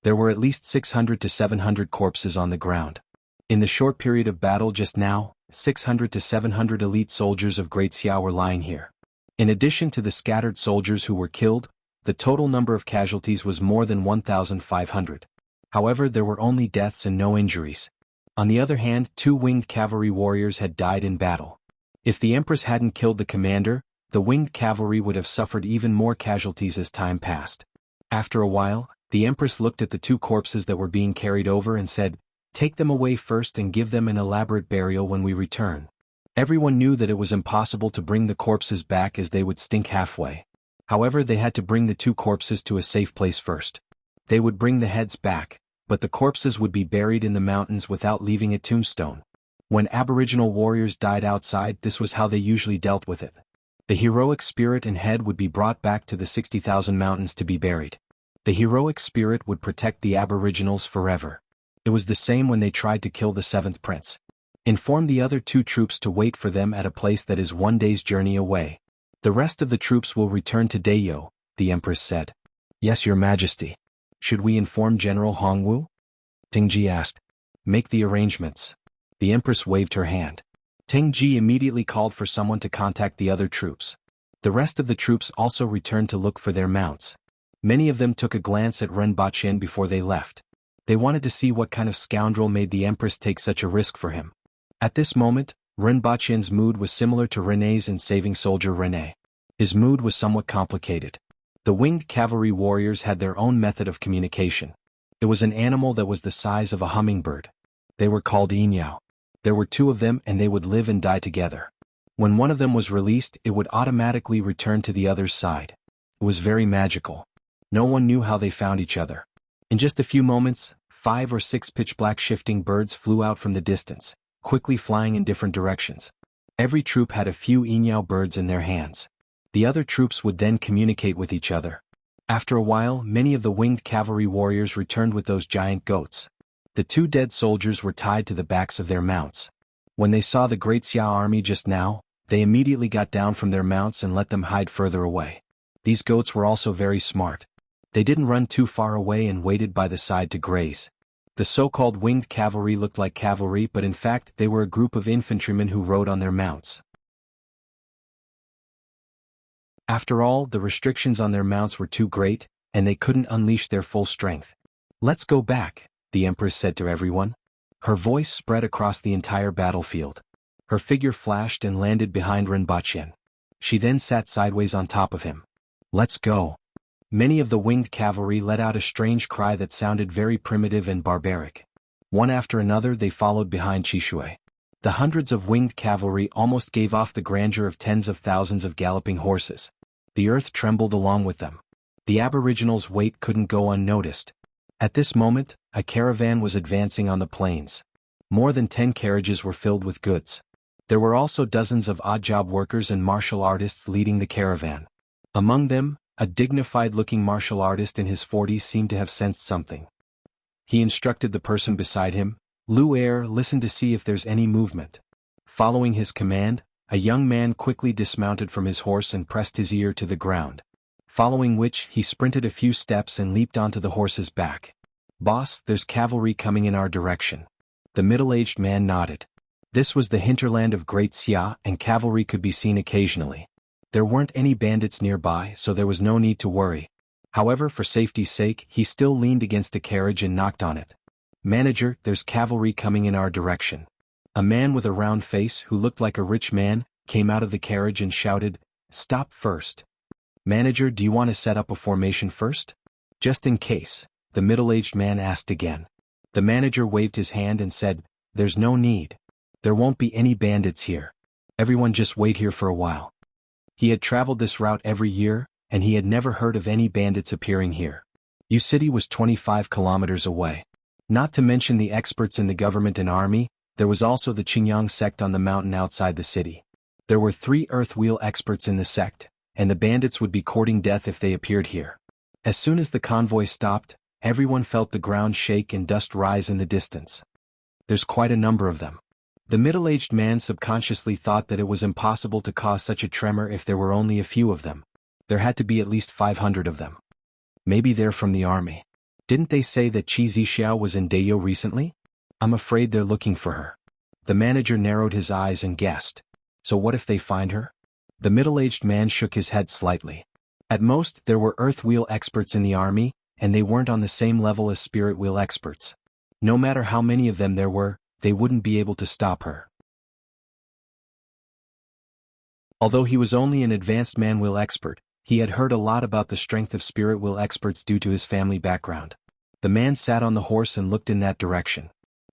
There were at least 600 to 700 corpses on the ground. In the short period of battle just now, 600 to 700 elite soldiers of Great Xia were lying here. In addition to the scattered soldiers who were killed, the total number of casualties was more than 1,500. However, there were only deaths and no injuries. On the other hand, 2 winged cavalry warriors had died in battle. If the Empress hadn't killed the commander, the winged cavalry would have suffered even more casualties as time passed. After a while, the Empress looked at the 2 corpses that were being carried over and said, "Take them away first and give them an elaborate burial when we return." Everyone knew that it was impossible to bring the corpses back as they would stink halfway. However, they had to bring the 2 corpses to a safe place first. They would bring the heads back, but the corpses would be buried in the mountains without leaving a tombstone. When Aboriginal warriors died outside, this was how they usually dealt with it. The heroic spirit and head would be brought back to the 60,000 mountains to be buried. The heroic spirit would protect the Aboriginals forever. It was the same when they tried to kill the 7th prince. Inform the other 2 troops to wait for them at a place that is 1 day's journey away. The rest of the troops will return to Dayo, the Empress said. "Yes, Your Majesty." "Should we inform General Hongwu?" Tingji asked. "Make the arrangements." The Empress waved her hand. Tingji immediately called for someone to contact the other troops. The rest of the troops also returned to look for their mounts. Many of them took a glance at Renbachien before they left. They wanted to see what kind of scoundrel made the Empress take such a risk for him. At this moment, Renbachien's mood was similar to René's in Saving Soldier René. His mood was somewhat complicated. The winged cavalry warriors had their own method of communication. It was an animal that was the size of a hummingbird. They were called Yinyao. There were two of them and they would live and die together. When one of them was released, it would automatically return to the other's side. It was very magical. No one knew how they found each other. In just a few moments, 5 or 6 pitch-black shifting birds flew out from the distance, quickly flying in different directions. Every troop had a few Yinyao birds in their hands. The other troops would then communicate with each other. After a while, many of the winged cavalry warriors returned with those giant goats. The 2 dead soldiers were tied to the backs of their mounts. When they saw the great Xia army just now, they immediately got down from their mounts and let them hide further away. These goats were also very smart. They didn't run too far away and waited by the side to graze. The so-called winged cavalry looked like cavalry, but in fact they were a group of infantrymen who rode on their mounts. After all, the restrictions on their mounts were too great, and they couldn't unleash their full strength. "Let's go back," the Empress said to everyone. Her voice spread across the entire battlefield. Her figure flashed and landed behind Renbachien. She then sat sideways on top of him. "Let's go." Many of the winged cavalry let out a strange cry that sounded very primitive and barbaric. One after another they followed behind Chishui. The hundreds of winged cavalry almost gave off the grandeur of tens of thousands of galloping horses. The earth trembled along with them. The aboriginals' weight couldn't go unnoticed. At this moment, a caravan was advancing on the plains. More than 10 carriages were filled with goods. There were also dozens of odd-job workers and martial artists leading the caravan. Among them, a dignified-looking martial artist in his 40s seemed to have sensed something. He instructed the person beside him, "Lu Er, listen to see if there's any movement." Following his command, a young man quickly dismounted from his horse and pressed his ear to the ground. Following which, he sprinted a few steps and leaped onto the horse's back. "Boss, there's cavalry coming in our direction." The middle-aged man nodded. This was the hinterland of Great Xia, and cavalry could be seen occasionally. There weren't any bandits nearby, so there was no need to worry. However, for safety's sake, he still leaned against a carriage and knocked on it. "Manager, there's cavalry coming in our direction." A man with a round face, who looked like a rich man, came out of the carriage and shouted, "Stop first." "Manager, do you want to set up a formation first?" "Just in case," the middle-aged man asked again. The manager waved his hand and said, "There's no need. There won't be any bandits here. Everyone just wait here for a while." He had traveled this route every year, and he had never heard of any bandits appearing here. Yu City was 25 kilometers away. Not to mention the experts in the government and army, there was also the Qingyang sect on the mountain outside the city. There were 3 earth wheel experts in the sect, and the bandits would be courting death if they appeared here. As soon as the convoy stopped, everyone felt the ground shake and dust rise in the distance. "There's quite a number of them." The middle-aged man subconsciously thought that it was impossible to cause such a tremor if there were only a few of them. There had to be at least 500 of them. Maybe they're from the army. Didn't they say that Qi Zixiao was in Deyo recently? I'm afraid they're looking for her. The manager narrowed his eyes and guessed. So what if they find her? The middle-aged man shook his head slightly. At most, there were earth wheel experts in the army, and they weren't on the same level as spirit wheel experts. No matter how many of them there were, they wouldn't be able to stop her. Although he was only an advanced man-wheel expert, he had heard a lot about the strength of spirit wheel experts due to his family background. The man sat on the horse and looked in that direction.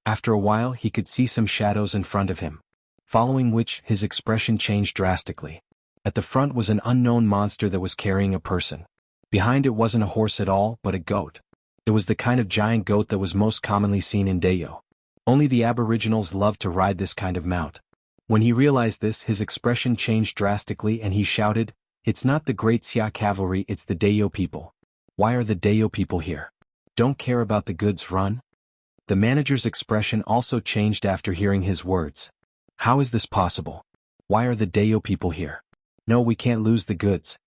After a while he could see some shadows in front of him. Following which, his expression changed drastically. At the front was an unknown monster that was carrying a person. Behind it wasn't a horse at all, but a goat. It was the kind of giant goat that was most commonly seen in Deyo. Only the aboriginals loved to ride this kind of mount. When he realized this, his expression changed drastically and he shouted, "It's not the Great Xia cavalry, it's the Deyo people. Why are the Deyo people here? Don't care about the goods, run?" The manager's expression also changed after hearing his words. "How is this possible? Why are the Deyo people here? No, we can't lose the goods.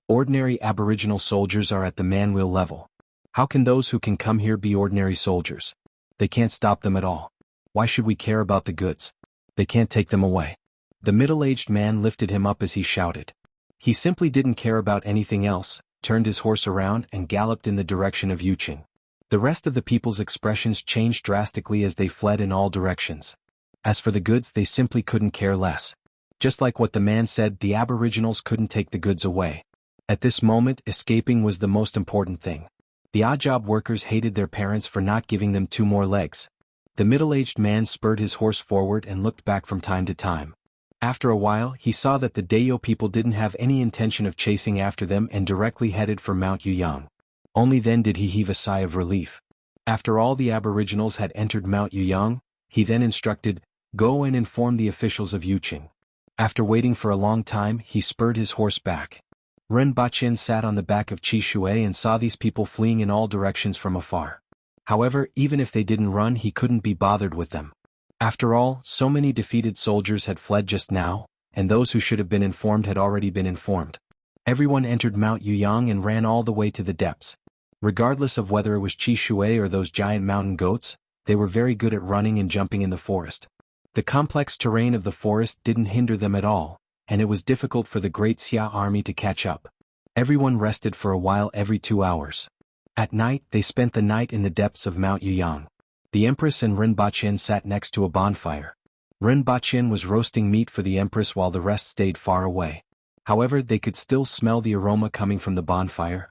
Ordinary aboriginal soldiers are at the man-wheel level. How can those who can come here be ordinary soldiers? They can't stop them at all. Why should we care about the goods? They can't take them away." The middle-aged man lifted him up as he shouted. He simply didn't care about anything else, turned his horse around and galloped in the direction of Yuqing. The rest of the people's expressions changed drastically as they fled in all directions. As for the goods, they simply couldn't care less. Just like what the man said, the aboriginals couldn't take the goods away. At this moment, escaping was the most important thing. The odd job workers hated their parents for not giving them 2 more legs. The middle-aged man spurred his horse forward and looked back from time to time. After a while, he saw that the Dayo people didn't have any intention of chasing after them and directly headed for Mount Yuyang. Only then did he heave a sigh of relief. After all the aboriginals had entered Mount Yuyang, he then instructed, "Go and inform the officials of Yuqing." After waiting for a long time, he spurred his horse back. Ren Baqin sat on the back of Qi Shui and saw these people fleeing in all directions from afar. However, even if they didn't run, he couldn't be bothered with them. After all, so many defeated soldiers had fled just now, and those who should have been informed had already been informed. Everyone entered Mount Yuyang and ran all the way to the depths. Regardless of whether it was Qi Shui or those giant mountain goats, they were very good at running and jumping in the forest. The complex terrain of the forest didn't hinder them at all, and it was difficult for the Great Xia army to catch up. Everyone rested for a while every 2 hours. At night, they spent the night in the depths of Mount Yuyang. The Empress and Ren Baqin sat next to a bonfire. Ren Baqin was roasting meat for the Empress while the rest stayed far away. However, they could still smell the aroma coming from the bonfire.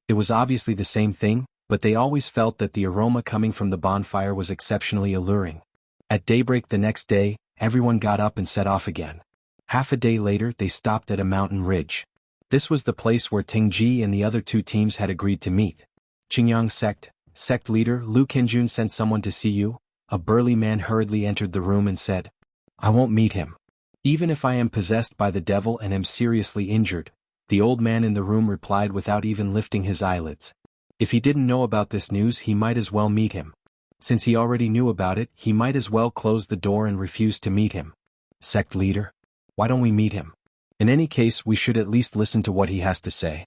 It was obviously the same thing, but they always felt that the aroma coming from the bonfire was exceptionally alluring. At daybreak the next day, everyone got up and set off again. Half a day later, they stopped at a mountain ridge. This was the place where Tingji and the other 2 teams had agreed to meet. Qingyang sect leader Lu Kenjun sent someone to see you. A burly man hurriedly entered the room and said, "I won't meet him. Even if I am possessed by the devil and am seriously injured," the old man in the room replied without even lifting his eyelids. If he didn't know about this news, he might as well meet him. Since he already knew about it, he might as well close the door and refuse to meet him. "Sect leader? Why don't we meet him? In any case, we should at least listen to what he has to say."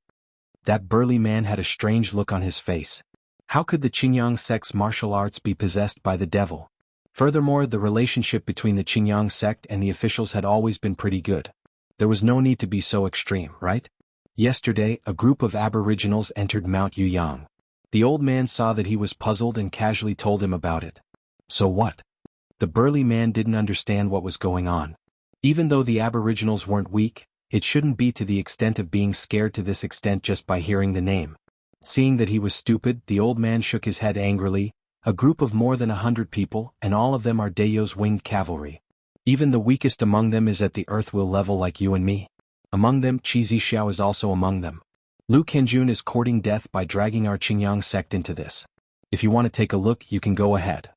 That burly man had a strange look on his face. How could the Qingyang sect's martial arts be possessed by the devil? Furthermore, the relationship between the Qingyang sect and the officials had always been pretty good. There was no need to be so extreme, right? Yesterday, a group of aboriginals entered Mount Yuyang. The old man saw that he was puzzled and casually told him about it. So what? The burly man didn't understand what was going on. Even though the aboriginals weren't weak, it shouldn't be to the extent of being scared to this extent just by hearing the name. Seeing that he was stupid, the old man shook his head angrily. "A group of more than 100 people, and all of them are Dayo's winged cavalry. Even the weakest among them is at the earthwill level like you and me. Among them, Qi Zixiao is also among them. Lu Kenjun is courting death by dragging our Qingyang sect into this. If you want to take a look, you can go ahead."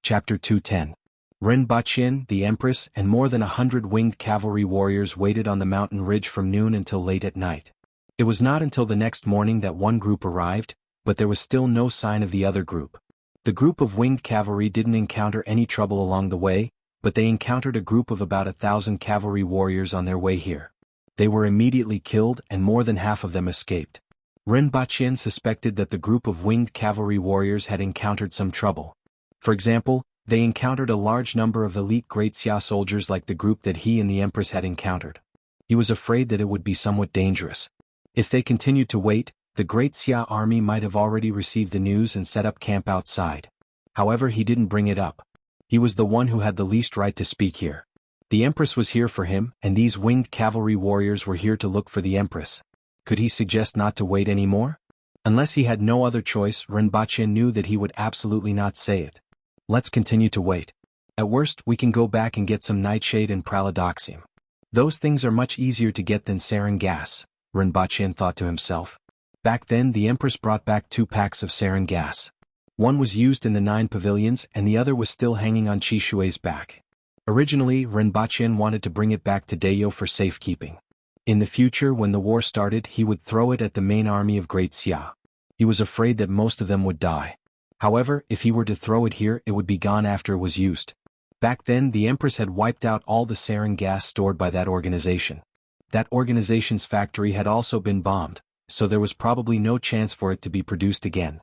Chapter 210. Ren Baqin, the Empress, and more than 100 winged cavalry warriors waited on the mountain ridge from noon until late at night. It was not until the next morning that one group arrived, but there was still no sign of the other group. The group of winged cavalry didn't encounter any trouble along the way, but they encountered a group of about 1,000 cavalry warriors on their way here. They were immediately killed and more than half of them escaped. Ren Baqin suspected that the group of winged cavalry warriors had encountered some trouble. For example, they encountered a large number of elite Great Xia soldiers like the group that he and the Empress had encountered. He was afraid that it would be somewhat dangerous. If they continued to wait, the Great Xia army might have already received the news and set up camp outside. However, he didn't bring it up. He was the one who had the least right to speak here. The Empress was here for him, and these winged cavalry warriors were here to look for the Empress. Could he suggest not to wait anymore? Unless he had no other choice, Ren Baqin knew that he would absolutely not say it. "Let's continue to wait. At worst, we can go back and get some nightshade and pralidoxime. Those things are much easier to get than sarin gas," Ren Baqin thought to himself. Back then, the Empress brought back 2 packs of sarin gas. One was used in the 9 pavilions and the other was still hanging on Qi Shui's back. Originally, Ren Baqin wanted to bring it back to Dayo for safekeeping. In the future, when the war started, he would throw it at the main army of Great Xia. He was afraid that most of them would die. However, if he were to throw it here, it would be gone after it was used. Back then, the Empress had wiped out all the sarin gas stored by that organization. That organization's factory had also been bombed, so there was probably no chance for it to be produced again.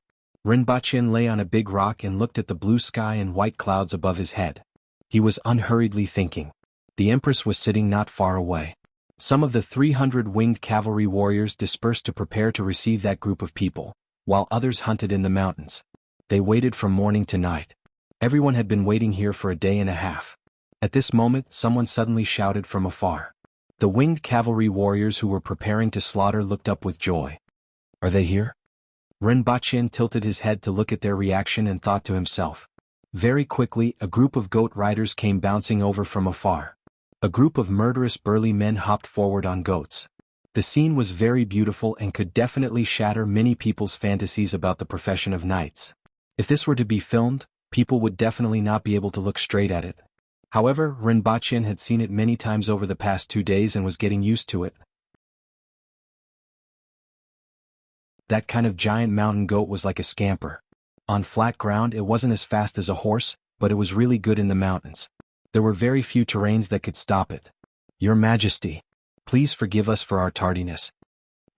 Rinpoche lay on a big rock and looked at the blue sky and white clouds above his head. He was unhurriedly thinking. The Empress was sitting not far away. Some of the 300 winged cavalry warriors dispersed to prepare to receive that group of people, while others hunted in the mountains. They waited from morning to night. Everyone had been waiting here for a day and a half. At this moment, someone suddenly shouted from afar. The winged cavalry warriors who were preparing to slaughter looked up with joy. Are they here? Rinpoche tilted his head to look at their reaction and thought to himself. Very quickly, a group of goat riders came bouncing over from afar. A group of murderous burly men hopped forward on goats. The scene was very beautiful and could definitely shatter many people's fantasies about the profession of knights. If this were to be filmed, people would definitely not be able to look straight at it. However, Rinpoche had seen it many times over the past 2 days and was getting used to it. That kind of giant mountain goat was like a scamper. On flat ground it wasn't as fast as a horse, but it was really good in the mountains. There were very few terrains that could stop it. Your Majesty, please forgive us for our tardiness.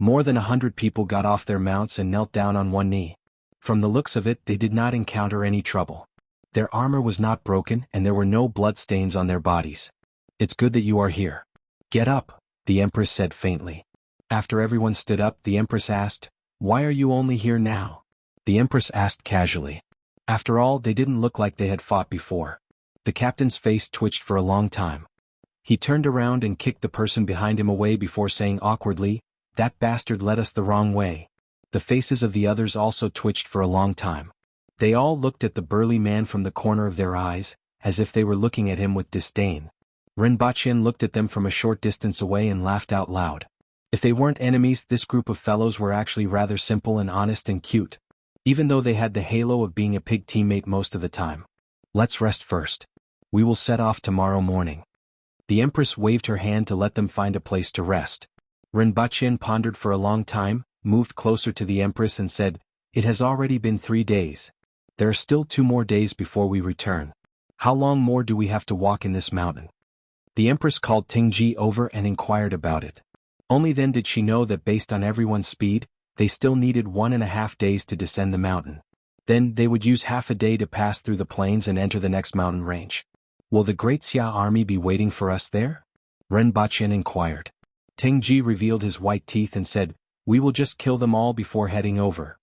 More than 100 people got off their mounts and knelt down on one knee. From the looks of it, they did not encounter any trouble. Their armor was not broken and there were no bloodstains on their bodies. It's good that you are here. Get up, the Empress said faintly. After everyone stood up, the Empress asked, "Why are you only here now?" The Empress asked casually. After all, they didn't look like they had fought before. The captain's face twitched for a long time. He turned around and kicked the person behind him away before saying awkwardly, "That bastard led us the wrong way." The faces of the others also twitched for a long time. They all looked at the burly man from the corner of their eyes, as if they were looking at him with disdain. Rinpoche looked at them from a short distance away and laughed out loud. If they weren't enemies, this group of fellows were actually rather simple and honest and cute. Even though they had the halo of being a pig teammate most of the time. Let's rest first. We will set off tomorrow morning. The Empress waved her hand to let them find a place to rest. Rinpoche pondered for a long time, moved closer to the Empress and said, "It has already been 3 days. There are still 2 more days before we return. How long more do we have to walk in this mountain?" The Empress called Tingji over and inquired about it. Only then did she know that based on everyone's speed, they still needed 1.5 days to descend the mountain. Then they would use half a day to pass through the plains and enter the next mountain range. Will the Great Xia army be waiting for us there? Rinpoche inquired. Tingji revealed his white teeth and said, "We will just kill them all before heading over."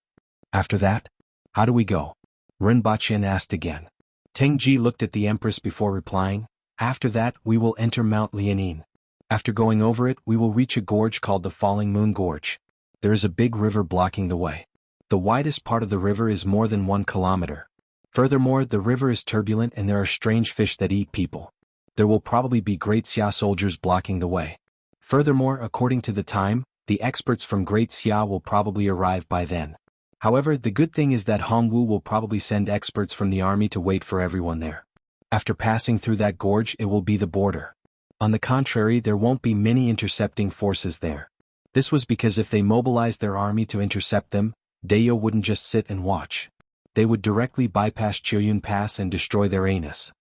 After that? How do we go? Rinpoche asked again. Tingji looked at the Empress before replying, "After that we will enter Mount Lianin. After going over it we will reach a gorge called the Falling Moon Gorge. There is a big river blocking the way. The widest part of the river is more than 1 kilometer. Furthermore, the river is turbulent and there are strange fish that eat people. There will probably be Great Xia soldiers blocking the way. Furthermore, according to the time, the experts from Great Xia will probably arrive by then. However, the good thing is that Hongwu will probably send experts from the army to wait for everyone there. After passing through that gorge, it will be the border. On the contrary, there won't be many intercepting forces there. This was because if they mobilized their army to intercept them, Dayo wouldn't just sit and watch. They would directly bypass Chiuyun Pass and destroy their anus.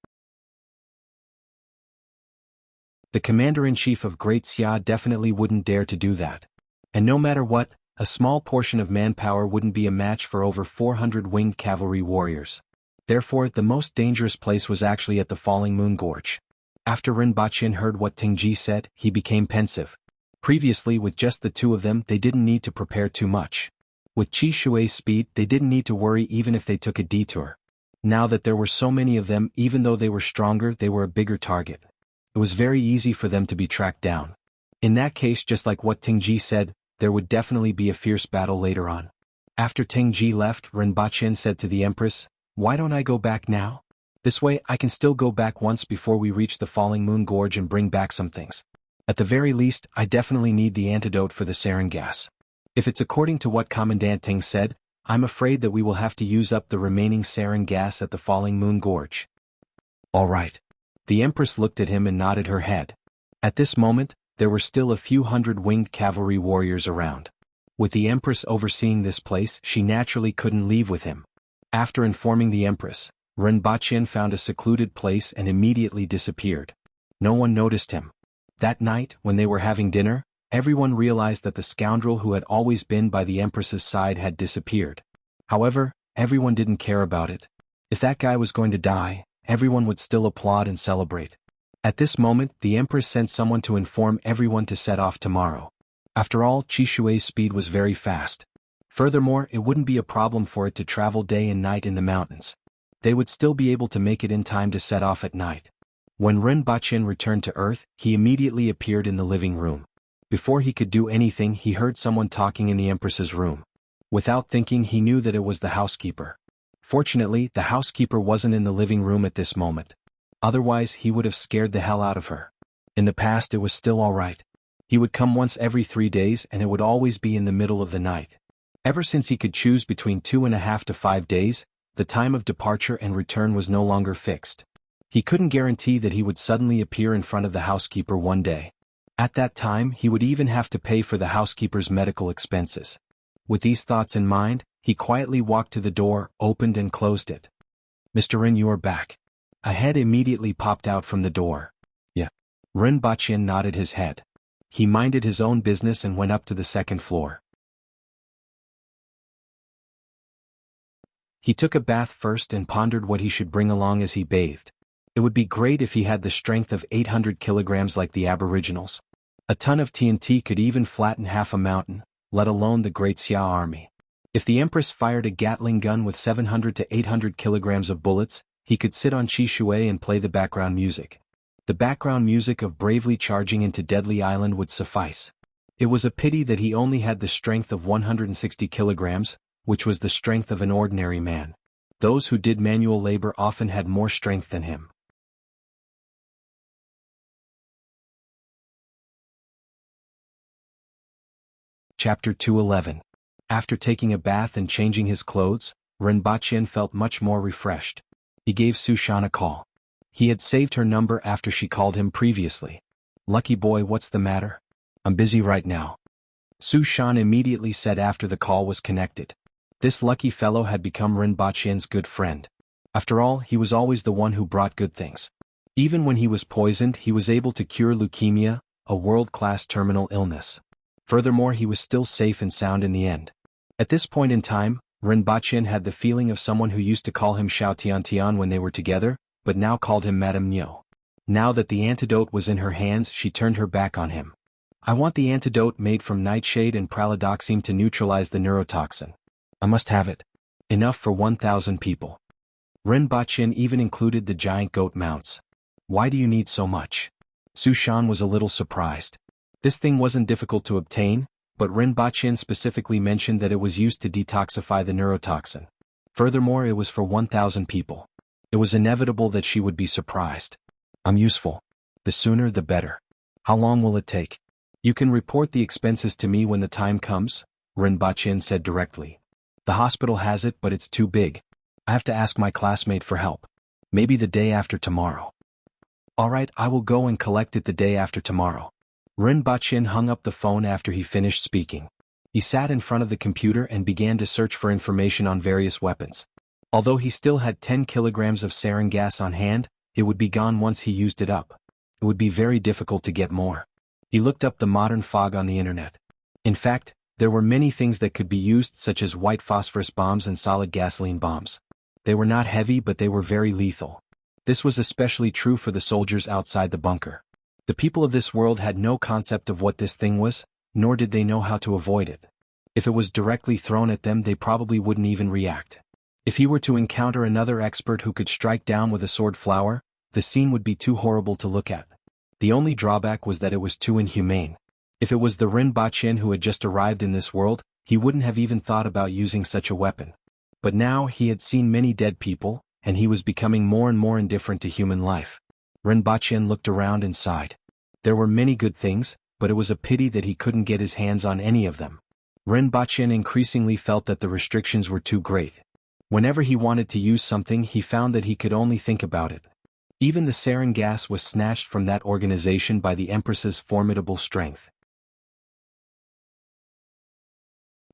The commander-in-chief of Great Xia definitely wouldn't dare to do that. And no matter what, a small portion of manpower wouldn't be a match for over 400 winged cavalry warriors. Therefore, the most dangerous place was actually at the Falling Moon Gorge. After Rinpoche heard what Tingji said, he became pensive. Previously, with just the 2 of them, they didn't need to prepare too much. With Qi Shui's speed, they didn't need to worry even if they took a detour. Now that there were so many of them, even though they were stronger, they were a bigger target. It was very easy for them to be tracked down. In that case, just like what Tingji said, there would definitely be a fierce battle later on. After Tingji left, Rinpoche said to the Empress, "Why don't I go back now? This way I can still go back once before we reach the Falling Moon Gorge and bring back some things. At the very least, I definitely need the antidote for the sarin gas. If it's according to what Commandant Ting said, I'm afraid that we will have to use up the remaining sarin gas at the Falling Moon Gorge." All right. The Empress looked at him and nodded her head. At this moment, there were still a few hundred winged cavalry warriors around. With the Empress overseeing this place, she naturally couldn't leave with him. After informing the Empress, Rinpoche found a secluded place and immediately disappeared. No one noticed him. That night, when they were having dinner, everyone realized that the scoundrel who had always been by the Empress's side had disappeared. However, everyone didn't care about it. If that guy was going to die, everyone would still applaud and celebrate. At this moment, the Empress sent someone to inform everyone to set off tomorrow. After all, Qi Shui's speed was very fast. Furthermore, it wouldn't be a problem for it to travel day and night in the mountains. They would still be able to make it in time to set off at night. When Ren Baqin returned to Earth, he immediately appeared in the living room. Before he could do anything, he heard someone talking in the Empress's room. Without thinking, he knew that it was the housekeeper. Fortunately, the housekeeper wasn't in the living room at this moment. Otherwise, he would have scared the hell out of her. In the past, it was still alright. He would come once every 3 days and it would always be in the middle of the night. Ever since he could choose between 2.5 to 5 days, the time of departure and return was no longer fixed. He couldn't guarantee that he would suddenly appear in front of the housekeeper one day. At that time, he would even have to pay for the housekeeper's medical expenses. With these thoughts in mind, he quietly walked to the door, opened and closed it. "Mr. Ren, you are back." A head immediately popped out from the door. "Yeah." Ren Baqin nodded his head. He minded his own business and went up to the second floor. He took a bath first and pondered what he should bring along as he bathed. It would be great if he had the strength of 800 kilograms like the Aboriginals. A ton of TNT could even flatten half a mountain, let alone the Great Xia army. If the Empress fired a Gatling gun with 700 to 800 kilograms of bullets, he could sit on Qi Shui and play the background music. The background music of bravely charging into Deadly Island would suffice. It was a pity that he only had the strength of 160 kilograms, which was the strength of an ordinary man. Those who did manual labor often had more strength than him. Chapter 211. After taking a bath and changing his clothes, Ren Baqin felt much more refreshed. He gave Su Shan a call. He had saved her number after she called him previously. "Lucky boy, what's the matter?" "I'm busy right now," Su Shan immediately said after the call was connected. This lucky fellow had become Ren Baqin's good friend. After all, he was always the one who brought good things. Even when he was poisoned, he was able to cure leukemia, a world-class terminal illness. Furthermore, he was still safe and sound in the end. At this point in time, Ren Baqin had the feeling of someone who used to call him Xiao Tian Tian when they were together, but now called him Madame Niu. Now that the antidote was in her hands, she turned her back on him. "I want the antidote made from nightshade and pralidoxime to neutralize the neurotoxin. I must have it. Enough for 1,000 people." Ren Baqin even included the giant goat mounts. "Why do you need so much?" Su Shan was a little surprised. This thing wasn't difficult to obtain, but Ren Baqin specifically mentioned that it was used to detoxify the neurotoxin. Furthermore, it was for 1,000 people. It was inevitable that she would be surprised. "I'm useful. The sooner the better. How long will it take?" "You can report the expenses to me when the time comes," Ren Baqin said directly. "The hospital has it, but it's too big. I have to ask my classmate for help. Maybe the day after tomorrow." "Alright, I will go and collect it the day after tomorrow." Ren Baqin hung up the phone after he finished speaking. He sat in front of the computer and began to search for information on various weapons. Although he still had 10 kilograms of sarin gas on hand, it would be gone once he used it up. It would be very difficult to get more. He looked up the modern fog on the internet. In fact, there were many things that could be used, such as white phosphorus bombs and solid gasoline bombs. They were not heavy, but they were very lethal. This was especially true for the soldiers outside the bunker. The people of this world had no concept of what this thing was, nor did they know how to avoid it. If it was directly thrown at them, they probably wouldn't even react. If he were to encounter another expert who could strike down with a sword flower, the scene would be too horrible to look at. The only drawback was that it was too inhumane. If it was the Ren Baqin who had just arrived in this world, he wouldn't have even thought about using such a weapon. But now he had seen many dead people, and he was becoming more and more indifferent to human life. Ren Baqin looked around and sighed. There were many good things, but it was a pity that he couldn't get his hands on any of them. Ren Baqin increasingly felt that the restrictions were too great. Whenever he wanted to use something, he found that he could only think about it. Even the sarin gas was snatched from that organization by the Empress's formidable strength.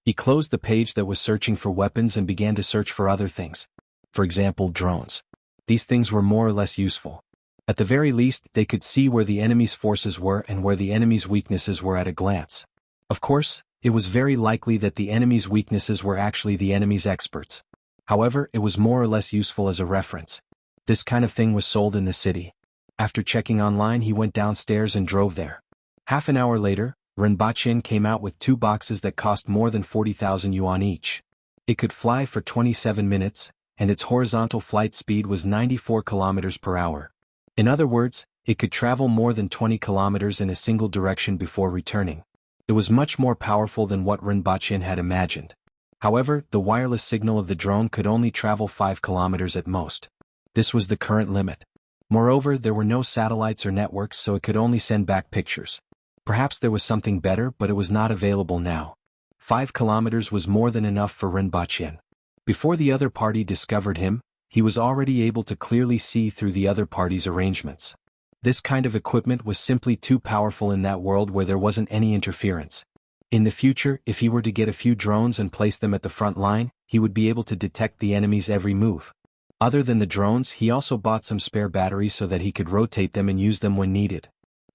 He closed the page that was searching for weapons and began to search for other things. For example, drones. These things were more or less useful. At the very least, they could see where the enemy's forces were and where the enemy's weaknesses were at a glance. Of course, it was very likely that the enemy's weaknesses were actually the enemy's experts. However, it was more or less useful as a reference. This kind of thing was sold in the city. After checking online, he went downstairs and drove there. Half an hour later, Rinpoche came out with 2 boxes that cost more than 40,000 yuan each. It could fly for 27 minutes, and its horizontal flight speed was 94 kilometers per hour. In other words, it could travel more than 20 kilometers in a single direction before returning. It was much more powerful than what Rinpoche had imagined. However, the wireless signal of the drone could only travel 5 kilometers at most. This was the current limit. Moreover, there were no satellites or networks, so it could only send back pictures. Perhaps there was something better, but it was not available now. 5 kilometers was more than enough for Rinpoche. Before the other party discovered him, he was already able to clearly see through the other party's arrangements. This kind of equipment was simply too powerful in that world where there wasn't any interference. In the future, if he were to get a few drones and place them at the front line, he would be able to detect the enemy's every move. Other than the drones, he also bought some spare batteries so that he could rotate them and use them when needed.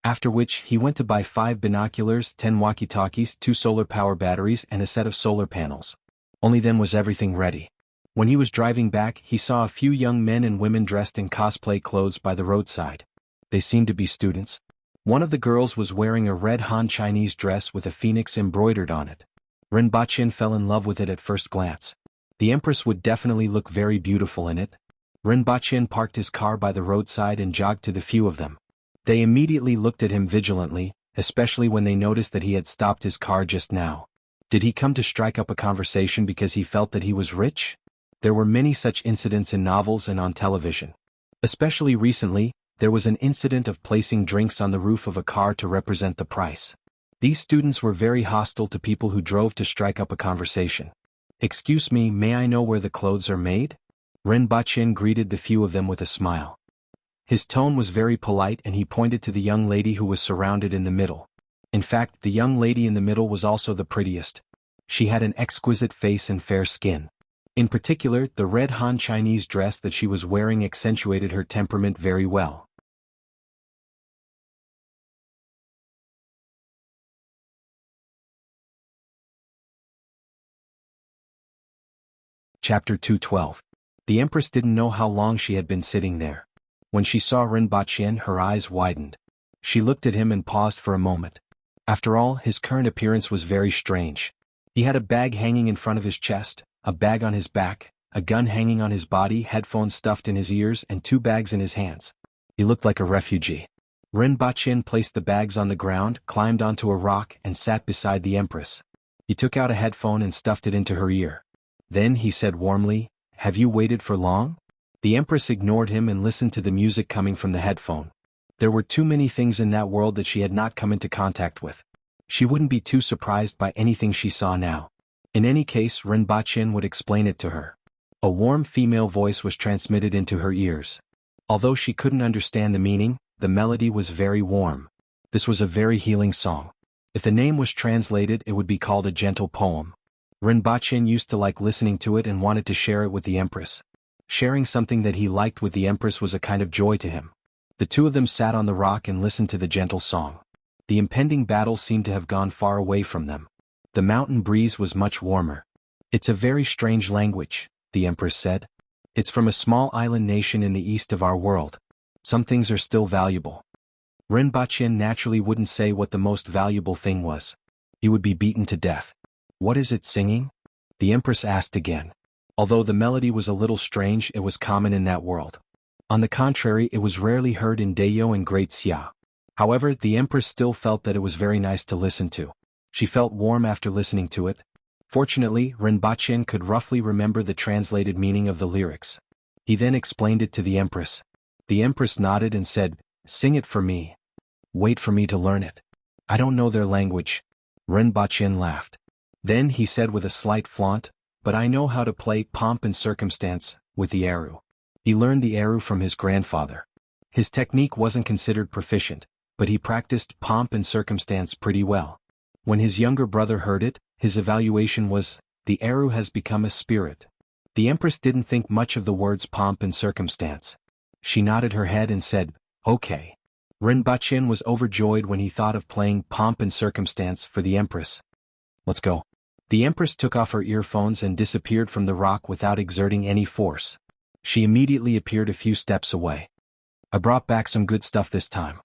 After which, he went to buy 5 binoculars, 10 walkie-talkies, 2 solar power batteries, and a set of solar panels. Only then was everything ready. When he was driving back, he saw a few young men and women dressed in cosplay clothes by the roadside. They seemed to be students. One of the girls was wearing a red Han Chinese dress with a phoenix embroidered on it. Rinpoche fell in love with it at first glance. The Empress would definitely look very beautiful in it. Rinpoche parked his car by the roadside and jogged to the few of them. They immediately looked at him vigilantly, especially when they noticed that he had stopped his car just now. Did he come to strike up a conversation because he felt that he was rich? There were many such incidents in novels and on television. Especially recently, there was an incident of placing drinks on the roof of a car to represent the price. These students were very hostile to people who drove to strike up a conversation. "Excuse me, may I know where the clothes are made?" Rinpoche greeted the few of them with a smile. His tone was very polite and he pointed to the young lady who was surrounded in the middle. In fact, the young lady in the middle was also the prettiest. She had an exquisite face and fair skin. In particular, the red Han Chinese dress that she was wearing accentuated her temperament very well. Chapter 212. The Empress didn't know how long she had been sitting there. When she saw Rinpoche, her eyes widened. She looked at him and paused for a moment. After all, his current appearance was very strange. He had a bag hanging in front of his chest, a bag on his back, a gun hanging on his body, headphones stuffed in his ears, and 2 bags in his hands. He looked like a refugee. Rinpoche placed the bags on the ground, climbed onto a rock, and sat beside the Empress. He took out a headphone and stuffed it into her ear. Then he said warmly, "Have you waited for long?" The Empress ignored him and listened to the music coming from the headphone. There were too many things in that world that she had not come into contact with. She wouldn't be too surprised by anything she saw now. In any case, Rinpoche would explain it to her. A warm female voice was transmitted into her ears. Although she couldn't understand the meaning, the melody was very warm. This was a very healing song. If the name was translated, it would be called a gentle poem. Rinpoche used to like listening to it and wanted to share it with the Empress. Sharing something that he liked with the Empress was a kind of joy to him. The two of them sat on the rock and listened to the gentle song. The impending battle seemed to have gone far away from them. The mountain breeze was much warmer. "It's a very strange language," the Empress said. "It's from a small island nation in the east of our world. Some things are still valuable." Rinpoche naturally wouldn't say what the most valuable thing was. He would be beaten to death. "What is it singing?" the Empress asked again. Although the melody was a little strange, it was common in that world. On the contrary, it was rarely heard in Dayo and Great Xia. However, the Empress still felt that it was very nice to listen to. She felt warm after listening to it. Fortunately, Rinpoche could roughly remember the translated meaning of the lyrics. He then explained it to the Empress. The Empress nodded and said, "Sing it for me." "Wait for me to learn it. I don't know their language." Rinpoche laughed. Then he said with a slight flaunt, "But I know how to play Pomp and Circumstance with the Eru." He learned the Eru from his grandfather. His technique wasn't considered proficient, but he practiced Pomp and Circumstance pretty well. When his younger brother heard it, his evaluation was, "The Eru has become a spirit." The Empress didn't think much of the words Pomp and Circumstance. She nodded her head and said, "Okay." Rinpoche was overjoyed when he thought of playing Pomp and Circumstance for the Empress. "Let's go." The Empress took off her earphones and disappeared from the rock without exerting any force. She immediately appeared a few steps away. I brought back some good stuff this time.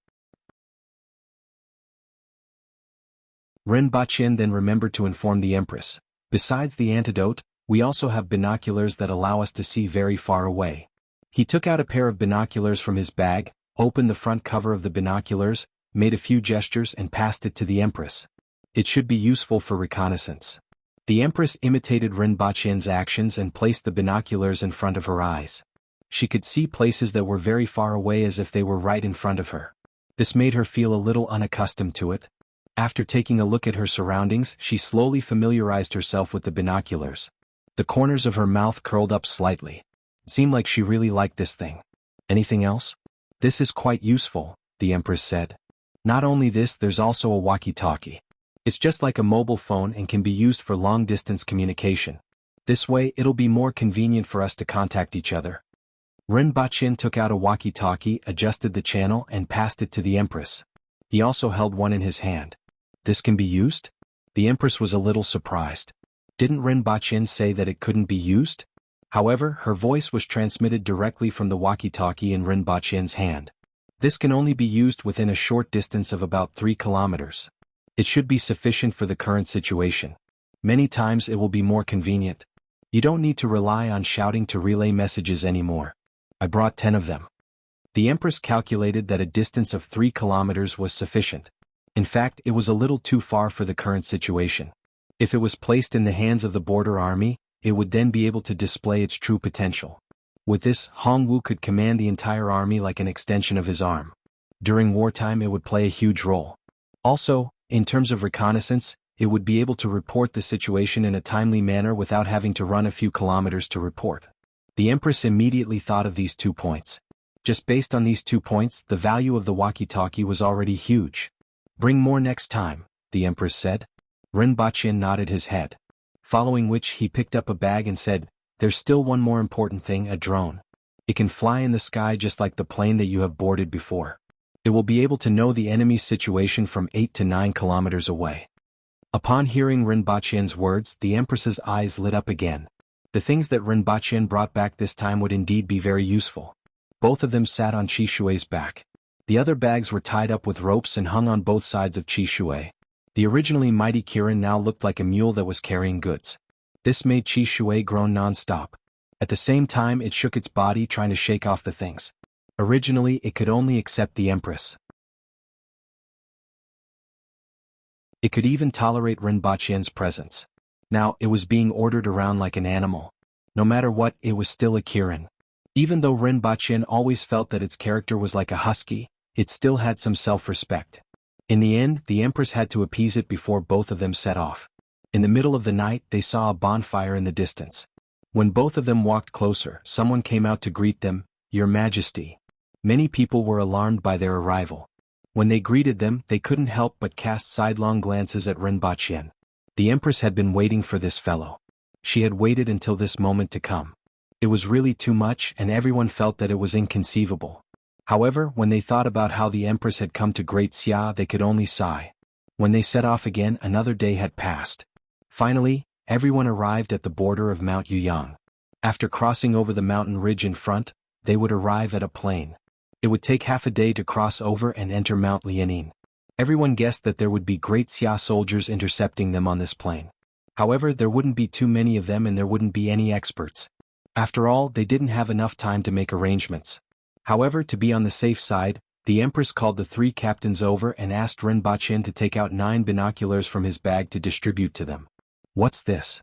Rinpoche then remembered to inform the Empress. Besides the antidote, we also have binoculars that allow us to see very far away. He took out a pair of binoculars from his bag, opened the front cover of the binoculars, made a few gestures and passed it to the Empress. It should be useful for reconnaissance. The Empress imitated Rinpoche's actions and placed the binoculars in front of her eyes. She could see places that were very far away as if they were right in front of her. This made her feel a little unaccustomed to it. After taking a look at her surroundings, she slowly familiarized herself with the binoculars. The corners of her mouth curled up slightly. It seemed like she really liked this thing. Anything else? This is quite useful, the Empress said. Not only this, there's also a walkie-talkie. It's just like a mobile phone and can be used for long-distance communication. This way, it'll be more convenient for us to contact each other. Rinpoche took out a walkie-talkie, adjusted the channel and passed it to the Empress. He also held one in his hand. This can be used? The Empress was a little surprised. Didn't Rinpoche say that it couldn't be used? However, her voice was transmitted directly from the walkie-talkie in Rinpoche's hand. This can only be used within a short distance of about 3 kilometers. It should be sufficient for the current situation. Many times it will be more convenient. You don't need to rely on shouting to relay messages anymore. I brought 10 of them. The Empress calculated that a distance of 3 kilometers was sufficient. In fact, it was a little too far for the current situation. If it was placed in the hands of the border army, it would then be able to display its true potential. With this, Hongwu could command the entire army like an extension of his arm. During wartime it would play a huge role. Also, in terms of reconnaissance, it would be able to report the situation in a timely manner without having to run a few kilometers to report. The Empress immediately thought of these 2 points. Just based on these 2 points, the value of the walkie-talkie was already huge. Bring more next time, the Empress said. Rinpoche nodded his head. Following which he picked up a bag and said, "There's still one more important thing, a drone. It can fly in the sky just like the plane that you have boarded before. It will be able to know the enemy's situation from 8 to 9 kilometers away." Upon hearing Rinpoche's words, the Empress's eyes lit up again. The things that Rinpoche brought back this time would indeed be very useful. Both of them sat on Qi Shui's back. The other bags were tied up with ropes and hung on both sides of Qi Shui. The originally mighty Kirin now looked like a mule that was carrying goods. This made Qi Shui groan non-stop. At the same time it shook its body trying to shake off the things. Originally it could only accept the Empress. It could even tolerate Rinpoche's presence. Now it was being ordered around like an animal. No matter what, it was still a Kirin. Even though Rinpoche always felt that its character was like a husky, it still had some self-respect. In the end, the Empress had to appease it before both of them set off. In the middle of the night, they saw a bonfire in the distance. When both of them walked closer, someone came out to greet them, "Your Majesty." Many people were alarmed by their arrival. When they greeted them, they couldn't help but cast sidelong glances at Rinpoche. The Empress had been waiting for this fellow. She had waited until this moment to come. It was really too much and everyone felt that it was inconceivable. However, when they thought about how the Empress had come to Great Xia, they could only sigh. When they set off again, another day had passed. Finally, everyone arrived at the border of Mount Yuyang. After crossing over the mountain ridge in front, they would arrive at a plain. It would take half a day to cross over and enter Mount Lianin. Everyone guessed that there would be Great Xia soldiers intercepting them on this plain. However, there wouldn't be too many of them and there wouldn't be any experts. After all, they didn't have enough time to make arrangements. However, to be on the safe side, the Empress called the 3 captains over and asked Rinpoche to take out 9 binoculars from his bag to distribute to them. What's this?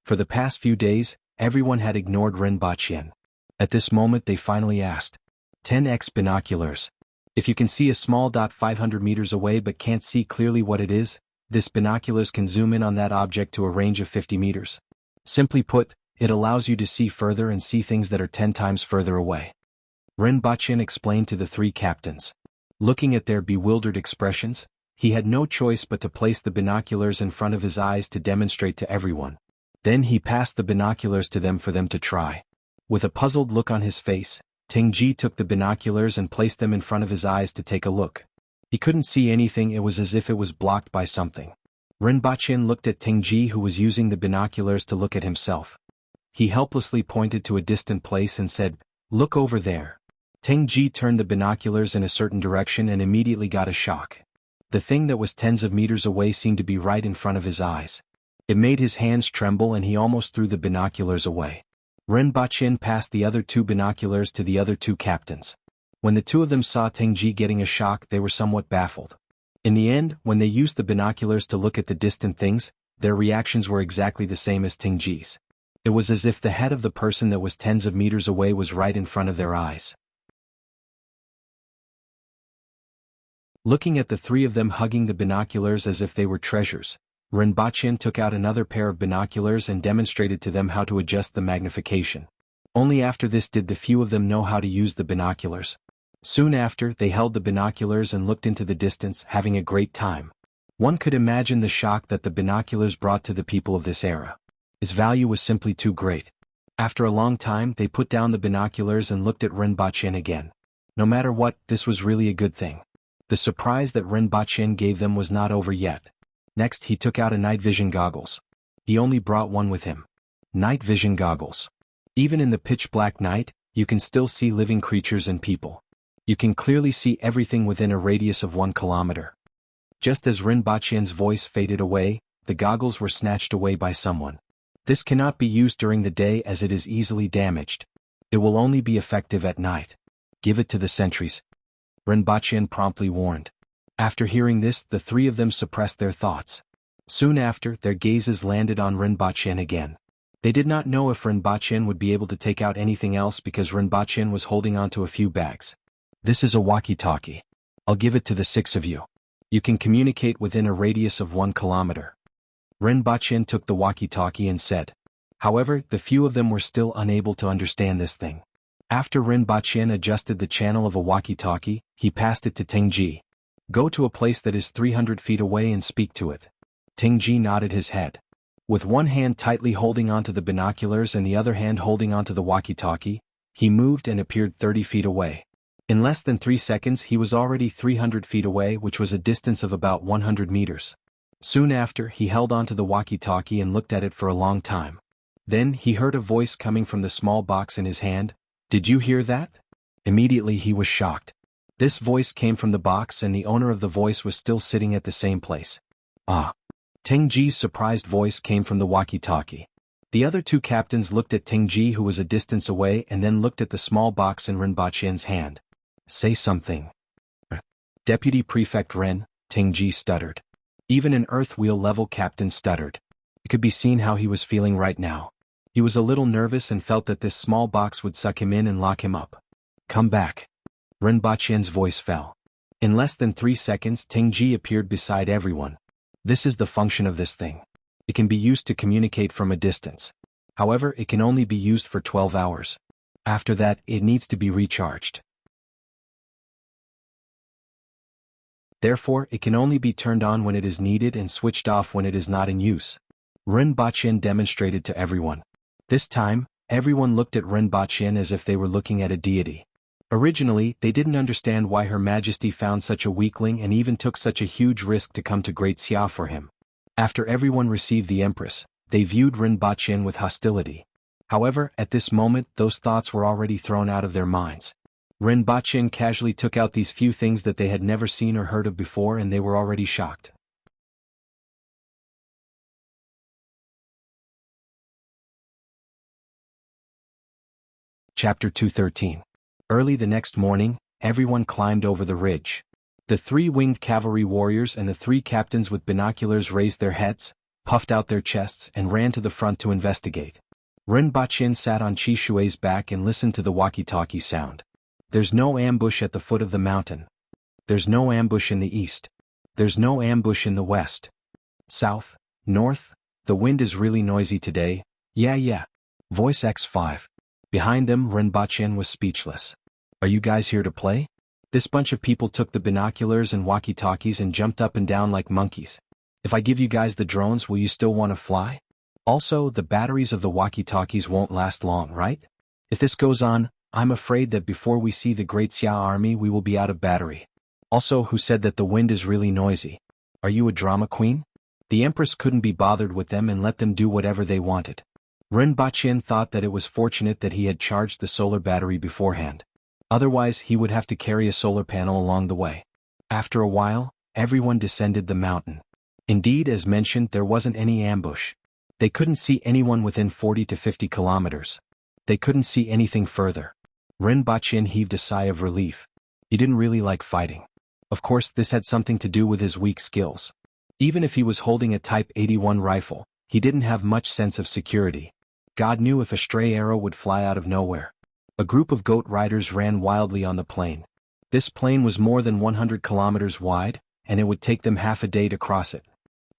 For the past few days, everyone had ignored Rinpoche. At this moment they finally asked. 10x binoculars. If you can see a small dot 500 meters away but can't see clearly what it is, this binoculars can zoom in on that object to a range of 50 meters. Simply put, it allows you to see further and see things that are 10 times further away. Rinpoche explained to the 3 captains. Looking at their bewildered expressions, he had no choice but to place the binoculars in front of his eyes to demonstrate to everyone. Then he passed the binoculars to them for them to try. With a puzzled look on his face, Tingji took the binoculars and placed them in front of his eyes to take a look. He couldn't see anything, it was as if it was blocked by something. Rinpoche looked at Tingji, who was using the binoculars to look at himself. He helplessly pointed to a distant place and said, "Look over there." Tingji turned the binoculars in a certain direction and immediately got a shock. The thing that was tens of meters away seemed to be right in front of his eyes. It made his hands tremble and he almost threw the binoculars away. Rinpoche passed the other two binoculars to the other two captains. When the two of them saw Tingji getting a shock, they were somewhat baffled. In the end, when they used the binoculars to look at the distant things, their reactions were exactly the same as Tingji's. It was as if the head of the person that was tens of meters away was right in front of their eyes. Looking at the three of them hugging the binoculars as if they were treasures, Rinpoche took out another pair of binoculars and demonstrated to them how to adjust the magnification. Only after this did the few of them know how to use the binoculars. Soon after, they held the binoculars and looked into the distance, having a great time. One could imagine the shock that the binoculars brought to the people of this era. Its value was simply too great. After a long time, they put down the binoculars and looked at Rinpoche again. No matter what, this was really a good thing. The surprise that Rinpoche gave them was not over yet. Next, he took out a night vision goggles. He only brought one with him. Night vision goggles. Even in the pitch-black night, you can still see living creatures and people. You can clearly see everything within a radius of 1 kilometer. Just as Rinpoche's voice faded away, the goggles were snatched away by someone. This cannot be used during the day as it is easily damaged. It will only be effective at night. Give it to the sentries. Rinpoche promptly warned. After hearing this, the three of them suppressed their thoughts. Soon after, their gazes landed on Rinpoche again. They did not know if Rinpoche would be able to take out anything else because Rinpoche was holding onto a few bags. "This is a walkie-talkie. I'll give it to the 6 of you. You can communicate within a radius of 1 kilometer. Rinpoche took the walkie-talkie and said. However, the few of them were still unable to understand this thing. After Rinpoche adjusted the channel of a walkie-talkie, he passed it to Tingji. "Go to a place that is 300 feet away and speak to it." Tingji nodded his head. With one hand tightly holding onto the binoculars and the other hand holding onto the walkie-talkie, he moved and appeared 30 feet away. In less than 3 seconds he was already 300 feet away, which was a distance of about 100 meters. Soon after, he held onto the walkie-talkie and looked at it for a long time. Then he heard a voice coming from the small box in his hand. "Did you hear that?" Immediately he was shocked. This voice came from the box and the owner of the voice was still sitting at the same place. "Ah." Tingji's surprised voice came from the walkie-talkie. The other two captains looked at Tingji, who was a distance away, and then looked at the small box in Rinpoche's hand. "Say something." "Deputy Prefect Ren," Tingji stuttered. Even an Earth Wheel level captain stuttered. It could be seen how he was feeling right now. He was a little nervous and felt that this small box would suck him in and lock him up. "Come back." Rinpoche's voice fell. In less than 3 seconds, Tingji appeared beside everyone. This is the function of this thing. It can be used to communicate from a distance. However, it can only be used for 12 hours. After that, it needs to be recharged. Therefore, it can only be turned on when it is needed and switched off when it is not in use. Rinpoche demonstrated to everyone. This time, everyone looked at Rinpoche as if they were looking at a deity. Originally, they didn't understand why Her Majesty found such a weakling and even took such a huge risk to come to Great Xia for him. After everyone received the Empress, they viewed Rinpoche with hostility. However, at this moment, those thoughts were already thrown out of their minds. Rinpoche casually took out these few things that they had never seen or heard of before, and they were already shocked. Chapter 213. Early the next morning, everyone climbed over the ridge. The 3 winged cavalry warriors and the 3 captains with binoculars raised their heads, puffed out their chests, and ran to the front to investigate. Rinpoche sat on Chi Shui's back and listened to the walkie-talkie sound. There's no ambush at the foot of the mountain. There's no ambush in the east. There's no ambush in the west. South, north, the wind is really noisy today. Yeah. Voice X5. Behind them, Rinpoche was speechless. "Are you guys here to play?" This bunch of people took the binoculars and walkie-talkies and jumped up and down like monkeys. "If I give you guys the drones, will you still want to fly? Also, the batteries of the walkie-talkies won't last long, right? If this goes on, I'm afraid that before we see the Great Xia army we will be out of battery. Also, who said that the wind is really noisy? Are you a drama queen?" The Empress couldn't be bothered with them and let them do whatever they wanted. Ren Baqin thought that it was fortunate that he had charged the solar battery beforehand. Otherwise he would have to carry a solar panel along the way. After a while, everyone descended the mountain. Indeed, as mentioned, there wasn't any ambush. They couldn't see anyone within 40 to 50 kilometers. They couldn't see anything further. Ren Baqin heaved a sigh of relief. He didn't really like fighting. Of course, this had something to do with his weak skills. Even if he was holding a Type 81 rifle, he didn't have much sense of security. God knew if a stray arrow would fly out of nowhere. A group of goat riders ran wildly on the plain. This plain was more than 100 kilometers wide, and it would take them half a day to cross it.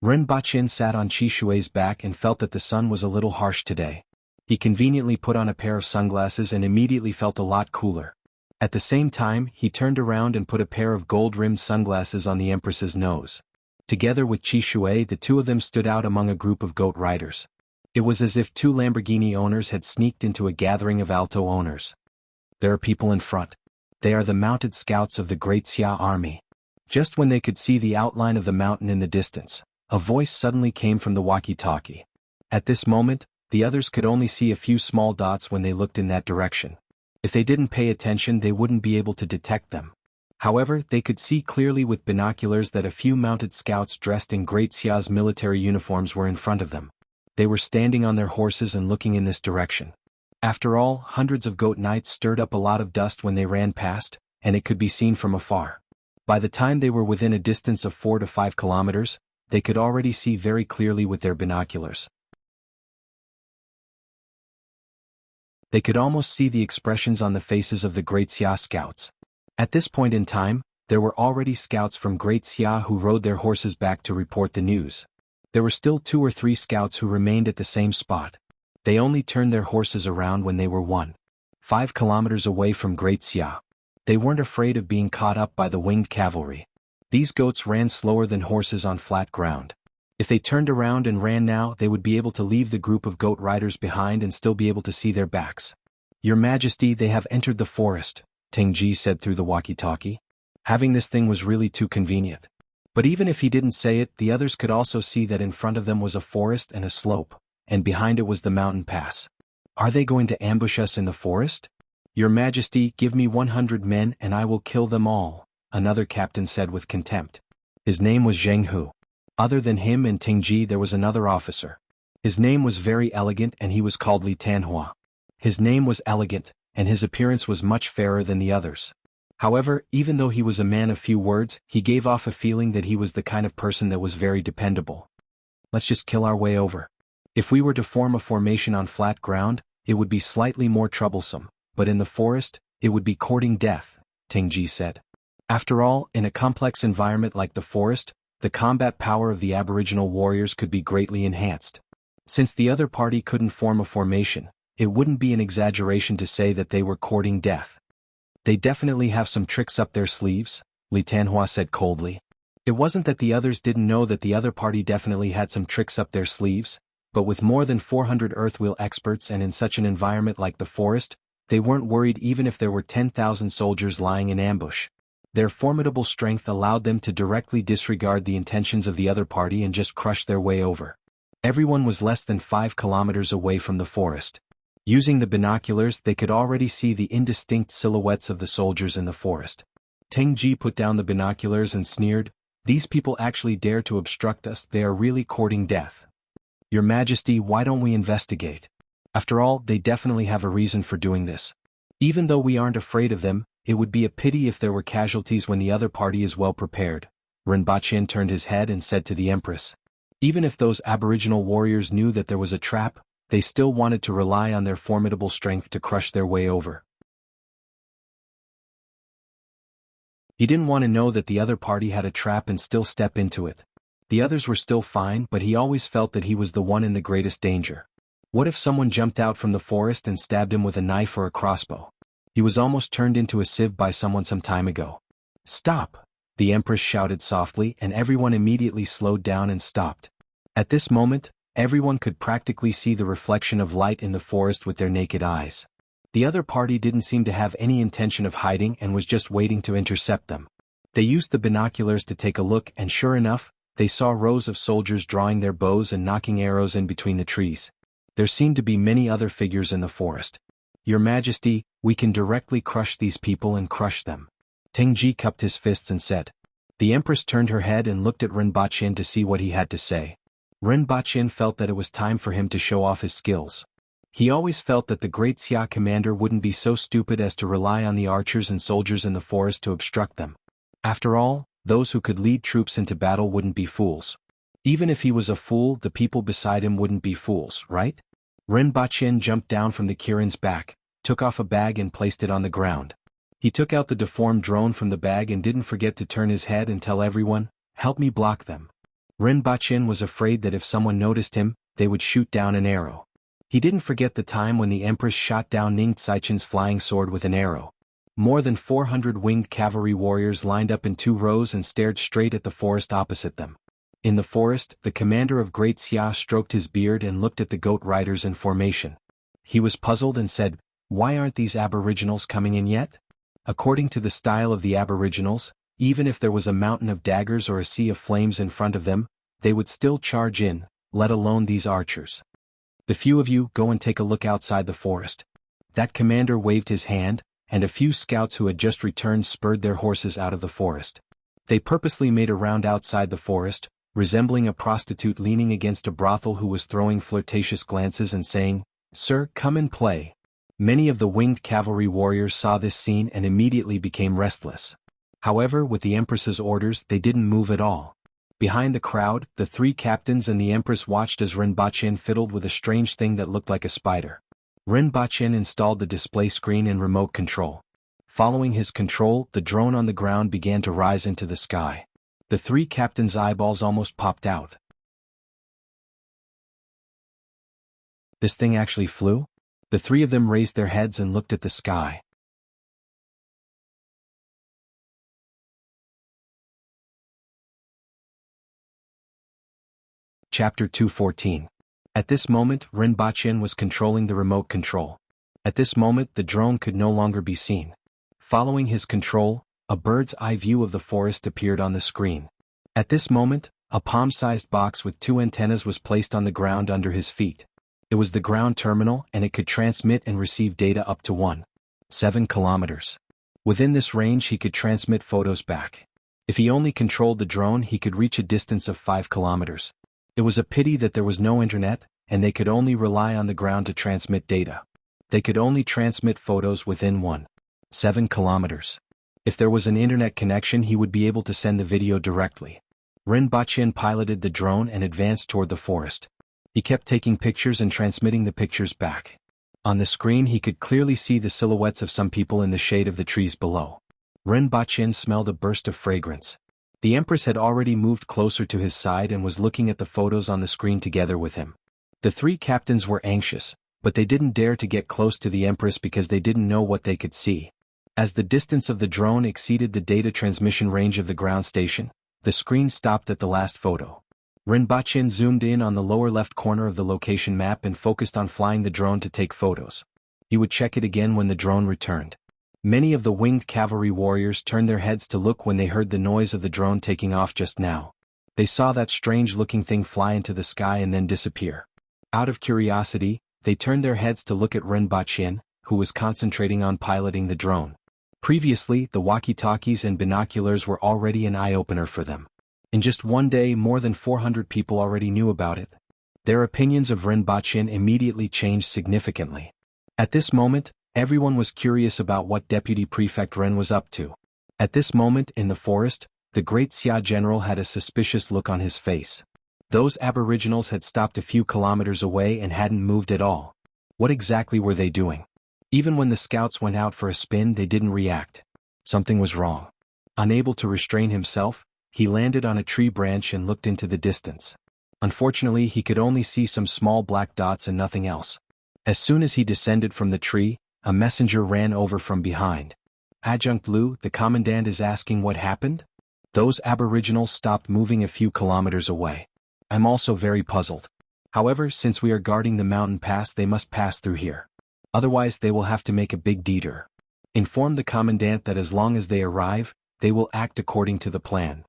Ren Baqin sat on Qi Shui's back and felt that the sun was a little harsh today. He conveniently put on a pair of sunglasses and immediately felt a lot cooler. At the same time, he turned around and put a pair of gold-rimmed sunglasses on the Empress's nose. Together with Qi Shui, the two of them stood out among a group of goat riders. It was as if two Lamborghini owners had sneaked into a gathering of Alto owners. There are people in front. They are the mounted scouts of the Great Xia army. Just when they could see the outline of the mountain in the distance, a voice suddenly came from the walkie-talkie. At this moment, the others could only see a few small dots when they looked in that direction. If they didn't pay attention, they wouldn't be able to detect them. However, they could see clearly with binoculars that a few mounted scouts dressed in Great Xia's military uniforms were in front of them. They were standing on their horses and looking in this direction. After all, hundreds of goat knights stirred up a lot of dust when they ran past, and it could be seen from afar. By the time they were within a distance of 4 to 5 kilometers, they could already see very clearly with their binoculars. They could almost see the expressions on the faces of the Great Xia scouts. At this point in time, there were already scouts from Great Xia who rode their horses back to report the news. There were still 2 or 3 scouts who remained at the same spot. They only turned their horses around when they were 1.5 kilometers away from Great Xia. They weren't afraid of being caught up by the winged cavalry. These goats ran slower than horses on flat ground. If they turned around and ran now, they would be able to leave the group of goat riders behind and still be able to see their backs. "Your Majesty, they have entered the forest," Tengji said through the walkie-talkie. Having this thing was really too convenient. But even if he didn't say it, the others could also see that in front of them was a forest and a slope, and behind it was the mountain pass. "Are they going to ambush us in the forest?" "Your Majesty, give me 100 men and I will kill them all," another captain said with contempt. His name was Jianghu. Other than him and Tengji, there was another officer. His name was very elegant and he was called Li Tanhua. His name was elegant, and his appearance was much fairer than the others. However, even though he was a man of few words, he gave off a feeling that he was the kind of person that was very dependable. "Let's just kill our way over. If we were to form a formation on flat ground, it would be slightly more troublesome, but in the forest, it would be courting death," Tengji said. After all, in a complex environment like the forest, the combat power of the Aboriginal warriors could be greatly enhanced. Since the other party couldn't form a formation, it wouldn't be an exaggeration to say that they were courting death. "They definitely have some tricks up their sleeves," Li Tanhua said coldly. It wasn't that the others didn't know that the other party definitely had some tricks up their sleeves, but with more than 400 Earthwheel experts and in such an environment like the forest, they weren't worried even if there were 10,000 soldiers lying in ambush. Their formidable strength allowed them to directly disregard the intentions of the other party and just crush their way over. Everyone was less than 5 kilometers away from the forest. Using the binoculars, they could already see the indistinct silhouettes of the soldiers in the forest. Tengji put down the binoculars and sneered, "These people actually dare to obstruct us, they are really courting death. Your Majesty, why don't we investigate? After all, they definitely have a reason for doing this. Even though we aren't afraid of them, it would be a pity if there were casualties when the other party is well prepared." Rinpoche turned his head and said to the Empress. Even if those Aboriginal warriors knew that there was a trap, they still wanted to rely on their formidable strength to crush their way over. He didn't want to know that the other party had a trap and still step into it. The others were still fine, but he always felt that he was the one in the greatest danger. What if someone jumped out from the forest and stabbed him with a knife or a crossbow? He was almost turned into a sieve by someone some time ago. "Stop!" the Empress shouted softly, and everyone immediately slowed down and stopped. At this moment, everyone could practically see the reflection of light in the forest with their naked eyes. The other party didn't seem to have any intention of hiding and was just waiting to intercept them. They used the binoculars to take a look, and sure enough, They saw rows of soldiers drawing their bows and knocking arrows in between the trees. There seemed to be many other figures in the forest. Your Majesty, we can directly crush these people and crush them. Tingji cupped his fists and said. The Empress turned her head and looked at Rinpochen to see what he had to say. Rinpochen felt that it was time for him to show off his skills. He always felt that the great Xia commander wouldn't be so stupid as to rely on the archers and soldiers in the forest to obstruct them. After all, those who could lead troops into battle wouldn't be fools. Even if he was a fool, the people beside him wouldn't be fools, right? Rinpochen jumped down from the Kirin's back, took off a bag and placed it on the ground. He took out the deformed drone from the bag and didn't forget to turn his head and tell everyone, "Help me block them." Rinpochen was afraid that if someone noticed him, they would shoot down an arrow. He didn't forget the time when the Empress shot down Ning Xiqin's flying sword with an arrow. More than 400 winged cavalry warriors lined up in 2 rows and stared straight at the forest opposite them. In the forest, the commander of Great Xia stroked his beard and looked at the goat riders in formation. He was puzzled and said, "Why aren't these aboriginals coming in yet?" According to the style of the aboriginals, even if there was a mountain of daggers or a sea of flames in front of them, they would still charge in, let alone these archers. "The few of you go and take a look outside the forest." That commander waved his hand, and a few scouts who had just returned spurred their horses out of the forest. They purposely made a round outside the forest, resembling a prostitute leaning against a brothel who was throwing flirtatious glances and saying, "Sir, come and play." Many of the winged cavalry warriors saw this scene and immediately became restless. However, with the Empress's orders, they didn't move at all. Behind the crowd, the 3 captains and the Empress watched as Rinpochen fiddled with a strange thing that looked like a spider. Rinpochen installed the display screen and remote control. Following his control, the drone on the ground began to rise into the sky. The 3 captains' eyeballs almost popped out. This thing actually flew? The 3 of them raised their heads and looked at the sky. Chapter 214. At this moment, Rinpochen was controlling the remote control. At this moment, the drone could no longer be seen. Following his control, a bird's eye view of the forest appeared on the screen. At this moment, a palm-sized box with 2 antennas was placed on the ground under his feet. It was the ground terminal and it could transmit and receive data up to 1.7 kilometers. Within this range he could transmit photos back. If he only controlled the drone he could reach a distance of 5 kilometers. It was a pity that there was no internet, and they could only rely on the ground to transmit data. They could only transmit photos within 1.7 kilometers. If there was an internet connection he would be able to send the video directly. Rinpochen piloted the drone and advanced toward the forest. He kept taking pictures and transmitting the pictures back. On the screen he could clearly see the silhouettes of some people in the shade of the trees below. Rinpochen smelled a burst of fragrance. The Empress had already moved closer to his side and was looking at the photos on the screen together with him. The 3 captains were anxious, but they didn't dare to get close to the Empress because they didn't know what they could see. As the distance of the drone exceeded the data transmission range of the ground station, the screen stopped at the last photo. Rinpochen zoomed in on the lower left corner of the location map and focused on flying the drone to take photos. He would check it again when the drone returned. Many of the winged cavalry warriors turned their heads to look when they heard the noise of the drone taking off just now. They saw that strange-looking thing fly into the sky and then disappear. Out of curiosity, they turned their heads to look at Rinpochen, who was concentrating on piloting the drone. Previously, the walkie-talkies and binoculars were already an eye-opener for them. In just one day, more than 400 people already knew about it. Their opinions of Rinpochen immediately changed significantly. At this moment, everyone was curious about what Deputy Prefect Ren was up to. At this moment in the forest, the great Xia general had a suspicious look on his face. Those aboriginals had stopped a few kilometers away and hadn't moved at all. What exactly were they doing? Even when the scouts went out for a spin they didn't react. Something was wrong. Unable to restrain himself, he landed on a tree branch and looked into the distance. Unfortunately he could only see some small black dots and nothing else. As soon as he descended from the tree, a messenger ran over from behind. "Adjunct Liu, the commandant is asking what happened?" Those aboriginals stopped moving a few kilometers away. "I'm also very puzzled. However, since we are guarding the mountain pass they must pass through here. Otherwise they will have to make a big detour. Inform the commandant that as long as they arrive, they will act according to the plan."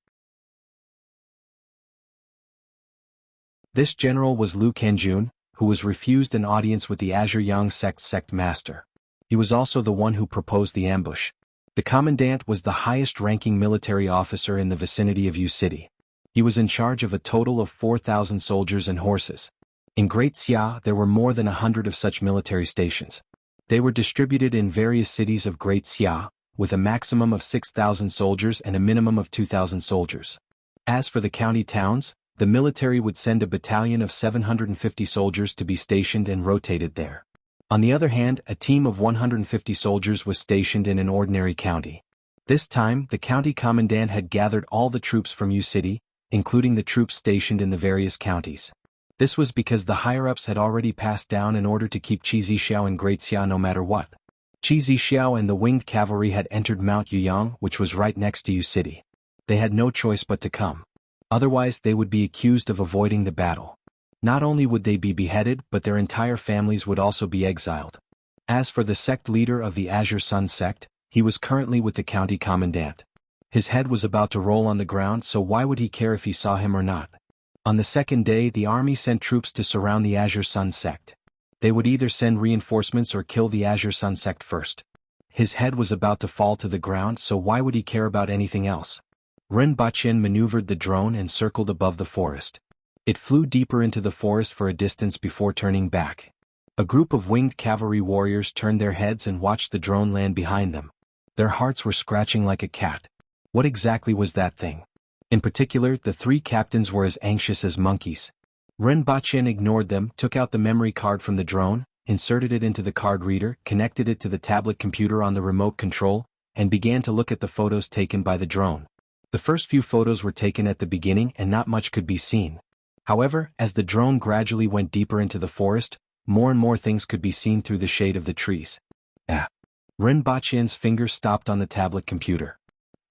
This general was Lu Kanjun, who was refused an audience with the Azure Yang sect master. He was also the one who proposed the ambush. The commandant was the highest-ranking military officer in the vicinity of Yu City. He was in charge of a total of 4,000 soldiers and horses. In Great Xia there were more than 100 of such military stations. They were distributed in various cities of Great Xia, with a maximum of 6,000 soldiers and a minimum of 2,000 soldiers. As for the county towns, the military would send a battalion of 750 soldiers to be stationed and rotated there. On the other hand, a team of 150 soldiers was stationed in an ordinary county. This time, the county commandant had gathered all the troops from Yu City, including the troops stationed in the various counties. This was because the higher-ups had already passed down in order to keep Qi Zixiao in Great Xia no matter what. Qi Zixiao and the winged cavalry had entered Mount Yuyang, which was right next to Yu City. They had no choice but to come. Otherwise they would be accused of avoiding the battle. Not only would they be beheaded, but their entire families would also be exiled. As for the sect leader of the Azure Sun sect, he was currently with the county commandant. His head was about to roll on the ground, so why would he care if he saw him or not? On the second day the army sent troops to surround the Azure Sun sect. They would either send reinforcements or kill the Azure Sun sect first. His head was about to fall to the ground, so why would he care about anything else? Ren Baqin maneuvered the drone and circled above the forest. It flew deeper into the forest for a distance before turning back. A group of winged cavalry warriors turned their heads and watched the drone land behind them. Their hearts were scratching like a cat. What exactly was that thing? In particular, the three captains were as anxious as monkeys. Ren Baqin ignored them, took out the memory card from the drone, inserted it into the card reader, connected it to the tablet computer on the remote control, and began to look at the photos taken by the drone. The first few photos were taken at the beginning and not much could be seen. However, as the drone gradually went deeper into the forest, more and more things could be seen through the shade of the trees. Ren Baqin's fingers stopped on the tablet computer.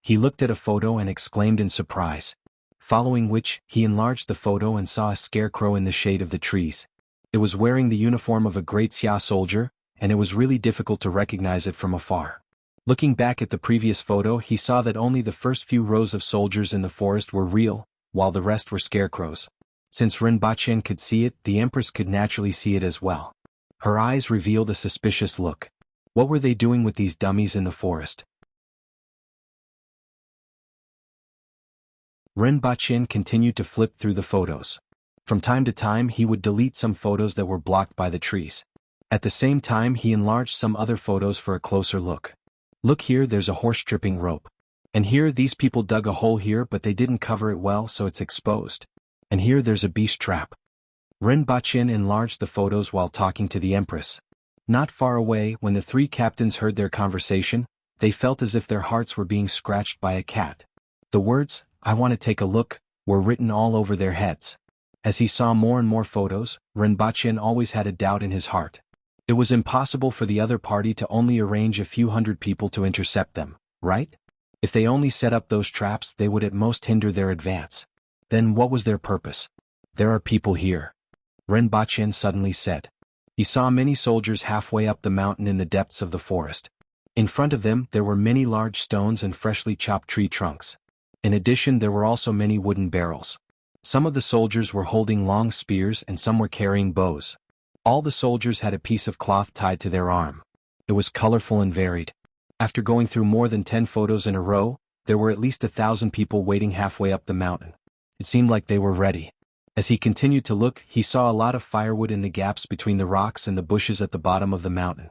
He looked at a photo and exclaimed in surprise. Following which, he enlarged the photo and saw a scarecrow in the shade of the trees. It was wearing the uniform of a Great Xia soldier, and it was really difficult to recognize it from afar. Looking back at the previous photo, he saw that only the first few rows of soldiers in the forest were real, while the rest were scarecrows. Since Ren Baqin could see it, the Empress could naturally see it as well. Her eyes revealed a suspicious look. What were they doing with these dummies in the forest? Ren Baqin continued to flip through the photos. From time to time he would delete some photos that were blocked by the trees. At the same time he enlarged some other photos for a closer look. Look here, there's a horse-tripping rope. And here these people dug a hole here but they didn't cover it well so it's exposed. And here there's a beast trap. Ren Baqin enlarged the photos while talking to the Empress. Not far away, when the three captains heard their conversation, they felt as if their hearts were being scratched by a cat. The words, "I want to take a look," were written all over their heads. As he saw more and more photos, Ren Baqin always had a doubt in his heart. It was impossible for the other party to only arrange a few hundred people to intercept them, right? If they only set up those traps they would at most hinder their advance. Then what was their purpose? "There are people here," Ren Baqin suddenly said. He saw many soldiers halfway up the mountain in the depths of the forest. In front of them there were many large stones and freshly chopped tree trunks. In addition there were also many wooden barrels. Some of the soldiers were holding long spears and some were carrying bows. All the soldiers had a piece of cloth tied to their arm. It was colorful and varied. After going through more than 10 photos in a row, there were at least 1,000 people waiting halfway up the mountain. It seemed like they were ready. As he continued to look, he saw a lot of firewood in the gaps between the rocks and the bushes at the bottom of the mountain.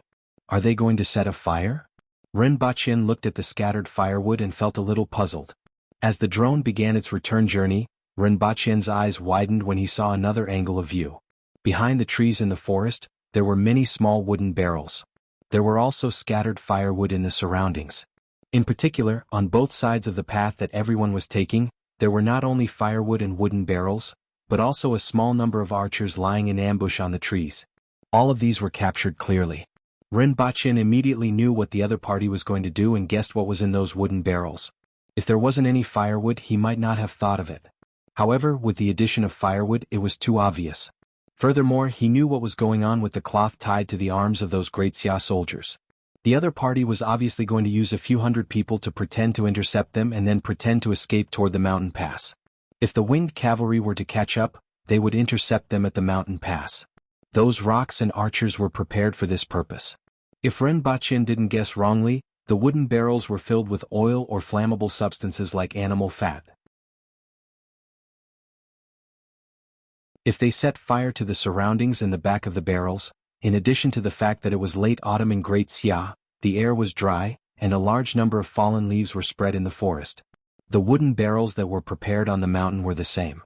Are they going to set a fire? Ren Baqin looked at the scattered firewood and felt a little puzzled. As the drone began its return journey, Ren Baqin's eyes widened when he saw another angle of view. Behind the trees in the forest, there were many small wooden barrels. There were also scattered firewood in the surroundings. In particular, on both sides of the path that everyone was taking, there were not only firewood and wooden barrels, but also a small number of archers lying in ambush on the trees. All of these were captured clearly. Ren Baqin immediately knew what the other party was going to do and guessed what was in those wooden barrels. If there wasn't any firewood he might not have thought of it. However, with the addition of firewood it was too obvious. Furthermore, he knew what was going on with the cloth tied to the arms of those Great Xia soldiers. The other party was obviously going to use a few hundred people to pretend to intercept them and then pretend to escape toward the mountain pass. If the winged cavalry were to catch up, they would intercept them at the mountain pass. Those rocks and archers were prepared for this purpose. If Renbachin didn't guess wrongly, the wooden barrels were filled with oil or flammable substances like animal fat. If they set fire to the surroundings in the back of the barrels, in addition to the fact that it was late autumn in Great Xia, the air was dry, and a large number of fallen leaves were spread in the forest. The wooden barrels that were prepared on the mountain were the same.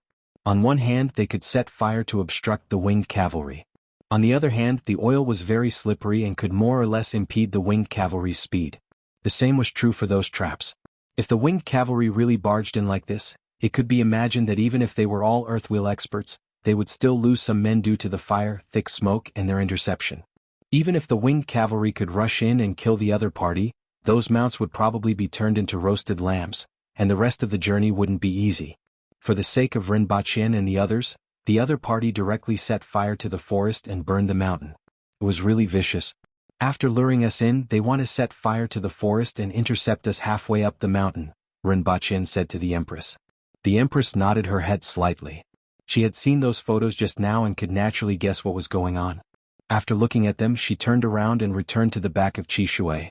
On one hand, they could set fire to obstruct the winged cavalry. On the other hand, the oil was very slippery and could more or less impede the winged cavalry's speed. The same was true for those traps. If the winged cavalry really barged in like this, it could be imagined that even if they were all earthwheel experts, they would still lose some men due to the fire, thick smoke, and their interception. Even if the winged cavalry could rush in and kill the other party, those mounts would probably be turned into roasted lambs, and the rest of the journey wouldn't be easy. For the sake of Renbachin and the other party directly set fire to the forest and burned the mountain. It was really vicious. After luring us in, they want to set fire to the forest and intercept us halfway up the mountain, Renbachin said to the Empress. The Empress nodded her head slightly. She had seen those photos just now and could naturally guess what was going on. After looking at them, she turned around and returned to the back of Qishui.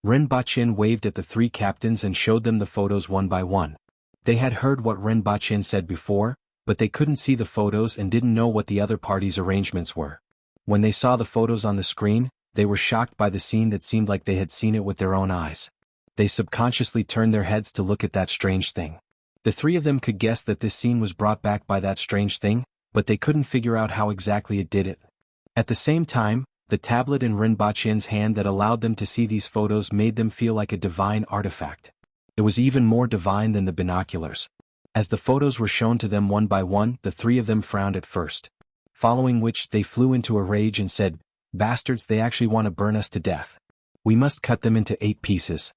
Renbachin waved at the three captains and showed them the photos one by one. They had heard what Renbachin said before, but they couldn't see the photos and didn't know what the other party's arrangements were. When they saw the photos on the screen, they were shocked by the scene that seemed like they had seen it with their own eyes. They subconsciously turned their heads to look at that strange thing. The three of them could guess that this scene was brought back by that strange thing, but they couldn't figure out how exactly it did it. At the same time, the tablet in Renbachin's hand that allowed them to see these photos made them feel like a divine artifact. It was even more divine than the binoculars. As the photos were shown to them one by one, the three of them frowned at first. Following which, they flew into a rage and said, "Bastards, they actually want to burn us to death. We must cut them into 8 pieces."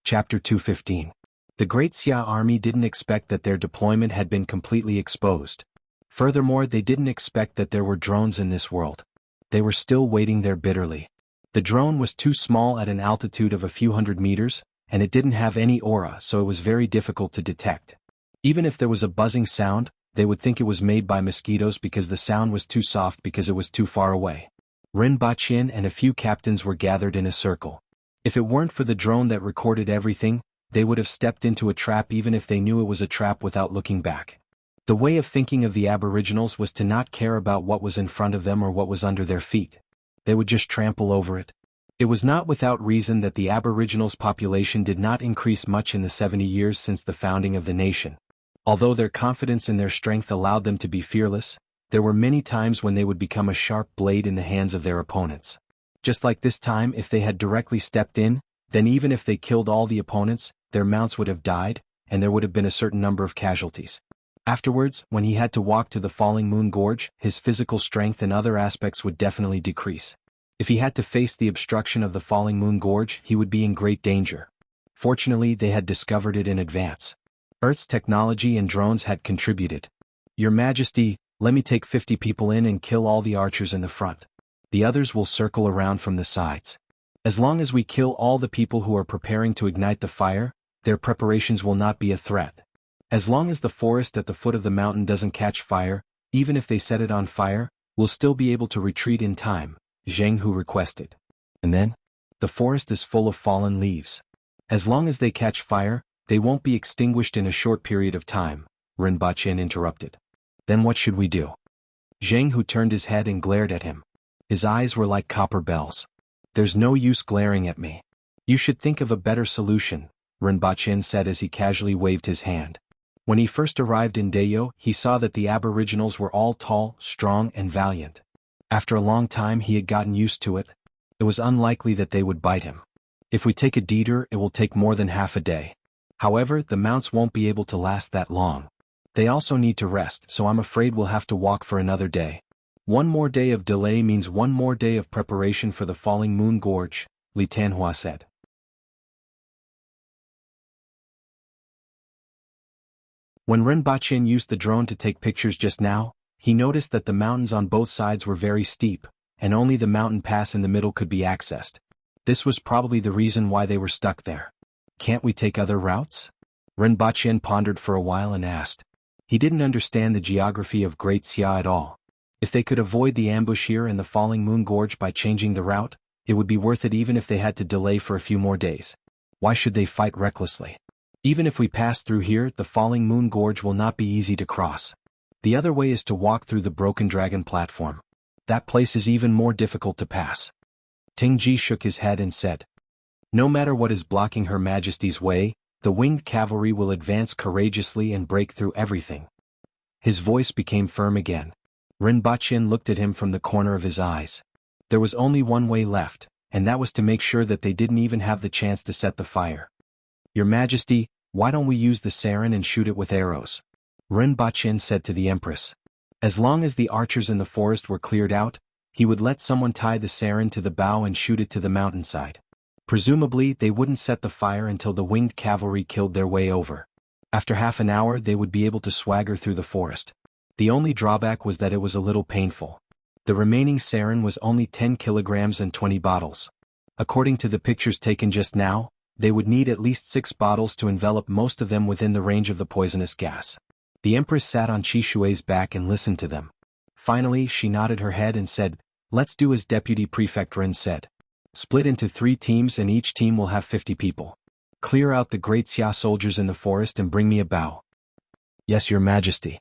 Chapter 215. The Great Xia army didn't expect that their deployment had been completely exposed. Furthermore, they didn't expect that there were drones in this world. They were still waiting there bitterly. The drone was too small at an altitude of a few hundred meters, and it didn't have any aura, so it was very difficult to detect. Even if there was a buzzing sound, they would think it was made by mosquitoes because the sound was too soft because it was too far away. Renbachin and a few captains were gathered in a circle. If it weren't for the drone that recorded everything, they would have stepped into a trap even if they knew it was a trap without looking back. The way of thinking of the Aboriginals was to not care about what was in front of them or what was under their feet. They would just trample over it. It was not without reason that the Aboriginals' population did not increase much in the 70 years since the founding of the nation. Although their confidence in their strength allowed them to be fearless, there were many times when they would become a sharp blade in the hands of their opponents. Just like this time, if they had directly stepped in, then even if they killed all the opponents, their mounts would have died, and there would have been a certain number of casualties. Afterwards, when he had to walk to the Falling Moon Gorge, his physical strength and other aspects would definitely decrease. If he had to face the obstruction of the Falling Moon Gorge, he would be in great danger. Fortunately, they had discovered it in advance. Earth's technology and drones had contributed. "Your Majesty, let me take 50 people in and kill all the archers in the front. The others will circle around from the sides. As long as we kill all the people who are preparing to ignite the fire, their preparations will not be a threat. As long as the forest at the foot of the mountain doesn't catch fire, even if they set it on fire, we'll still be able to retreat in time," Jianghu requested. "And then? The forest is full of fallen leaves. As long as they catch fire, they won't be extinguished in a short period of time," Renbachin interrupted. "Then what should we do?" Jianghu turned his head and glared at him. His eyes were like copper bells. "There's no use glaring at me. You should think of a better solution," Renbachin said as he casually waved his hand. When he first arrived in Dayo, he saw that the Aboriginals were all tall, strong, and valiant. After a long time he had gotten used to it. It was unlikely that they would bite him. If we take a detour, it will take more than half a day. However, the mounts won't be able to last that long. They also need to rest, so I'm afraid we'll have to walk for another day. One more day of delay means one more day of preparation for the Falling Moon Gorge, Li Tanhua said. When Renbachin used the drone to take pictures just now, he noticed that the mountains on both sides were very steep, and only the mountain pass in the middle could be accessed. This was probably the reason why they were stuck there. Can't we take other routes? Rinpoche pondered for a while and asked. He didn't understand the geography of Great Xia at all. If they could avoid the ambush here in the Falling Moon Gorge by changing the route, it would be worth it even if they had to delay for a few more days. Why should they fight recklessly? Even if we pass through here, the Falling Moon Gorge will not be easy to cross. The other way is to walk through the Broken Dragon platform. That place is even more difficult to pass. Tingji shook his head and said, no matter what is blocking Her Majesty's way, the winged cavalry will advance courageously and break through everything. His voice became firm again. Rinpoche looked at him from the corner of his eyes. There was only one way left, and that was to make sure that they didn't even have the chance to set the fire. Your Majesty, why don't we use the sarin and shoot it with arrows? Rinpoche said to the Empress. As long as the archers in the forest were cleared out, he would let someone tie the sarin to the bow and shoot it to the mountainside. Presumably, they wouldn't set the fire until the winged cavalry killed their way over. After half an hour, they would be able to swagger through the forest. The only drawback was that it was a little painful. The remaining sarin was only 10 kilograms and 20 bottles. According to the pictures taken just now, they would need at least 6 bottles to envelop most of them within the range of the poisonous gas. The Empress sat on Qi Shui's back and listened to them. Finally, she nodded her head and said, let's do as Deputy Prefect Rin said. Split into 3 teams and each team will have 50 people. Clear out the Great Xia soldiers in the forest and bring me a bow. Yes, Your Majesty.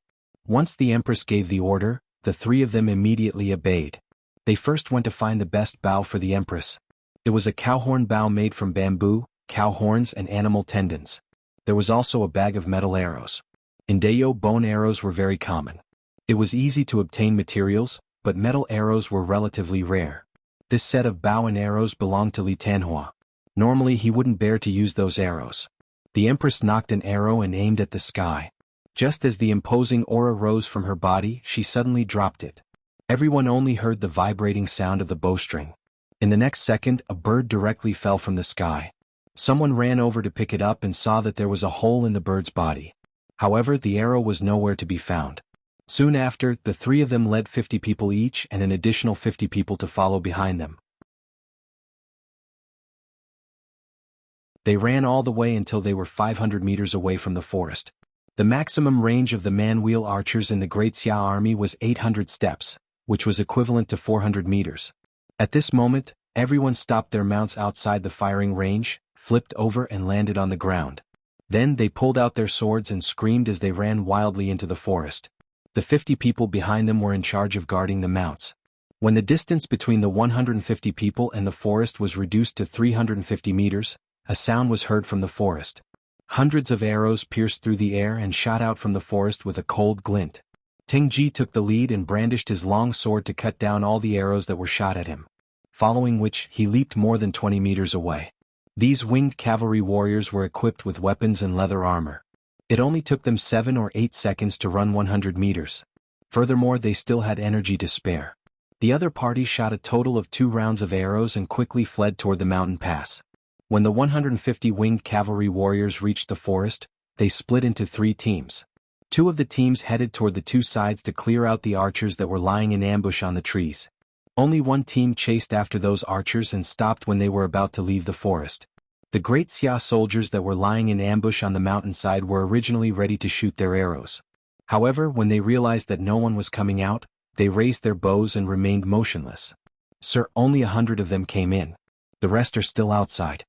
Once the Empress gave the order, the 3 of them immediately obeyed. They first went to find the best bow for the Empress. It was a cowhorn bow made from bamboo, cow horns and animal tendons. There was also a bag of metal arrows. In Dayo, bone arrows were very common. It was easy to obtain materials, but metal arrows were relatively rare. This set of bow and arrows belonged to Li Tanhua. Normally he wouldn't bear to use those arrows. The Empress nocked an arrow and aimed at the sky. Just as the imposing aura rose from her body, she suddenly dropped it. Everyone only heard the vibrating sound of the bowstring. In the next second, a bird directly fell from the sky. Someone ran over to pick it up and saw that there was a hole in the bird's body. However, the arrow was nowhere to be found. Soon after, the 3 of them led 50 people each and an additional 50 people to follow behind them. They ran all the way until they were 500 meters away from the forest. The maximum range of the man-wheel archers in the Great Xia army was 800 steps, which was equivalent to 400 meters. At this moment, everyone stopped their mounts outside the firing range, flipped over and landed on the ground. Then they pulled out their swords and screamed as they ran wildly into the forest. The 50 people behind them were in charge of guarding the mounts. When the distance between the 150 people and the forest was reduced to 350 meters, a sound was heard from the forest. Hundreds of arrows pierced through the air and shot out from the forest with a cold glint. Tingji took the lead and brandished his long sword to cut down all the arrows that were shot at him. Following which, he leaped more than 20 meters away. These winged cavalry warriors were equipped with weapons and leather armor. It only took them 7 or 8 seconds to run 100 meters. Furthermore, they still had energy to spare. The other party shot a total of 2 rounds of arrows and quickly fled toward the mountain pass. When the 150 winged cavalry warriors reached the forest, they split into 3 teams. 2 of the teams headed toward the 2 sides to clear out the archers that were lying in ambush on the trees. Only one team chased after those archers and stopped when they were about to leave the forest. The Great Xia soldiers that were lying in ambush on the mountainside were originally ready to shoot their arrows. However, when they realized that no one was coming out, they raised their bows and remained motionless. Sir, only 100 of them came in. The rest are still outside.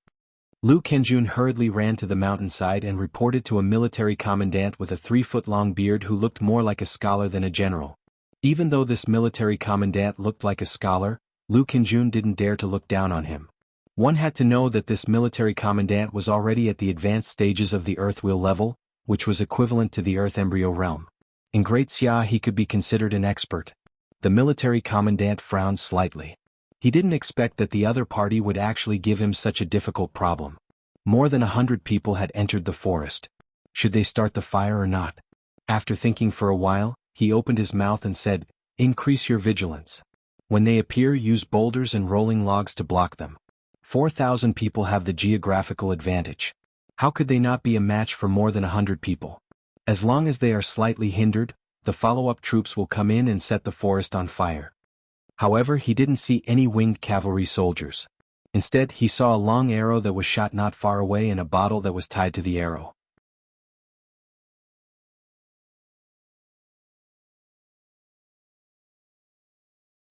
Lu Kenjun hurriedly ran to the mountainside and reported to a military commandant with a 3-foot-long beard who looked more like a scholar than a general. Even though this military commandant looked like a scholar, Lu Kenjun didn't dare to look down on him. One had to know that this military commandant was already at the advanced stages of the Earth Wheel level, which was equivalent to the Earth Embryo realm. In Great Xia he could be considered an expert. The military commandant frowned slightly. He didn't expect that the other party would actually give him such a difficult problem. More than 100 people had entered the forest. Should they start the fire or not? After thinking for a while, he opened his mouth and said, "Increase your vigilance. When they appear, use boulders and rolling logs to block them. 4,000 people have the geographical advantage. How could they not be a match for more than 100 people? As long as they are slightly hindered, the follow-up troops will come in and set the forest on fire." However, he didn't see any winged cavalry soldiers. Instead, he saw a long arrow that was shot not far away and a bottle that was tied to the arrow.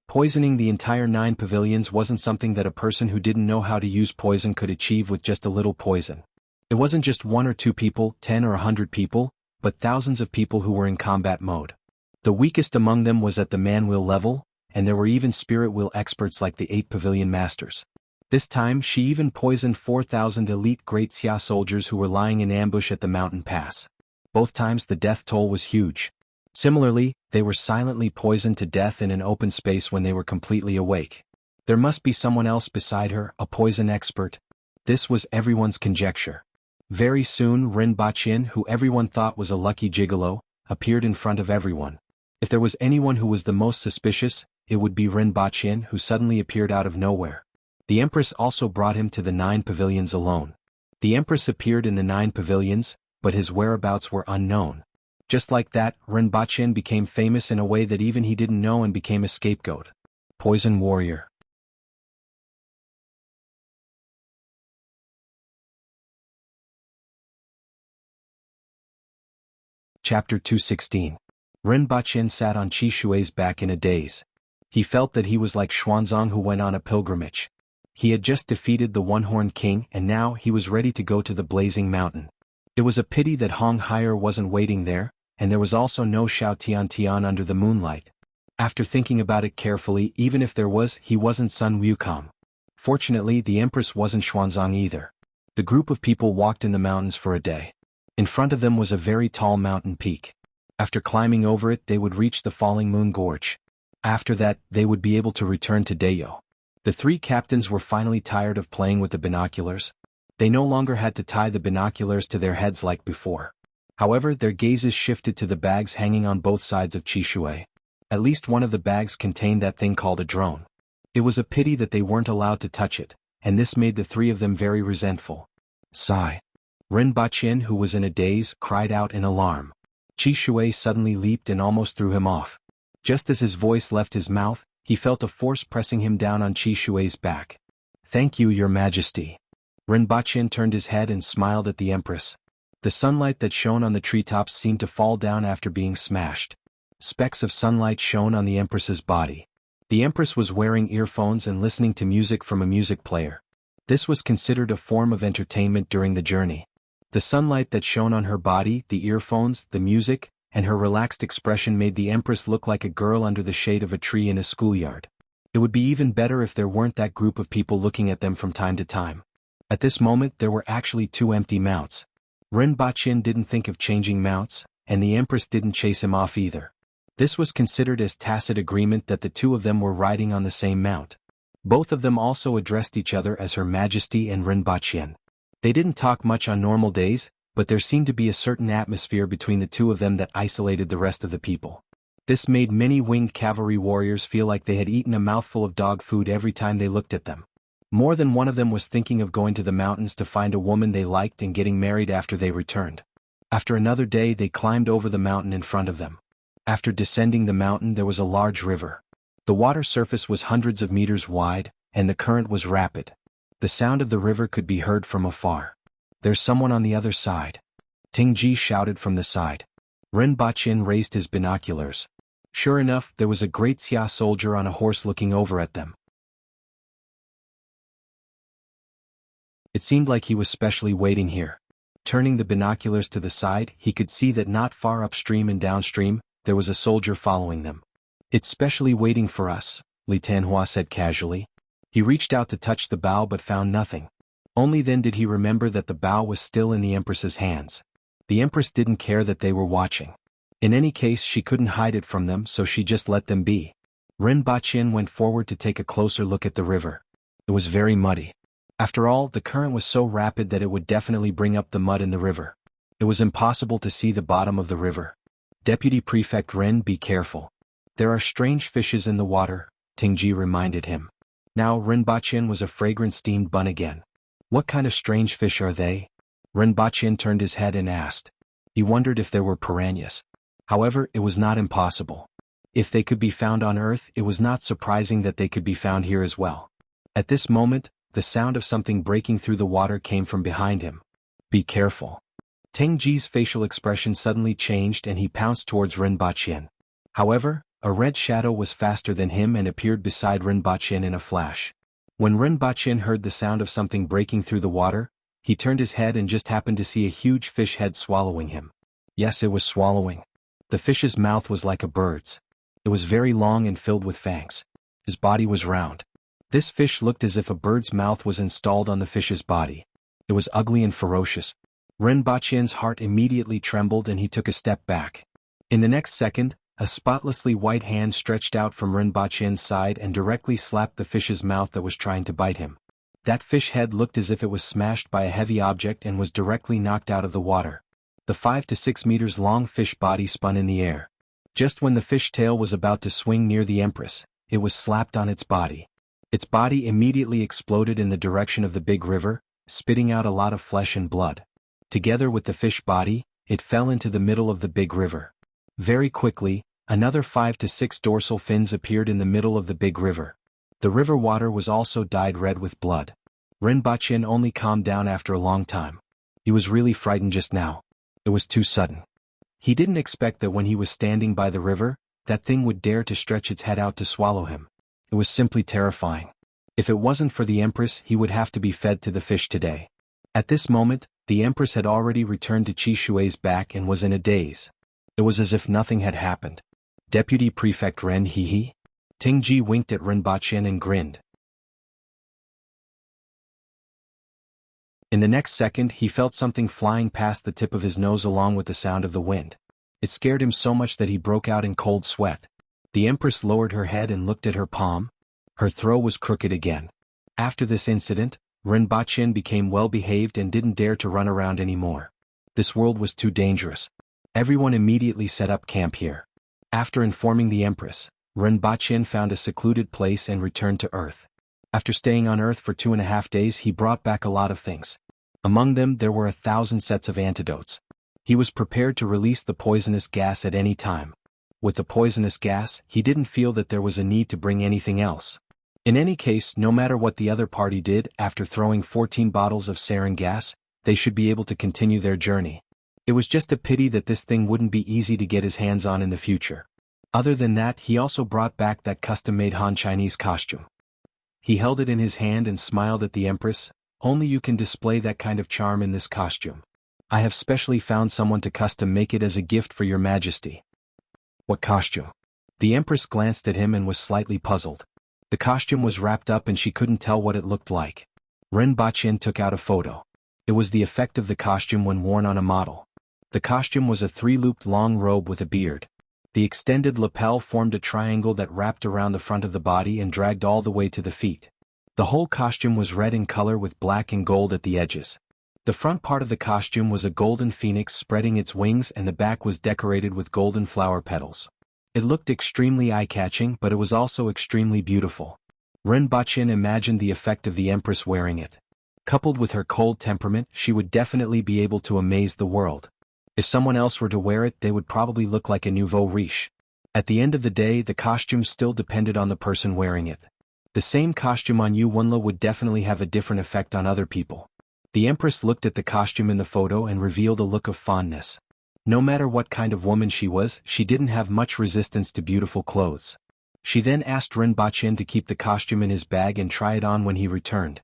Poisoning the entire 9 pavilions wasn't something that a person who didn't know how to use poison could achieve with just a little poison. It wasn't just 1 or 2 people, 10 or 100 people, but thousands of people who were in combat mode. The weakest among them was at the man-will level, and there were even spirit-will experts like the 8 pavilion masters. This time she even poisoned 4,000 elite Great Xia soldiers who were lying in ambush at the mountain pass. Both times the death toll was huge. Similarly, they were silently poisoned to death in an open space when they were completely awake. There must be someone else beside her, a poison expert. This was everyone's conjecture. Very soon Ren Baqin, who everyone thought was a lucky gigolo, appeared in front of everyone. If there was anyone who was the most suspicious, it would be Ren Baqin, who suddenly appeared out of nowhere. The Empress also brought him to the 9 pavilions alone. The Empress appeared in the 9 pavilions, but his whereabouts were unknown. Just like that, Ren Baqin became famous in a way that even he didn't know and became a scapegoat. Poison warrior. Chapter 216. Ren Baqin sat on Qi Shui's back in a daze. He felt that he was like Xuanzang who went on a pilgrimage. He had just defeated the one-horned king and now he was ready to go to the blazing mountain. It was a pity that Hong Haier wasn't waiting there, and there was also no Xiao Tian under the moonlight. After thinking about it carefully, even if there was, he wasn't Sun Wukong. Fortunately, the Empress wasn't Xuanzang either. The group of people walked in the mountains for a day. In front of them was a very tall mountain peak. After climbing over it, they would reach the falling moon gorge. After that, they would be able to return to Dayo. The 3 captains were finally tired of playing with the binoculars. They no longer had to tie the binoculars to their heads like before. However, their gazes shifted to the bags hanging on both sides of Qi Shui. At least one of the bags contained that thing called a drone. It was a pity that they weren't allowed to touch it, and this made the 3 of them very resentful. Sigh. Ren Baqin, who was in a daze, cried out in alarm. Qi Shui suddenly leaped and almost threw him off. Just as his voice left his mouth, he felt a force pressing him down on Qi Shui's back. "Thank you, Your Majesty." Ren Baqin turned his head and smiled at the Empress. The sunlight that shone on the treetops seemed to fall down after being smashed. Specks of sunlight shone on the Empress's body. The Empress was wearing earphones and listening to music from a music player. This was considered a form of entertainment during the journey. The sunlight that shone on her body, the earphones, the music, and her relaxed expression made the Empress look like a girl under the shade of a tree in a schoolyard. It would be even better if there weren't that group of people looking at them from time to time. At this moment there were actually 2 empty mounts. Ren Baqin didn't think of changing mounts, and the Empress didn't chase him off either. This was considered as tacit agreement that the 2 of them were riding on the same mount. Both of them also addressed each other as Her Majesty and Ren Baqin. They didn't talk much on normal days, but there seemed to be a certain atmosphere between the 2 of them that isolated the rest of the people. This made many winged cavalry warriors feel like they had eaten a mouthful of dog food every time they looked at them. More than one of them was thinking of going to the mountains to find a woman they liked and getting married after they returned. After another day they climbed over the mountain in front of them. After descending the mountain there was a large river. The water surface was hundreds of meters wide, and the current was rapid. The sound of the river could be heard from afar. "There's someone on the other side," Ting Ji shouted from the side. Ren Baqin raised his binoculars. Sure enough, there was a great Xia soldier on a horse looking over at them. It seemed like he was specially waiting here. Turning the binoculars to the side, he could see that not far upstream and downstream, there was a soldier following them. "It's specially waiting for us," Li Tanhua said casually. He reached out to touch the bow but found nothing. Only then did he remember that the bow was still in the Empress's hands. The Empress didn't care that they were watching. In any case, she couldn't hide it from them, so she just let them be. Ren Baqin went forward to take a closer look at the river. It was very muddy. After all, the current was so rapid that it would definitely bring up the mud in the river. It was impossible to see the bottom of the river. "Deputy Prefect Ren, be careful. There are strange fishes in the water," Tingji reminded him. Now Ren Baqin was a fragrant steamed bun again. "What kind of strange fish are they?" Ren Baqin turned his head and asked. He wondered if there were piranhas. However, it was not impossible. If they could be found on Earth, it was not surprising that they could be found here as well. At this moment, the sound of something breaking through the water came from behind him. Be careful. Tengji's facial expression suddenly changed and he pounced towards Rinpochen. However, a red shadow was faster than him and appeared beside Rinpochen in a flash. When Rinpochen heard the sound of something breaking through the water, he turned his head and just happened to see a huge fish head swallowing him. Yes, it was swallowing. The fish's mouth was like a bird's. It was very long and filled with fangs. His body was round. This fish looked as if a bird's mouth was installed on the fish's body. It was ugly and ferocious. Rinpochen's heart immediately trembled and he took a step back. In the next second, a spotlessly white hand stretched out from Rinpochen's side and directly slapped the fish's mouth that was trying to bite him. That fish head looked as if it was smashed by a heavy object and was directly knocked out of the water. The 5 to 6 meters long fish body spun in the air. Just when the fish tail was about to swing near the Empress, it was slapped on its body. Its body immediately exploded in the direction of the big river, spitting out a lot of flesh and blood. Together with the fish body, it fell into the middle of the big river. Very quickly, another 5 to 6 dorsal fins appeared in the middle of the big river. The river water was also dyed red with blood. Rinpochen only calmed down after a long time. He was really frightened just now. It was too sudden. He didn't expect that when he was standing by the river, that thing would dare to stretch its head out to swallow him. It was simply terrifying. If it wasn't for the Empress, he would have to be fed to the fish today. At this moment, the Empress had already returned to Qi Shui's back and was in a daze. It was as if nothing had happened. Deputy Prefect Ren Hehe? Tengji winked at Rinpochen and grinned. In the next second he felt something flying past the tip of his nose along with the sound of the wind. It scared him so much that he broke out in cold sweat. The Empress lowered her head and looked at her palm. Her throat was crooked again. After this incident, Rinpochen became well-behaved and didn't dare to run around anymore. This world was too dangerous. Everyone immediately set up camp here. After informing the Empress, Rinpochen found a secluded place and returned to Earth. After staying on Earth for 2.5 days he brought back a lot of things. Among them there were 1,000 sets of antidotes. He was prepared to release the poisonous gas at any time. With the poisonous gas, he didn't feel that there was a need to bring anything else. In any case, no matter what the other party did, after throwing 14 bottles of sarin gas, they should be able to continue their journey. It was just a pity that this thing wouldn't be easy to get his hands on in the future. Other than that, he also brought back that custom-made Han Chinese costume. He held it in his hand and smiled at the Empress. Only you can display that kind of charm in this costume. I have specially found someone to custom make it as a gift for your majesty. What costume? The Empress glanced at him and was slightly puzzled. The costume was wrapped up and she couldn't tell what it looked like. Rinpochen took out a photo. It was the effect of the costume when worn on a model. The costume was a 3-looped long robe with a beard. The extended lapel formed a triangle that wrapped around the front of the body and dragged all the way to the feet. The whole costume was red in color with black and gold at the edges. The front part of the costume was a golden phoenix spreading its wings and the back was decorated with golden flower petals. It looked extremely eye-catching, but it was also extremely beautiful. Rinpochen imagined the effect of the Empress wearing it. Coupled with her cold temperament, she would definitely be able to amaze the world. If someone else were to wear it, they would probably look like a nouveau riche. At the end of the day, the costume still depended on the person wearing it. The same costume on Yu Wenla would definitely have a different effect on other people. The Empress looked at the costume in the photo and revealed a look of fondness. No matter what kind of woman she was, she didn't have much resistance to beautiful clothes. She then asked Rinpochen to keep the costume in his bag and try it on when he returned.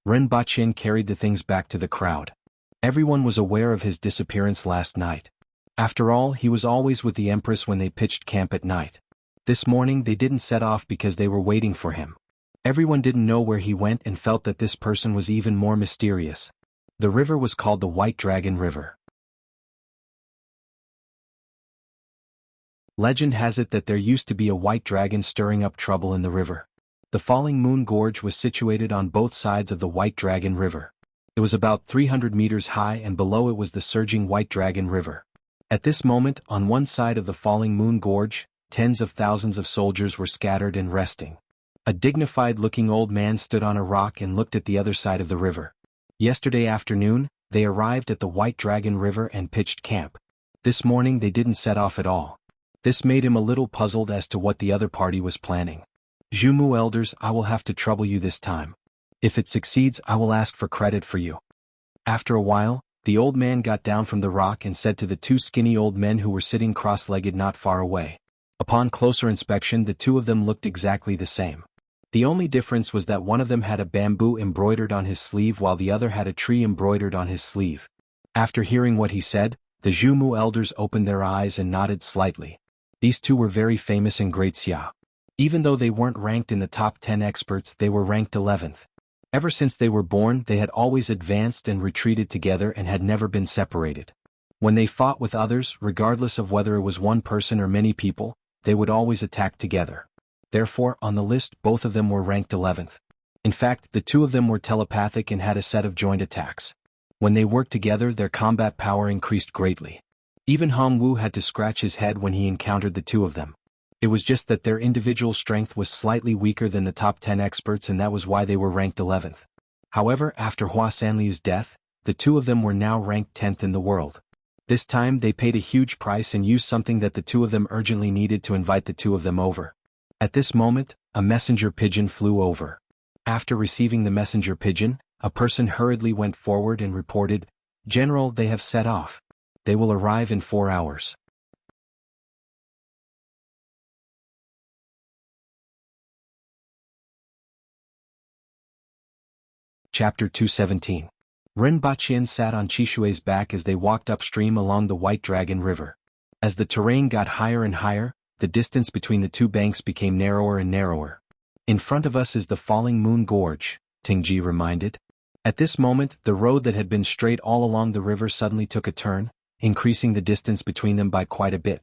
Rinpochen carried the things back to the crowd. Everyone was aware of his disappearance last night. After all, he was always with the Empress when they pitched camp at night. This morning they didn't set off because they were waiting for him. Everyone didn't know where he went and felt that this person was even more mysterious. The river was called the White Dragon River. Legend has it that there used to be a white dragon stirring up trouble in the river. The Falling Moon Gorge was situated on both sides of the White Dragon River. It was about 300 meters high and below it was the surging White Dragon River. At this moment, on one side of the Falling Moon Gorge, tens of thousands of soldiers were scattered and resting. A dignified-looking old man stood on a rock and looked at the other side of the river. Yesterday afternoon, they arrived at the White Dragon River and pitched camp. This morning they didn't set off at all. This made him a little puzzled as to what the other party was planning. Zhumu elders, I will have to trouble you this time. If it succeeds, I will ask for credit for you. After a while, the old man got down from the rock and said to the two skinny old men who were sitting cross-legged not far away. Upon closer inspection, the two of them looked exactly the same. The only difference was that one of them had a bamboo embroidered on his sleeve while the other had a tree embroidered on his sleeve. After hearing what he said, the Zhumu elders opened their eyes and nodded slightly. These two were very famous in Great Xia. Even though they weren't ranked in the top 10 experts, they were ranked 11th. Ever since they were born, they had always advanced and retreated together and had never been separated. When they fought with others, regardless of whether it was one person or many people, they would always attack together. Therefore, on the list, both of them were ranked 11th. In fact, the two of them were telepathic and had a set of joint attacks. When they worked together, their combat power increased greatly. Even Hong Wu had to scratch his head when he encountered the two of them. It was just that their individual strength was slightly weaker than the top 10 experts, and that was why they were ranked 11th. However, after Hua Sanliu's death, the two of them were now ranked 10th in the world. This time they paid a huge price and used something that the two of them urgently needed to invite the two of them over. At this moment, a messenger pigeon flew over. After receiving the messenger pigeon, a person hurriedly went forward and reported, "General, they have set off. They will arrive in 4 hours." Chapter 217. Ren Baqian sat on Chishue's back as they walked upstream along the White Dragon River. As the terrain got higher and higher, the distance between the two banks became narrower and narrower. "In front of us is the Falling Moon Gorge," Tingji reminded. At this moment, the road that had been straight all along the river suddenly took a turn, increasing the distance between them by quite a bit.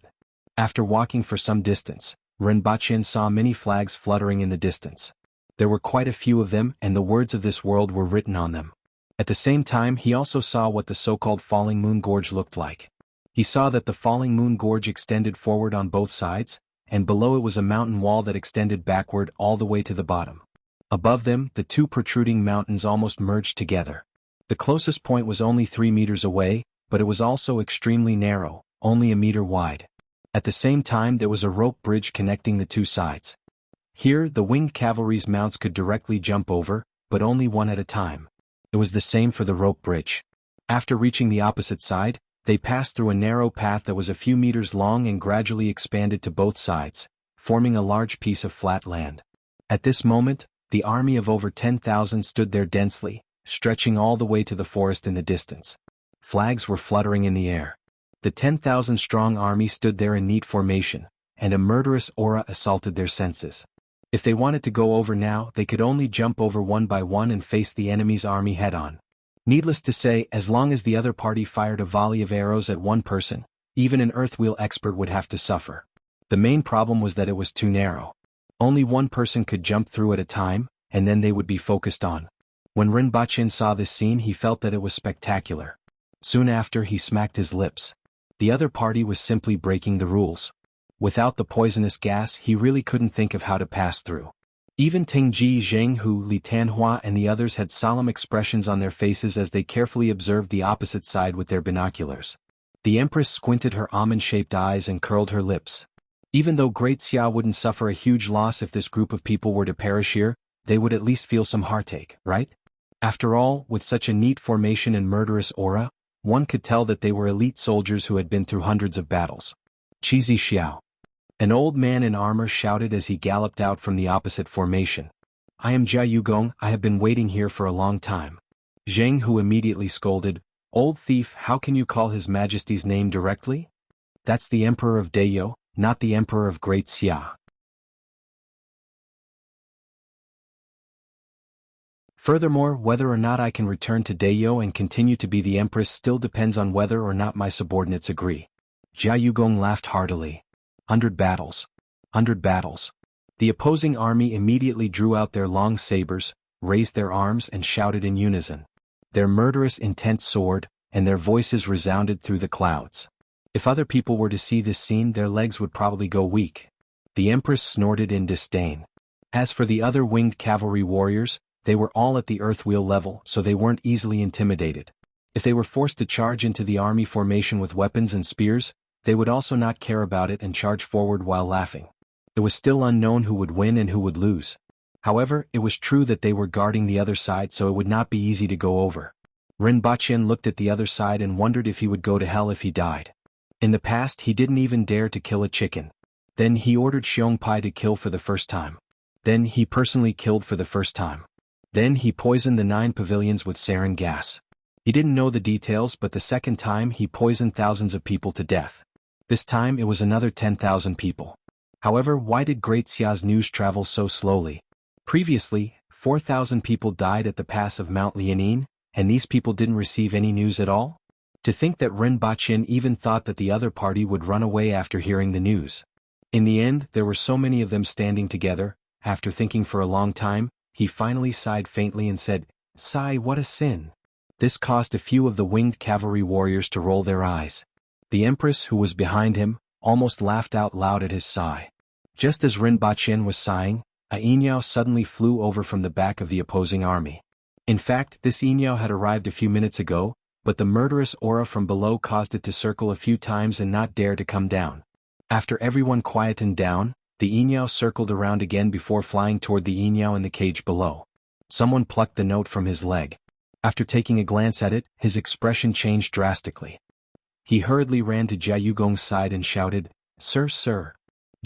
After walking for some distance, Ren Baqian saw many flags fluttering in the distance. There were quite a few of them, and the words of this world were written on them. At the same time, he also saw what the so-called Falling Moon Gorge looked like. He saw that the Falling Moon Gorge extended forward on both sides, and below it was a mountain wall that extended backward all the way to the bottom. Above them, the two protruding mountains almost merged together. The closest point was only 3 meters away, but it was also extremely narrow, only a meter wide. At the same time, there was a rope bridge connecting the two sides. Here, the winged cavalry's mounts could directly jump over, but only one at a time. It was the same for the rope bridge. After reaching the opposite side, they passed through a narrow path that was a few meters long and gradually expanded to both sides, forming a large piece of flat land. At this moment, the army of over 10,000 stood there densely, stretching all the way to the forest in the distance. Flags were fluttering in the air. The 10,000-strong army stood there in neat formation, and a murderous aura assaulted their senses. If they wanted to go over now, they could only jump over one by one and face the enemy's army head-on. Needless to say, as long as the other party fired a volley of arrows at one person, even an earthwheel expert would have to suffer. The main problem was that it was too narrow. Only one person could jump through at a time, and then they would be focused on. When Ren Baqian saw this scene, he felt that it was spectacular. Soon after, he smacked his lips. The other party was simply breaking the rules. Without the poisonous gas, he really couldn't think of how to pass through. Even Tingji, Jianghu, Li Tanhua and the others had solemn expressions on their faces as they carefully observed the opposite side with their binoculars. The Empress squinted her almond-shaped eyes and curled her lips. Even though Great Xia wouldn't suffer a huge loss if this group of people were to perish here, they would at least feel some heartache, right? After all, with such a neat formation and murderous aura, one could tell that they were elite soldiers who had been through hundreds of battles. Chizi Xiao. An old man in armor shouted as he galloped out from the opposite formation. "I am Jia Yugong, I have been waiting here for a long time." Zhang Hu immediately scolded, "Old thief, how can you call His Majesty's name directly? That's the Emperor of Deyo, not the Emperor of Great Xia." Furthermore, whether or not I can return to Deyo and continue to be the Empress still depends on whether or not my subordinates agree. Jia Yugong laughed heartily. 100 battles. 100 battles. The opposing army immediately drew out their long sabers, raised their arms and shouted in unison. Their murderous intent soared, and their voices resounded through the clouds. If other people were to see this scene, their legs would probably go weak. The Empress snorted in disdain. As for the other winged cavalry warriors, they were all at the earthwheel level, so they weren't easily intimidated. If they were forced to charge into the army formation with weapons and spears, they would also not care about it and charge forward while laughing. It was still unknown who would win and who would lose. However, it was true that they were guarding the other side, so it would not be easy to go over. Rinpoche looked at the other side and wondered if he would go to hell if he died. In the past he didn't even dare to kill a chicken. Then he ordered Xiongpai to kill for the first time. Then he personally killed for the first time. Then he poisoned the 9 pavilions with sarin gas. He didn't know the details, but the second time he poisoned thousands of people to death. This time it was another 10,000 people. However, why did Great Xia's news travel so slowly? Previously, 4,000 people died at the pass of Mount Lianin, and these people didn't receive any news at all? To think that Rinpoche even thought that the other party would run away after hearing the news. In the end, there were so many of them standing together. After thinking for a long time, he finally sighed faintly and said, "Sigh, what a sin." This caused a few of the winged cavalry warriors to roll their eyes. The Empress, who was behind him, almost laughed out loud at his sigh. Just as Rinpoche was sighing, a Yinyao suddenly flew over from the back of the opposing army. In fact, this Yinyao had arrived a few minutes ago, but the murderous aura from below caused it to circle a few times and not dare to come down. After everyone quietened down, the Yinyao circled around again before flying toward the Yinyao in the cage below. Someone plucked the note from his leg. After taking a glance at it, his expression changed drastically. He hurriedly ran to Jia Yugong's side and shouted, "Sir, sir."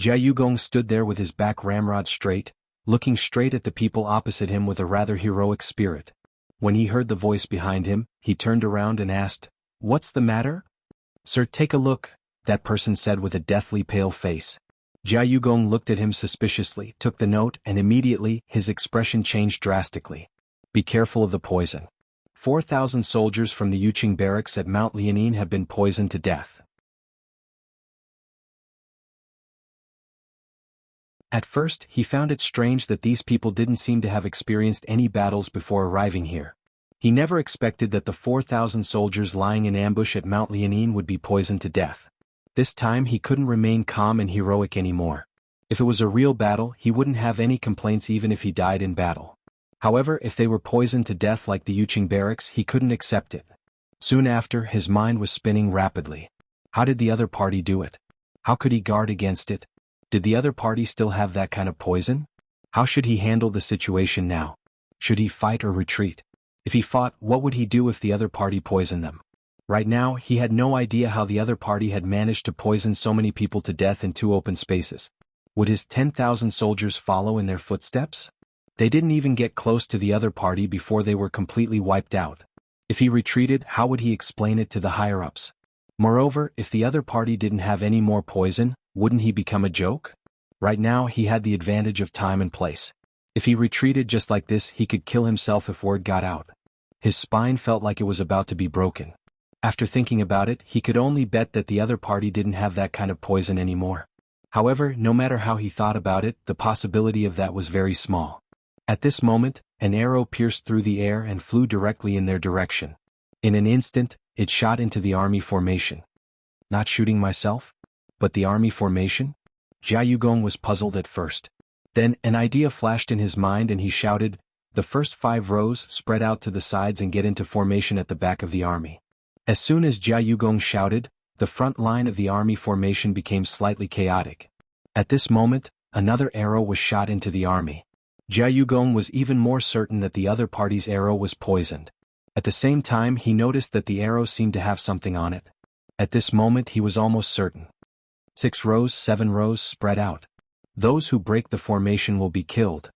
Jia Yugong stood there with his back ramrod straight, looking straight at the people opposite him with a rather heroic spirit. When he heard the voice behind him, he turned around and asked, "What's the matter?" "Sir, take a look," that person said with a deathly pale face. Jia Yugong looked at him suspiciously, took the note, and immediately, his expression changed drastically. "Be careful of the poison. 4,000 soldiers from the Yuqing barracks at Mount Lianin have been poisoned to death." At first, he found it strange that these people didn't seem to have experienced any battles before arriving here. He never expected that the 4,000 soldiers lying in ambush at Mount Lianin would be poisoned to death. This time he couldn't remain calm and heroic anymore. If it was a real battle, he wouldn't have any complaints even if he died in battle. However, if they were poisoned to death like the Yuqing barracks, he couldn't accept it. Soon after, his mind was spinning rapidly. How did the other party do it? How could he guard against it? Did the other party still have that kind of poison? How should he handle the situation now? Should he fight or retreat? If he fought, what would he do if the other party poisoned them? Right now, he had no idea how the other party had managed to poison so many people to death in 2 open spaces. Would his 10,000 soldiers follow in their footsteps? They didn't even get close to the other party before they were completely wiped out. If he retreated, how would he explain it to the higher-ups? Moreover, if the other party didn't have any more poison, wouldn't he become a joke? Right now, he had the advantage of time and place. If he retreated just like this, he could kill himself if word got out. His spine felt like it was about to be broken. After thinking about it, he could only bet that the other party didn't have that kind of poison anymore. However, no matter how he thought about it, the possibility of that was very small. At this moment, an arrow pierced through the air and flew directly in their direction. In an instant, it shot into the army formation. Not shooting myself? But the army formation? Jia Yugong was puzzled at first. Then, an idea flashed in his mind and he shouted, "The first 5 rows spread out to the sides and get into formation at the back of the army." As soon as Jia Yugong shouted, the front line of the army formation became slightly chaotic. At this moment, another arrow was shot into the army. Jia Yugong was even more certain that the other party's arrow was poisoned. At the same time, he noticed that the arrow seemed to have something on it. At this moment, he was almost certain. 6 rows, 7 rows spread out. Those who break the formation will be killed.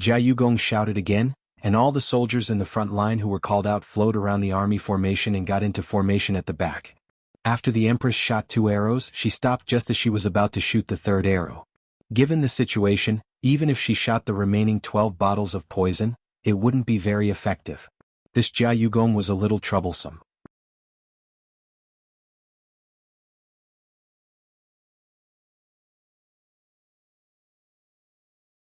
Jia Yugong shouted again, and all the soldiers in the front line who were called out flowed around the army formation and got into formation at the back. After the Empress shot 2 arrows, she stopped just as she was about to shoot the 3rd arrow. Given the situation, even if she shot the remaining 12 bottles of poison, it wouldn't be very effective. This Jia Yugong was a little troublesome.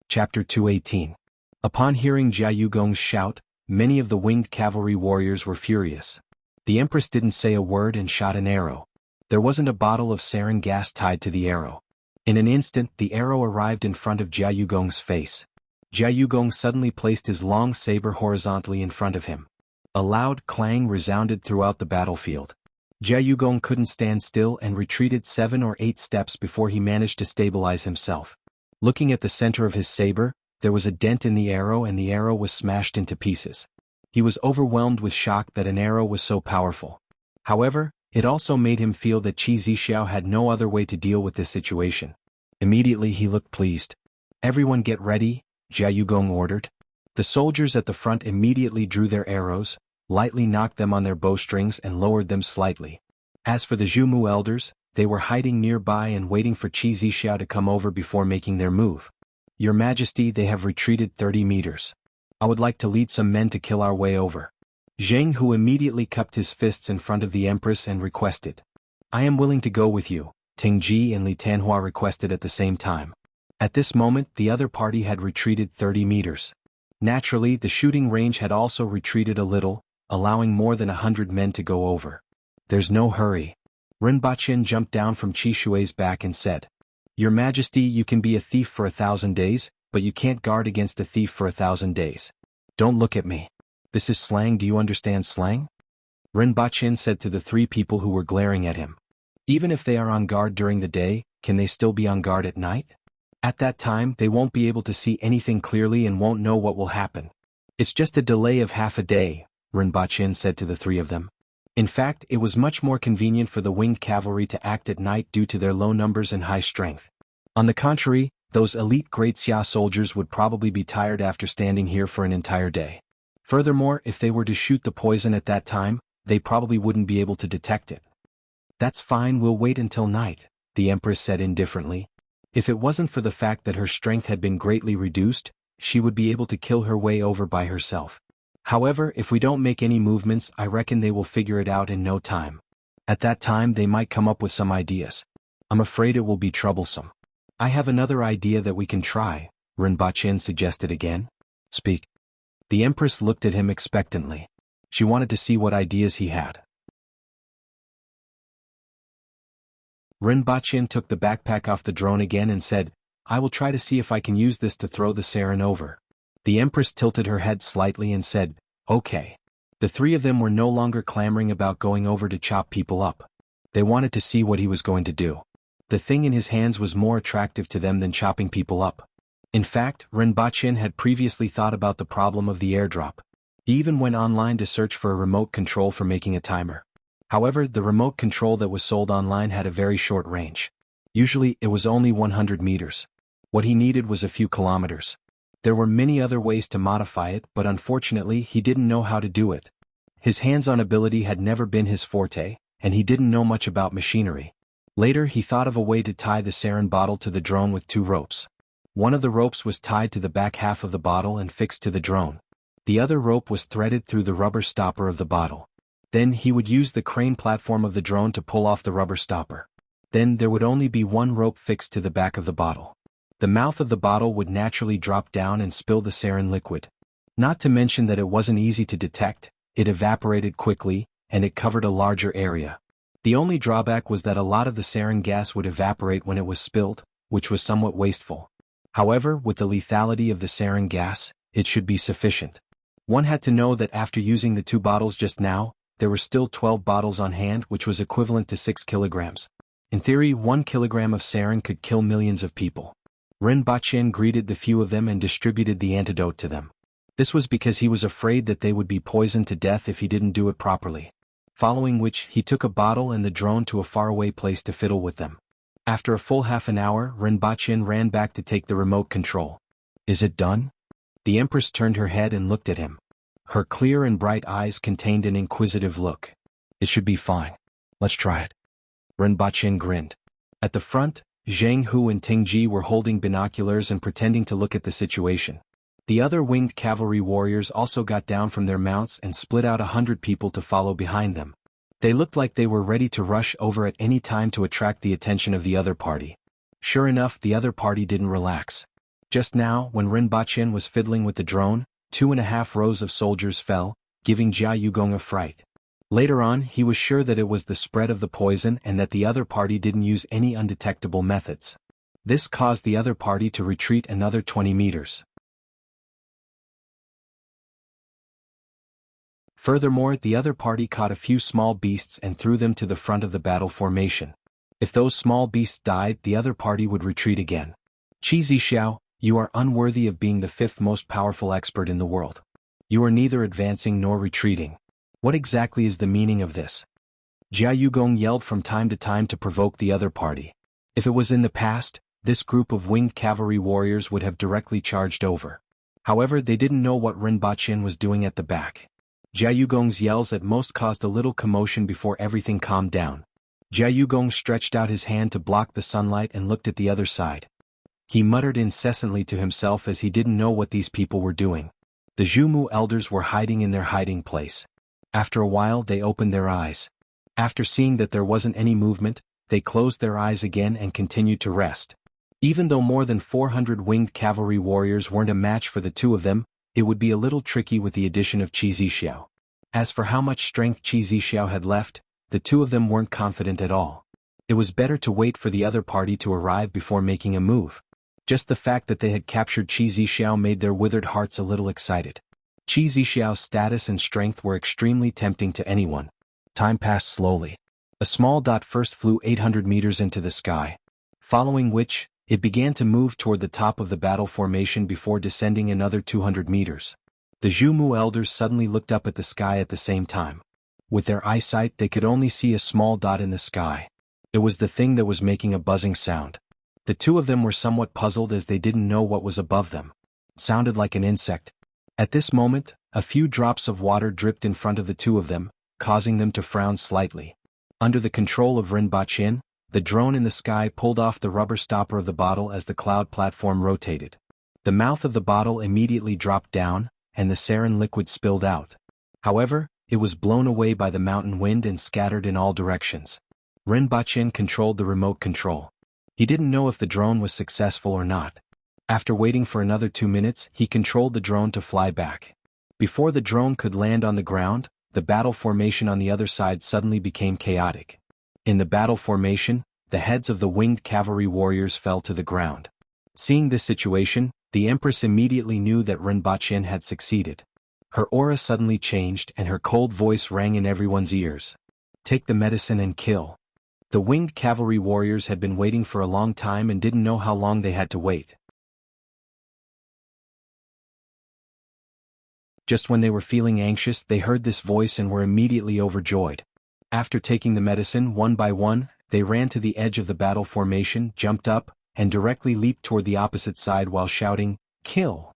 Chapter 218. Upon hearing Jia Yugong's shout, many of the winged cavalry warriors were furious. The Empress didn't say a word and shot an arrow. There wasn't a bottle of sarin gas tied to the arrow. In an instant, the arrow arrived in front of Jia Yugong's face. Jia Yugong suddenly placed his long saber horizontally in front of him. A loud clang resounded throughout the battlefield. Jia Yugong couldn't stand still and retreated 7 or 8 steps before he managed to stabilize himself. Looking at the center of his saber, there was a dent in the arrow and the arrow was smashed into pieces. He was overwhelmed with shock that an arrow was so powerful. However, it also made him feel that Qi Zixiao had no other way to deal with this situation. Immediately he looked pleased. "Everyone get ready," Jia Yugong ordered. The soldiers at the front immediately drew their arrows, lightly knocked them on their bowstrings and lowered them slightly. As for the Zhumu elders, they were hiding nearby and waiting for Qi Zixiao to come over before making their move. "Your Majesty, they have retreated 30 meters. I would like to lead some men to kill our way over." Jianghu immediately cupped his fists in front of the Empress and requested. "I am willing to go with you," Tingji and Li Tanhua requested at the same time. At this moment the other party had retreated 30 meters. Naturally, the shooting range had also retreated a little, allowing more than 100 men to go over. "There's no hurry." Rinpochen jumped down from Qi Shui's back and said, "Your Majesty, you can be a thief for 1,000 days, but you can't guard against a thief for 1,000 days. Don't look at me. This is slang. Do you understand slang?" Rinpochen said to the three people who were glaring at him. "Even if they are on guard during the day, can they still be on guard at night? At that time they won't be able to see anything clearly and won't know what will happen. It's just a delay of half a day," Rinpochen said to the three of them. In fact, it was much more convenient for the winged cavalry to act at night due to their low numbers and high strength. On the contrary, those elite Great Xia soldiers would probably be tired after standing here for an entire day. Furthermore, if they were to shoot the poison at that time, they probably wouldn't be able to detect it. "That's fine, we'll wait until night," the Empress said indifferently. If it wasn't for the fact that her strength had been greatly reduced, she would be able to kill her way over by herself. "However, if we don't make any movements, I reckon they will figure it out in no time. At that time they might come up with some ideas. I'm afraid it will be troublesome." "I have another idea that we can try," Rinpochen suggested again. "Speak." The Empress looked at him expectantly. She wanted to see what ideas he had. Rinpochen took the backpack off the drone again and said, "I will try to see if I can use this to throw the sarin over." The Empress tilted her head slightly and said, "Okay." The three of them were no longer clamoring about going over to chop people up. They wanted to see what he was going to do. The thing in his hands was more attractive to them than chopping people up. In fact, Rinpochen had previously thought about the problem of the airdrop. He even went online to search for a remote control for making a timer. However, the remote control that was sold online had a very short range. Usually, it was only 100 meters. What he needed was a few kilometers. There were many other ways to modify it, but unfortunately he didn't know how to do it. His hands-on ability had never been his forte, and he didn't know much about machinery. Later he thought of a way to tie the sarin bottle to the drone with 2 ropes. One of the ropes was tied to the back half of the bottle and fixed to the drone. The other rope was threaded through the rubber stopper of the bottle. Then he would use the crane platform of the drone to pull off the rubber stopper. Then there would only be one rope fixed to the back of the bottle. The mouth of the bottle would naturally drop down and spill the sarin liquid. Not to mention that it wasn't easy to detect, it evaporated quickly, and it covered a larger area. The only drawback was that a lot of the sarin gas would evaporate when it was spilled, which was somewhat wasteful. However, with the lethality of the sarin gas, it should be sufficient. One had to know that after using the 2 bottles just now, there were still 12 bottles on hand, which was equivalent to 6 kilograms. In theory, 1 kilogram of sarin could kill millions of people. Rinpochen greeted the few of them and distributed the antidote to them. This was because he was afraid that they would be poisoned to death if he didn't do it properly. Following which, he took a bottle and the drone to a faraway place to fiddle with them. After a full half an hour, Rinpochen ran back to take the remote control. "Is it done?" The Empress turned her head and looked at him. Her clear and bright eyes contained an inquisitive look. "It should be fine. Let's try it." Rinpochen grinned. At the front, Jianghu and Tingji were holding binoculars and pretending to look at the situation. The other winged cavalry warriors also got down from their mounts and split out 100 people to follow behind them. They looked like they were ready to rush over at any time to attract the attention of the other party. Sure enough, the other party didn't relax. Just now, when Rinpochen was fiddling with the drone, 2.5 rows of soldiers fell, giving Jia Yugong a fright. Later on, he was sure that it was the spread of the poison and that the other party didn't use any undetectable methods. This caused the other party to retreat another 20 meters. Furthermore, the other party caught a few small beasts and threw them to the front of the battle formation. If those small beasts died, the other party would retreat again. "Qi Zixiao, You are unworthy of being the fifth most powerful expert in the world. You are neither advancing nor retreating. What exactly is the meaning of this? Jia Yugong yelled from time to time to provoke the other party. If it was in the past, this group of winged cavalry warriors would have directly charged over. However, they didn't know what Rinpochen was doing at the back. Jia Yugong's yells at most caused a little commotion before everything calmed down. Jia Yugong stretched out his hand to block the sunlight and looked at the other side. He muttered incessantly to himself as he didn't know what these people were doing. The Zhumu elders were hiding in their hiding place. After a while they opened their eyes. After seeing that there wasn't any movement, they closed their eyes again and continued to rest. Even though more than 400 winged cavalry warriors weren't a match for the two of them, it would be a little tricky with the addition of Qi Zixiao. As for how much strength Qi Zixiao had left, the two of them weren't confident at all. It was better to wait for the other party to arrive before making a move. Just the fact that they had captured Qi Zixiao made their withered hearts a little excited. Qi Zixiao's status and strength were extremely tempting to anyone. Time passed slowly. A small dot first flew 800 meters into the sky, following which, it began to move toward the top of the battle formation before descending another 200 meters. The Zhumu elders suddenly looked up at the sky at the same time. With their eyesight they could only see a small dot in the sky. It was the thing that was making a buzzing sound. The two of them were somewhat puzzled as they didn't know what was above them. It sounded like an insect. At this moment, a few drops of water dripped in front of the two of them, causing them to frown slightly. Under the control of Rinpochen, the drone in the sky pulled off the rubber stopper of the bottle as the cloud platform rotated. The mouth of the bottle immediately dropped down, and the sarin liquid spilled out. However, it was blown away by the mountain wind and scattered in all directions. Rinpochen controlled the remote control. He didn't know if the drone was successful or not. After waiting for another 2 minutes, he controlled the drone to fly back. Before the drone could land on the ground, the battle formation on the other side suddenly became chaotic. In the battle formation, the heads of the winged cavalry warriors fell to the ground. Seeing this situation, the Empress immediately knew that Rinpochen had succeeded. Her aura suddenly changed and her cold voice rang in everyone's ears. Take the medicine and kill. The winged cavalry warriors had been waiting for a long time and didn't know how long they had to wait. Just when they were feeling anxious, they heard this voice and were immediately overjoyed. After taking the medicine one by one, they ran to the edge of the battle formation, jumped up, and directly leaped toward the opposite side while shouting, "Kill!"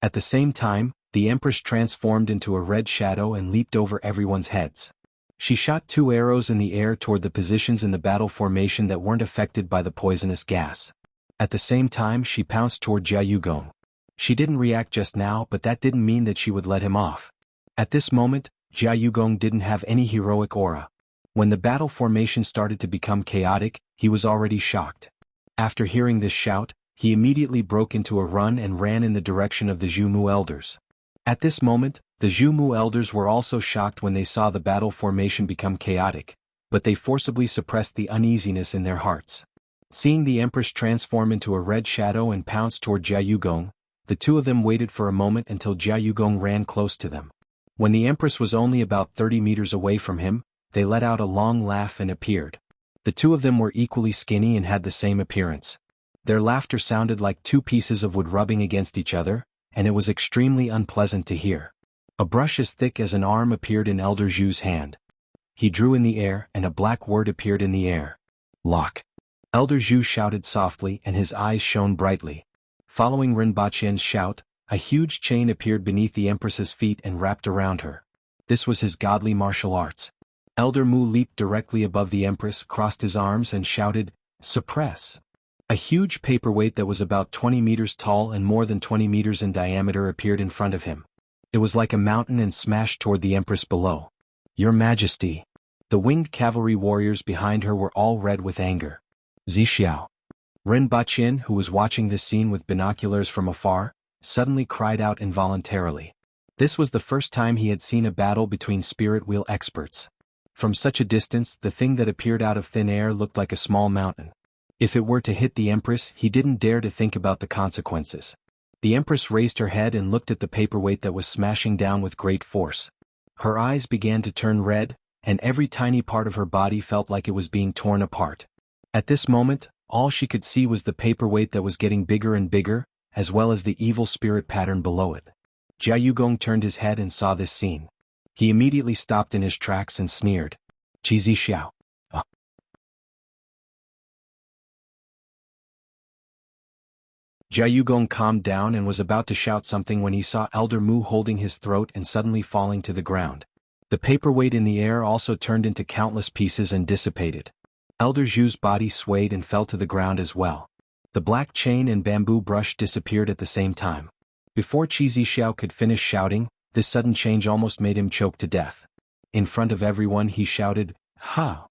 At the same time, the Empress transformed into a red shadow and leaped over everyone's heads. She shot 2 arrows in the air toward the positions in the battle formation that weren't affected by the poisonous gas. At the same time, she pounced toward Jia Yugong. She didn't react just now, but that didn't mean that she would let him off. At this moment, Jia Yugong didn't have any heroic aura. When the battle formation started to become chaotic, he was already shocked. After hearing this shout, he immediately broke into a run and ran in the direction of the Zhumu elders. At this moment, the Zhumu elders were also shocked when they saw the battle formation become chaotic, but they forcibly suppressed the uneasiness in their hearts. Seeing the Empress transform into a red shadow and pounce toward Jia Yugong, the two of them waited for a moment until Jia Yugong ran close to them. When the Empress was only about 30 meters away from him, they let out a long laugh and appeared. The two of them were equally skinny and had the same appearance. Their laughter sounded like 2 pieces of wood rubbing against each other, and it was extremely unpleasant to hear. A brush as thick as an arm appeared in Elder Zhu's hand. He drew in the air and a black word appeared in the air. Lock. Elder Zhu shouted softly and his eyes shone brightly. Following Rinpochen's shout, a huge chain appeared beneath the Empress's feet and wrapped around her. This was his godly martial arts. Elder Mu leaped directly above the Empress, crossed his arms and shouted, "Suppress!" A huge paperweight that was about 20 meters tall and more than 20 meters in diameter appeared in front of him. It was like a mountain and smashed toward the Empress below. "Your Majesty!" The winged cavalry warriors behind her were all red with anger. "Zixiao!" Rinpochen, who was watching this scene with binoculars from afar, suddenly cried out involuntarily. This was the first time he had seen a battle between spirit wheel experts. From such a distance, the thing that appeared out of thin air looked like a small mountain. If it were to hit the Empress, he didn't dare to think about the consequences. The Empress raised her head and looked at the paperweight that was smashing down with great force. Her eyes began to turn red, and every tiny part of her body felt like it was being torn apart. At this moment, all she could see was the paperweight that was getting bigger and bigger, as well as the evil spirit pattern below it. Jia Yugong turned his head and saw this scene. He immediately stopped in his tracks and sneered. Chizi Xiao. Jia Yugong calmed down and was about to shout something when he saw Elder Mu holding his throat and suddenly falling to the ground. The paperweight in the air also turned into countless pieces and dissipated. Elder Zhu's body swayed and fell to the ground as well. The black chain and bamboo brush disappeared at the same time. Before Chizi Xiao could finish shouting, this sudden change almost made him choke to death. In front of everyone he shouted, "Ha!"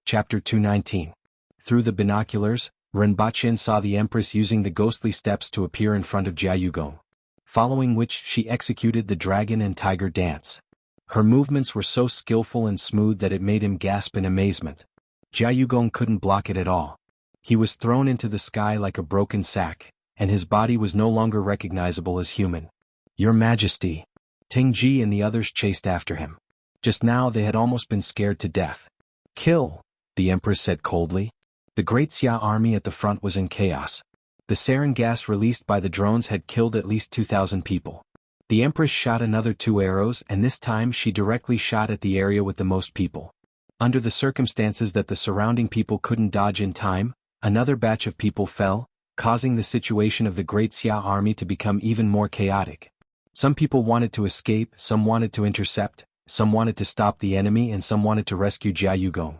Chapter 219. Through the binoculars, Renbachin saw the Empress using the ghostly steps to appear in front of Jia Yugong, following which she executed the dragon and tiger dance. Her movements were so skillful and smooth that it made him gasp in amazement. Jia Yugong couldn't block it at all. He was thrown into the sky like a broken sack, and his body was no longer recognizable as human. "Your Majesty!" Ting Ji and the others chased after him. Just now they had almost been scared to death. "Kill!" the Empress said coldly. The Great Xia army at the front was in chaos. The sarin gas released by the drones had killed at least 2,000 people. The Empress shot another 2 arrows and this time she directly shot at the area with the most people. Under the circumstances that the surrounding people couldn't dodge in time, another batch of people fell, causing the situation of the Great Xia army to become even more chaotic. Some people wanted to escape, some wanted to intercept, some wanted to stop the enemy and some wanted to rescue Jia Yugong.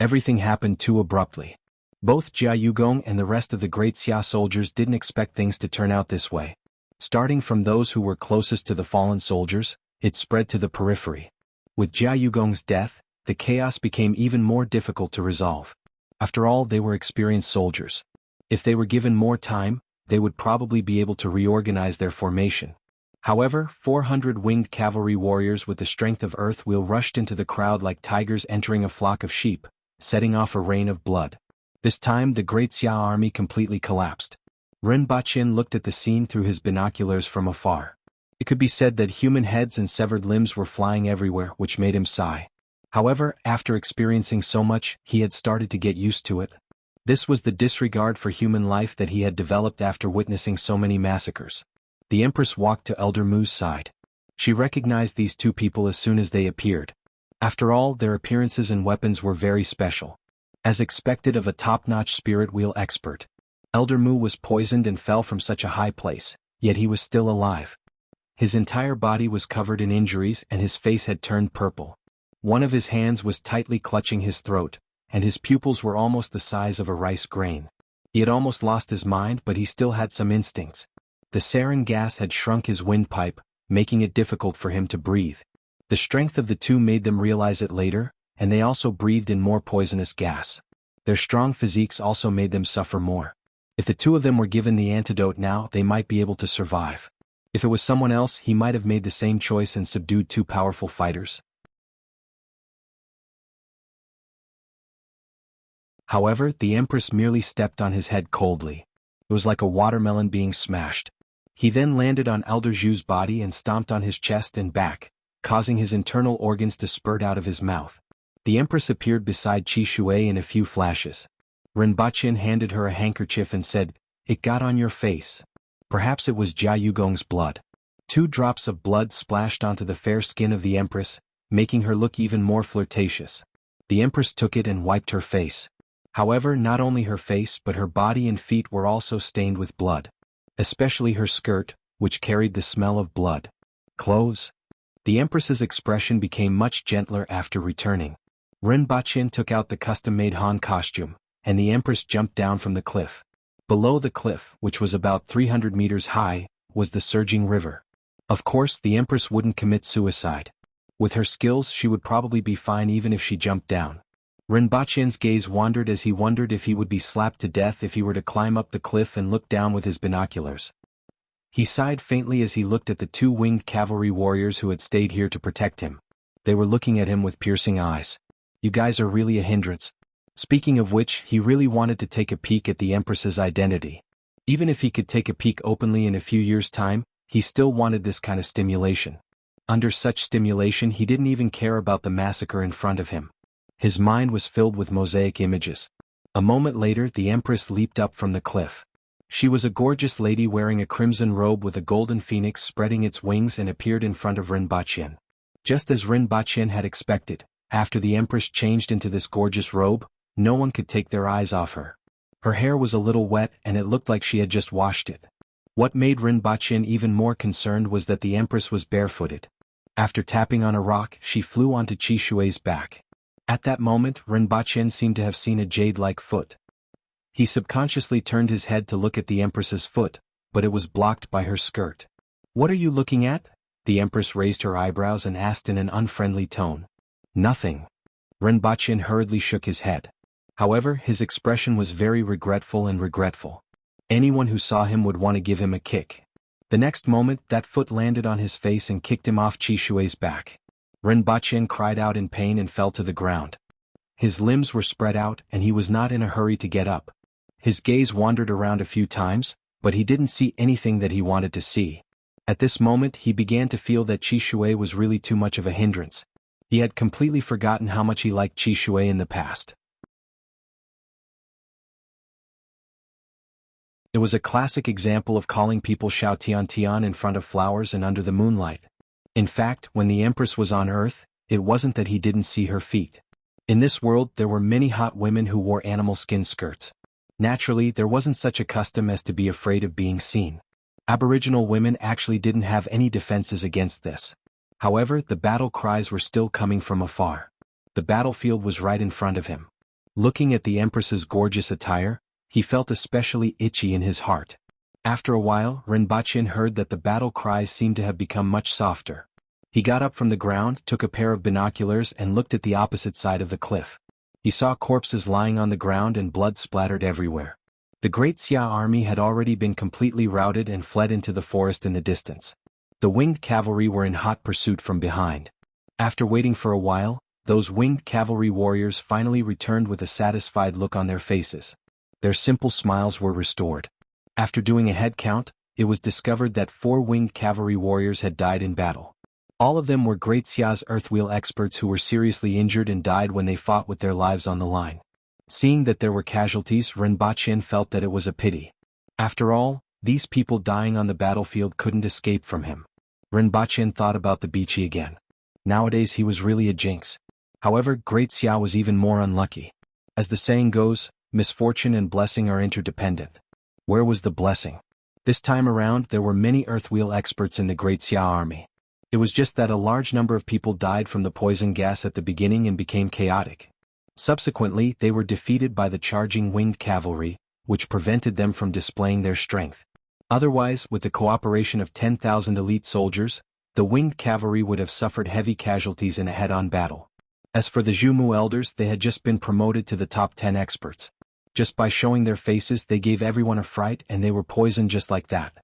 Everything happened too abruptly. Both Jia Yugong and the rest of the Great Xia soldiers didn't expect things to turn out this way. Starting from those who were closest to the fallen soldiers, it spread to the periphery. With Jia Yugong's death, the chaos became even more difficult to resolve. After all, they were experienced soldiers. If they were given more time, they would probably be able to reorganize their formation. However, 400 winged cavalry warriors with the strength of Earthwheel rushed into the crowd like tigers entering a flock of sheep, setting off a rain of blood. This time the Great Xia army completely collapsed. Renbachin looked at the scene through his binoculars from afar. It could be said that human heads and severed limbs were flying everywhere, which made him sigh. However, after experiencing so much, he had started to get used to it. This was the disregard for human life that he had developed after witnessing so many massacres. The Empress walked to Elder Mu's side. She recognized these 2 people as soon as they appeared. After all, their appearances and weapons were very special. As expected of a top-notch spirit wheel expert, Elder Mu was poisoned and fell from such a high place, yet he was still alive. His entire body was covered in injuries and his face had turned purple. One of his hands was tightly clutching his throat, and his pupils were almost the size of a rice grain. He had almost lost his mind, but he still had some instincts. The sarin gas had shrunk his windpipe, making it difficult for him to breathe. The strength of the 2 made them realize it later, and they also breathed in more poisonous gas. Their strong physiques also made them suffer more. If the 2 of them were given the antidote now, they might be able to survive. If it was someone else, he might have made the same choice and subdued 2 powerful fighters. However, the Empress merely stepped on his head coldly. It was like a watermelon being smashed. He then landed on Elder Zhu's body and stomped on his chest and back, causing his internal organs to spurt out of his mouth. The Empress appeared beside Qi Shui in a few flashes. Renbachin handed her a handkerchief and said, "It got on your face." Perhaps it was Jia Yugong's blood. 2 drops of blood splashed onto the fair skin of the Empress, making her look even more flirtatious. The Empress took it and wiped her face. However, not only her face but her body and feet were also stained with blood. Especially her skirt, which carried the smell of blood. Clothes? The Empress's expression became much gentler after returning. Renbachin took out the custom-made Han costume, and the Empress jumped down from the cliff. Below the cliff, which was about 300 meters high, was the surging river. Of course, the Empress wouldn't commit suicide. With her skills, she would probably be fine even if she jumped down. Renbachin's gaze wandered as he wondered if he would be slapped to death if he were to climb up the cliff and look down with his binoculars. He sighed faintly as he looked at the 2 winged cavalry warriors who had stayed here to protect him. They were looking at him with piercing eyes. "You guys are really a hindrance." Speaking of which, he really wanted to take a peek at the Empress's identity. Even if he could take a peek openly in a few years' time, he still wanted this kind of stimulation. Under such stimulation he didn't even care about the massacre in front of him. His mind was filled with mosaic images. A moment later the Empress leaped up from the cliff. She was a gorgeous lady wearing a crimson robe with a golden phoenix spreading its wings and appeared in front of Rinpoche. Just as Rinpoche had expected, after the Empress changed into this gorgeous robe, no one could take their eyes off her. Her hair was a little wet and it looked like she had just washed it. What made Rinpoche even more concerned was that the Empress was barefooted. After tapping on a rock, she flew onto Qi Shui's back. At that moment, Rinpoche seemed to have seen a jade-like foot. He subconsciously turned his head to look at the Empress's foot, but it was blocked by her skirt. "What are you looking at?" The Empress raised her eyebrows and asked in an unfriendly tone. "Nothing." Rinpoche hurriedly shook his head. However, his expression was very regretful. Anyone who saw him would want to give him a kick. The next moment, that foot landed on his face and kicked him off Qi Shui's back. Rinpoche cried out in pain and fell to the ground. His limbs were spread out and he was not in a hurry to get up. His gaze wandered around a few times, but he didn't see anything that he wanted to see. At this moment he began to feel that Qi Shui was really too much of a hindrance. He had completely forgotten how much he liked Qi Shui in the past. It was a classic example of calling people Xiao Tian Tian in front of flowers and under the moonlight. In fact, when the Empress was on Earth, it wasn't that he didn't see her feet. In this world there were many hot women who wore animal skin skirts. Naturally, there wasn't such a custom as to be afraid of being seen. Aboriginal women actually didn't have any defenses against this. However, the battle cries were still coming from afar. The battlefield was right in front of him. Looking at the Empress's gorgeous attire, he felt especially itchy in his heart. After a while, Rinpoche heard that the battle cries seemed to have become much softer. He got up from the ground, took a pair of binoculars and looked at the opposite side of the cliff. He saw corpses lying on the ground and blood splattered everywhere. The Great Xia army had already been completely routed and fled into the forest in the distance. The winged cavalry were in hot pursuit from behind. After waiting for a while, those winged cavalry warriors finally returned with a satisfied look on their faces. Their simple smiles were restored. After doing a head count, it was discovered that 4 winged cavalry warriors had died in battle. All of them were Great Xia's earthwheel experts who were seriously injured and died when they fought with their lives on the line. Seeing that there were casualties, Rinpoche felt that it was a pity. After all, these people dying on the battlefield couldn't escape from him. Rinpoche thought about the Bichi again. Nowadays he was really a jinx. However, Great Xia was even more unlucky. As the saying goes, misfortune and blessing are interdependent. Where was the blessing? This time around there were many earthwheel experts in the Great Xia army. It was just that a large number of people died from the poison gas at the beginning and became chaotic. Subsequently, they were defeated by the charging winged cavalry, which prevented them from displaying their strength. Otherwise, with the cooperation of 10,000 elite soldiers, the winged cavalry would have suffered heavy casualties in a head-on battle. As for the Jianghu elders, they had just been promoted to the top 10 experts. Just by showing their faces they gave everyone a fright and they were poisoned just like that.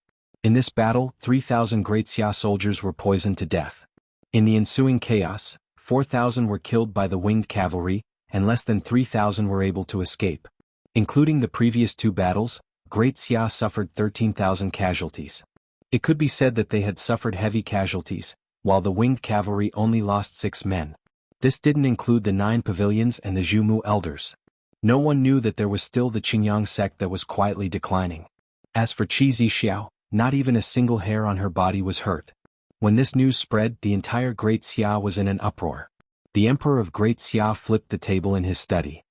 In this battle, 3,000 Great Xia soldiers were poisoned to death. In the ensuing chaos, 4,000 were killed by the winged cavalry, and less than 3,000 were able to escape. Including the previous 2 battles, Great Xia suffered 13,000 casualties. It could be said that they had suffered heavy casualties, while the winged cavalry only lost 6 men. This didn't include the 9 pavilions and the Jianghu elders. No one knew that there was still the Qingyang sect that was quietly declining. As for Qi Zixiao, not even a single hair on her body was hurt. When this news spread, the entire Great Xia was in an uproar. The Emperor of Great Xia flipped the table in his study.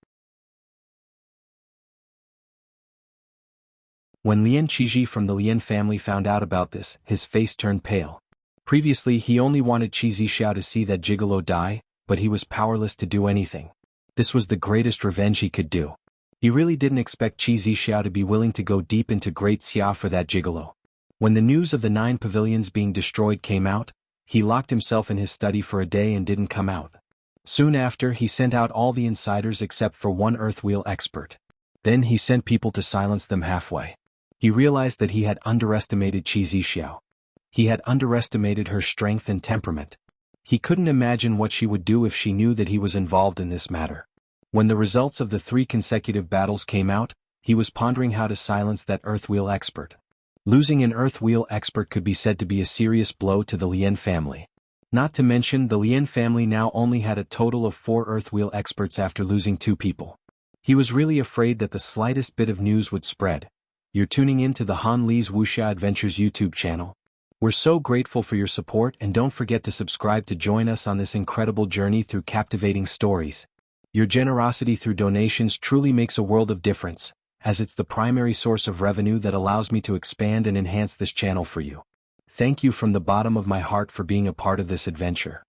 When Lian Qiji from the Lian family found out about this, his face turned pale. Previously he only wanted Qi Zixiao to see that gigolo die, but he was powerless to do anything. This was the greatest revenge he could do. He really didn't expect Qi Zixiao to be willing to go deep into Great Xia for that gigolo. When the news of the 9 pavilions being destroyed came out, he locked himself in his study for a day and didn't come out. Soon after, he sent out all the insiders except for 1 earthwheel expert. Then he sent people to silence them halfway. He realized that he had underestimated Qi Zixiao. He had underestimated her strength and temperament. He couldn't imagine what she would do if she knew that he was involved in this matter. When the results of the 3 consecutive battles came out, he was pondering how to silence that earthwheel expert. Losing an earthwheel expert could be said to be a serious blow to the Lian family. Not to mention the Lien family now only had a total of 4 Earthwheel experts after losing 2 people. He was really afraid that the slightest bit of news would spread. You're tuning in to the Han Li's Wuxia Adventures YouTube channel. We're so grateful for your support, and don't forget to subscribe to join us on this incredible journey through captivating stories. Your generosity through donations truly makes a world of difference, as it's the primary source of revenue that allows me to expand and enhance this channel for you. Thank you from the bottom of my heart for being a part of this adventure.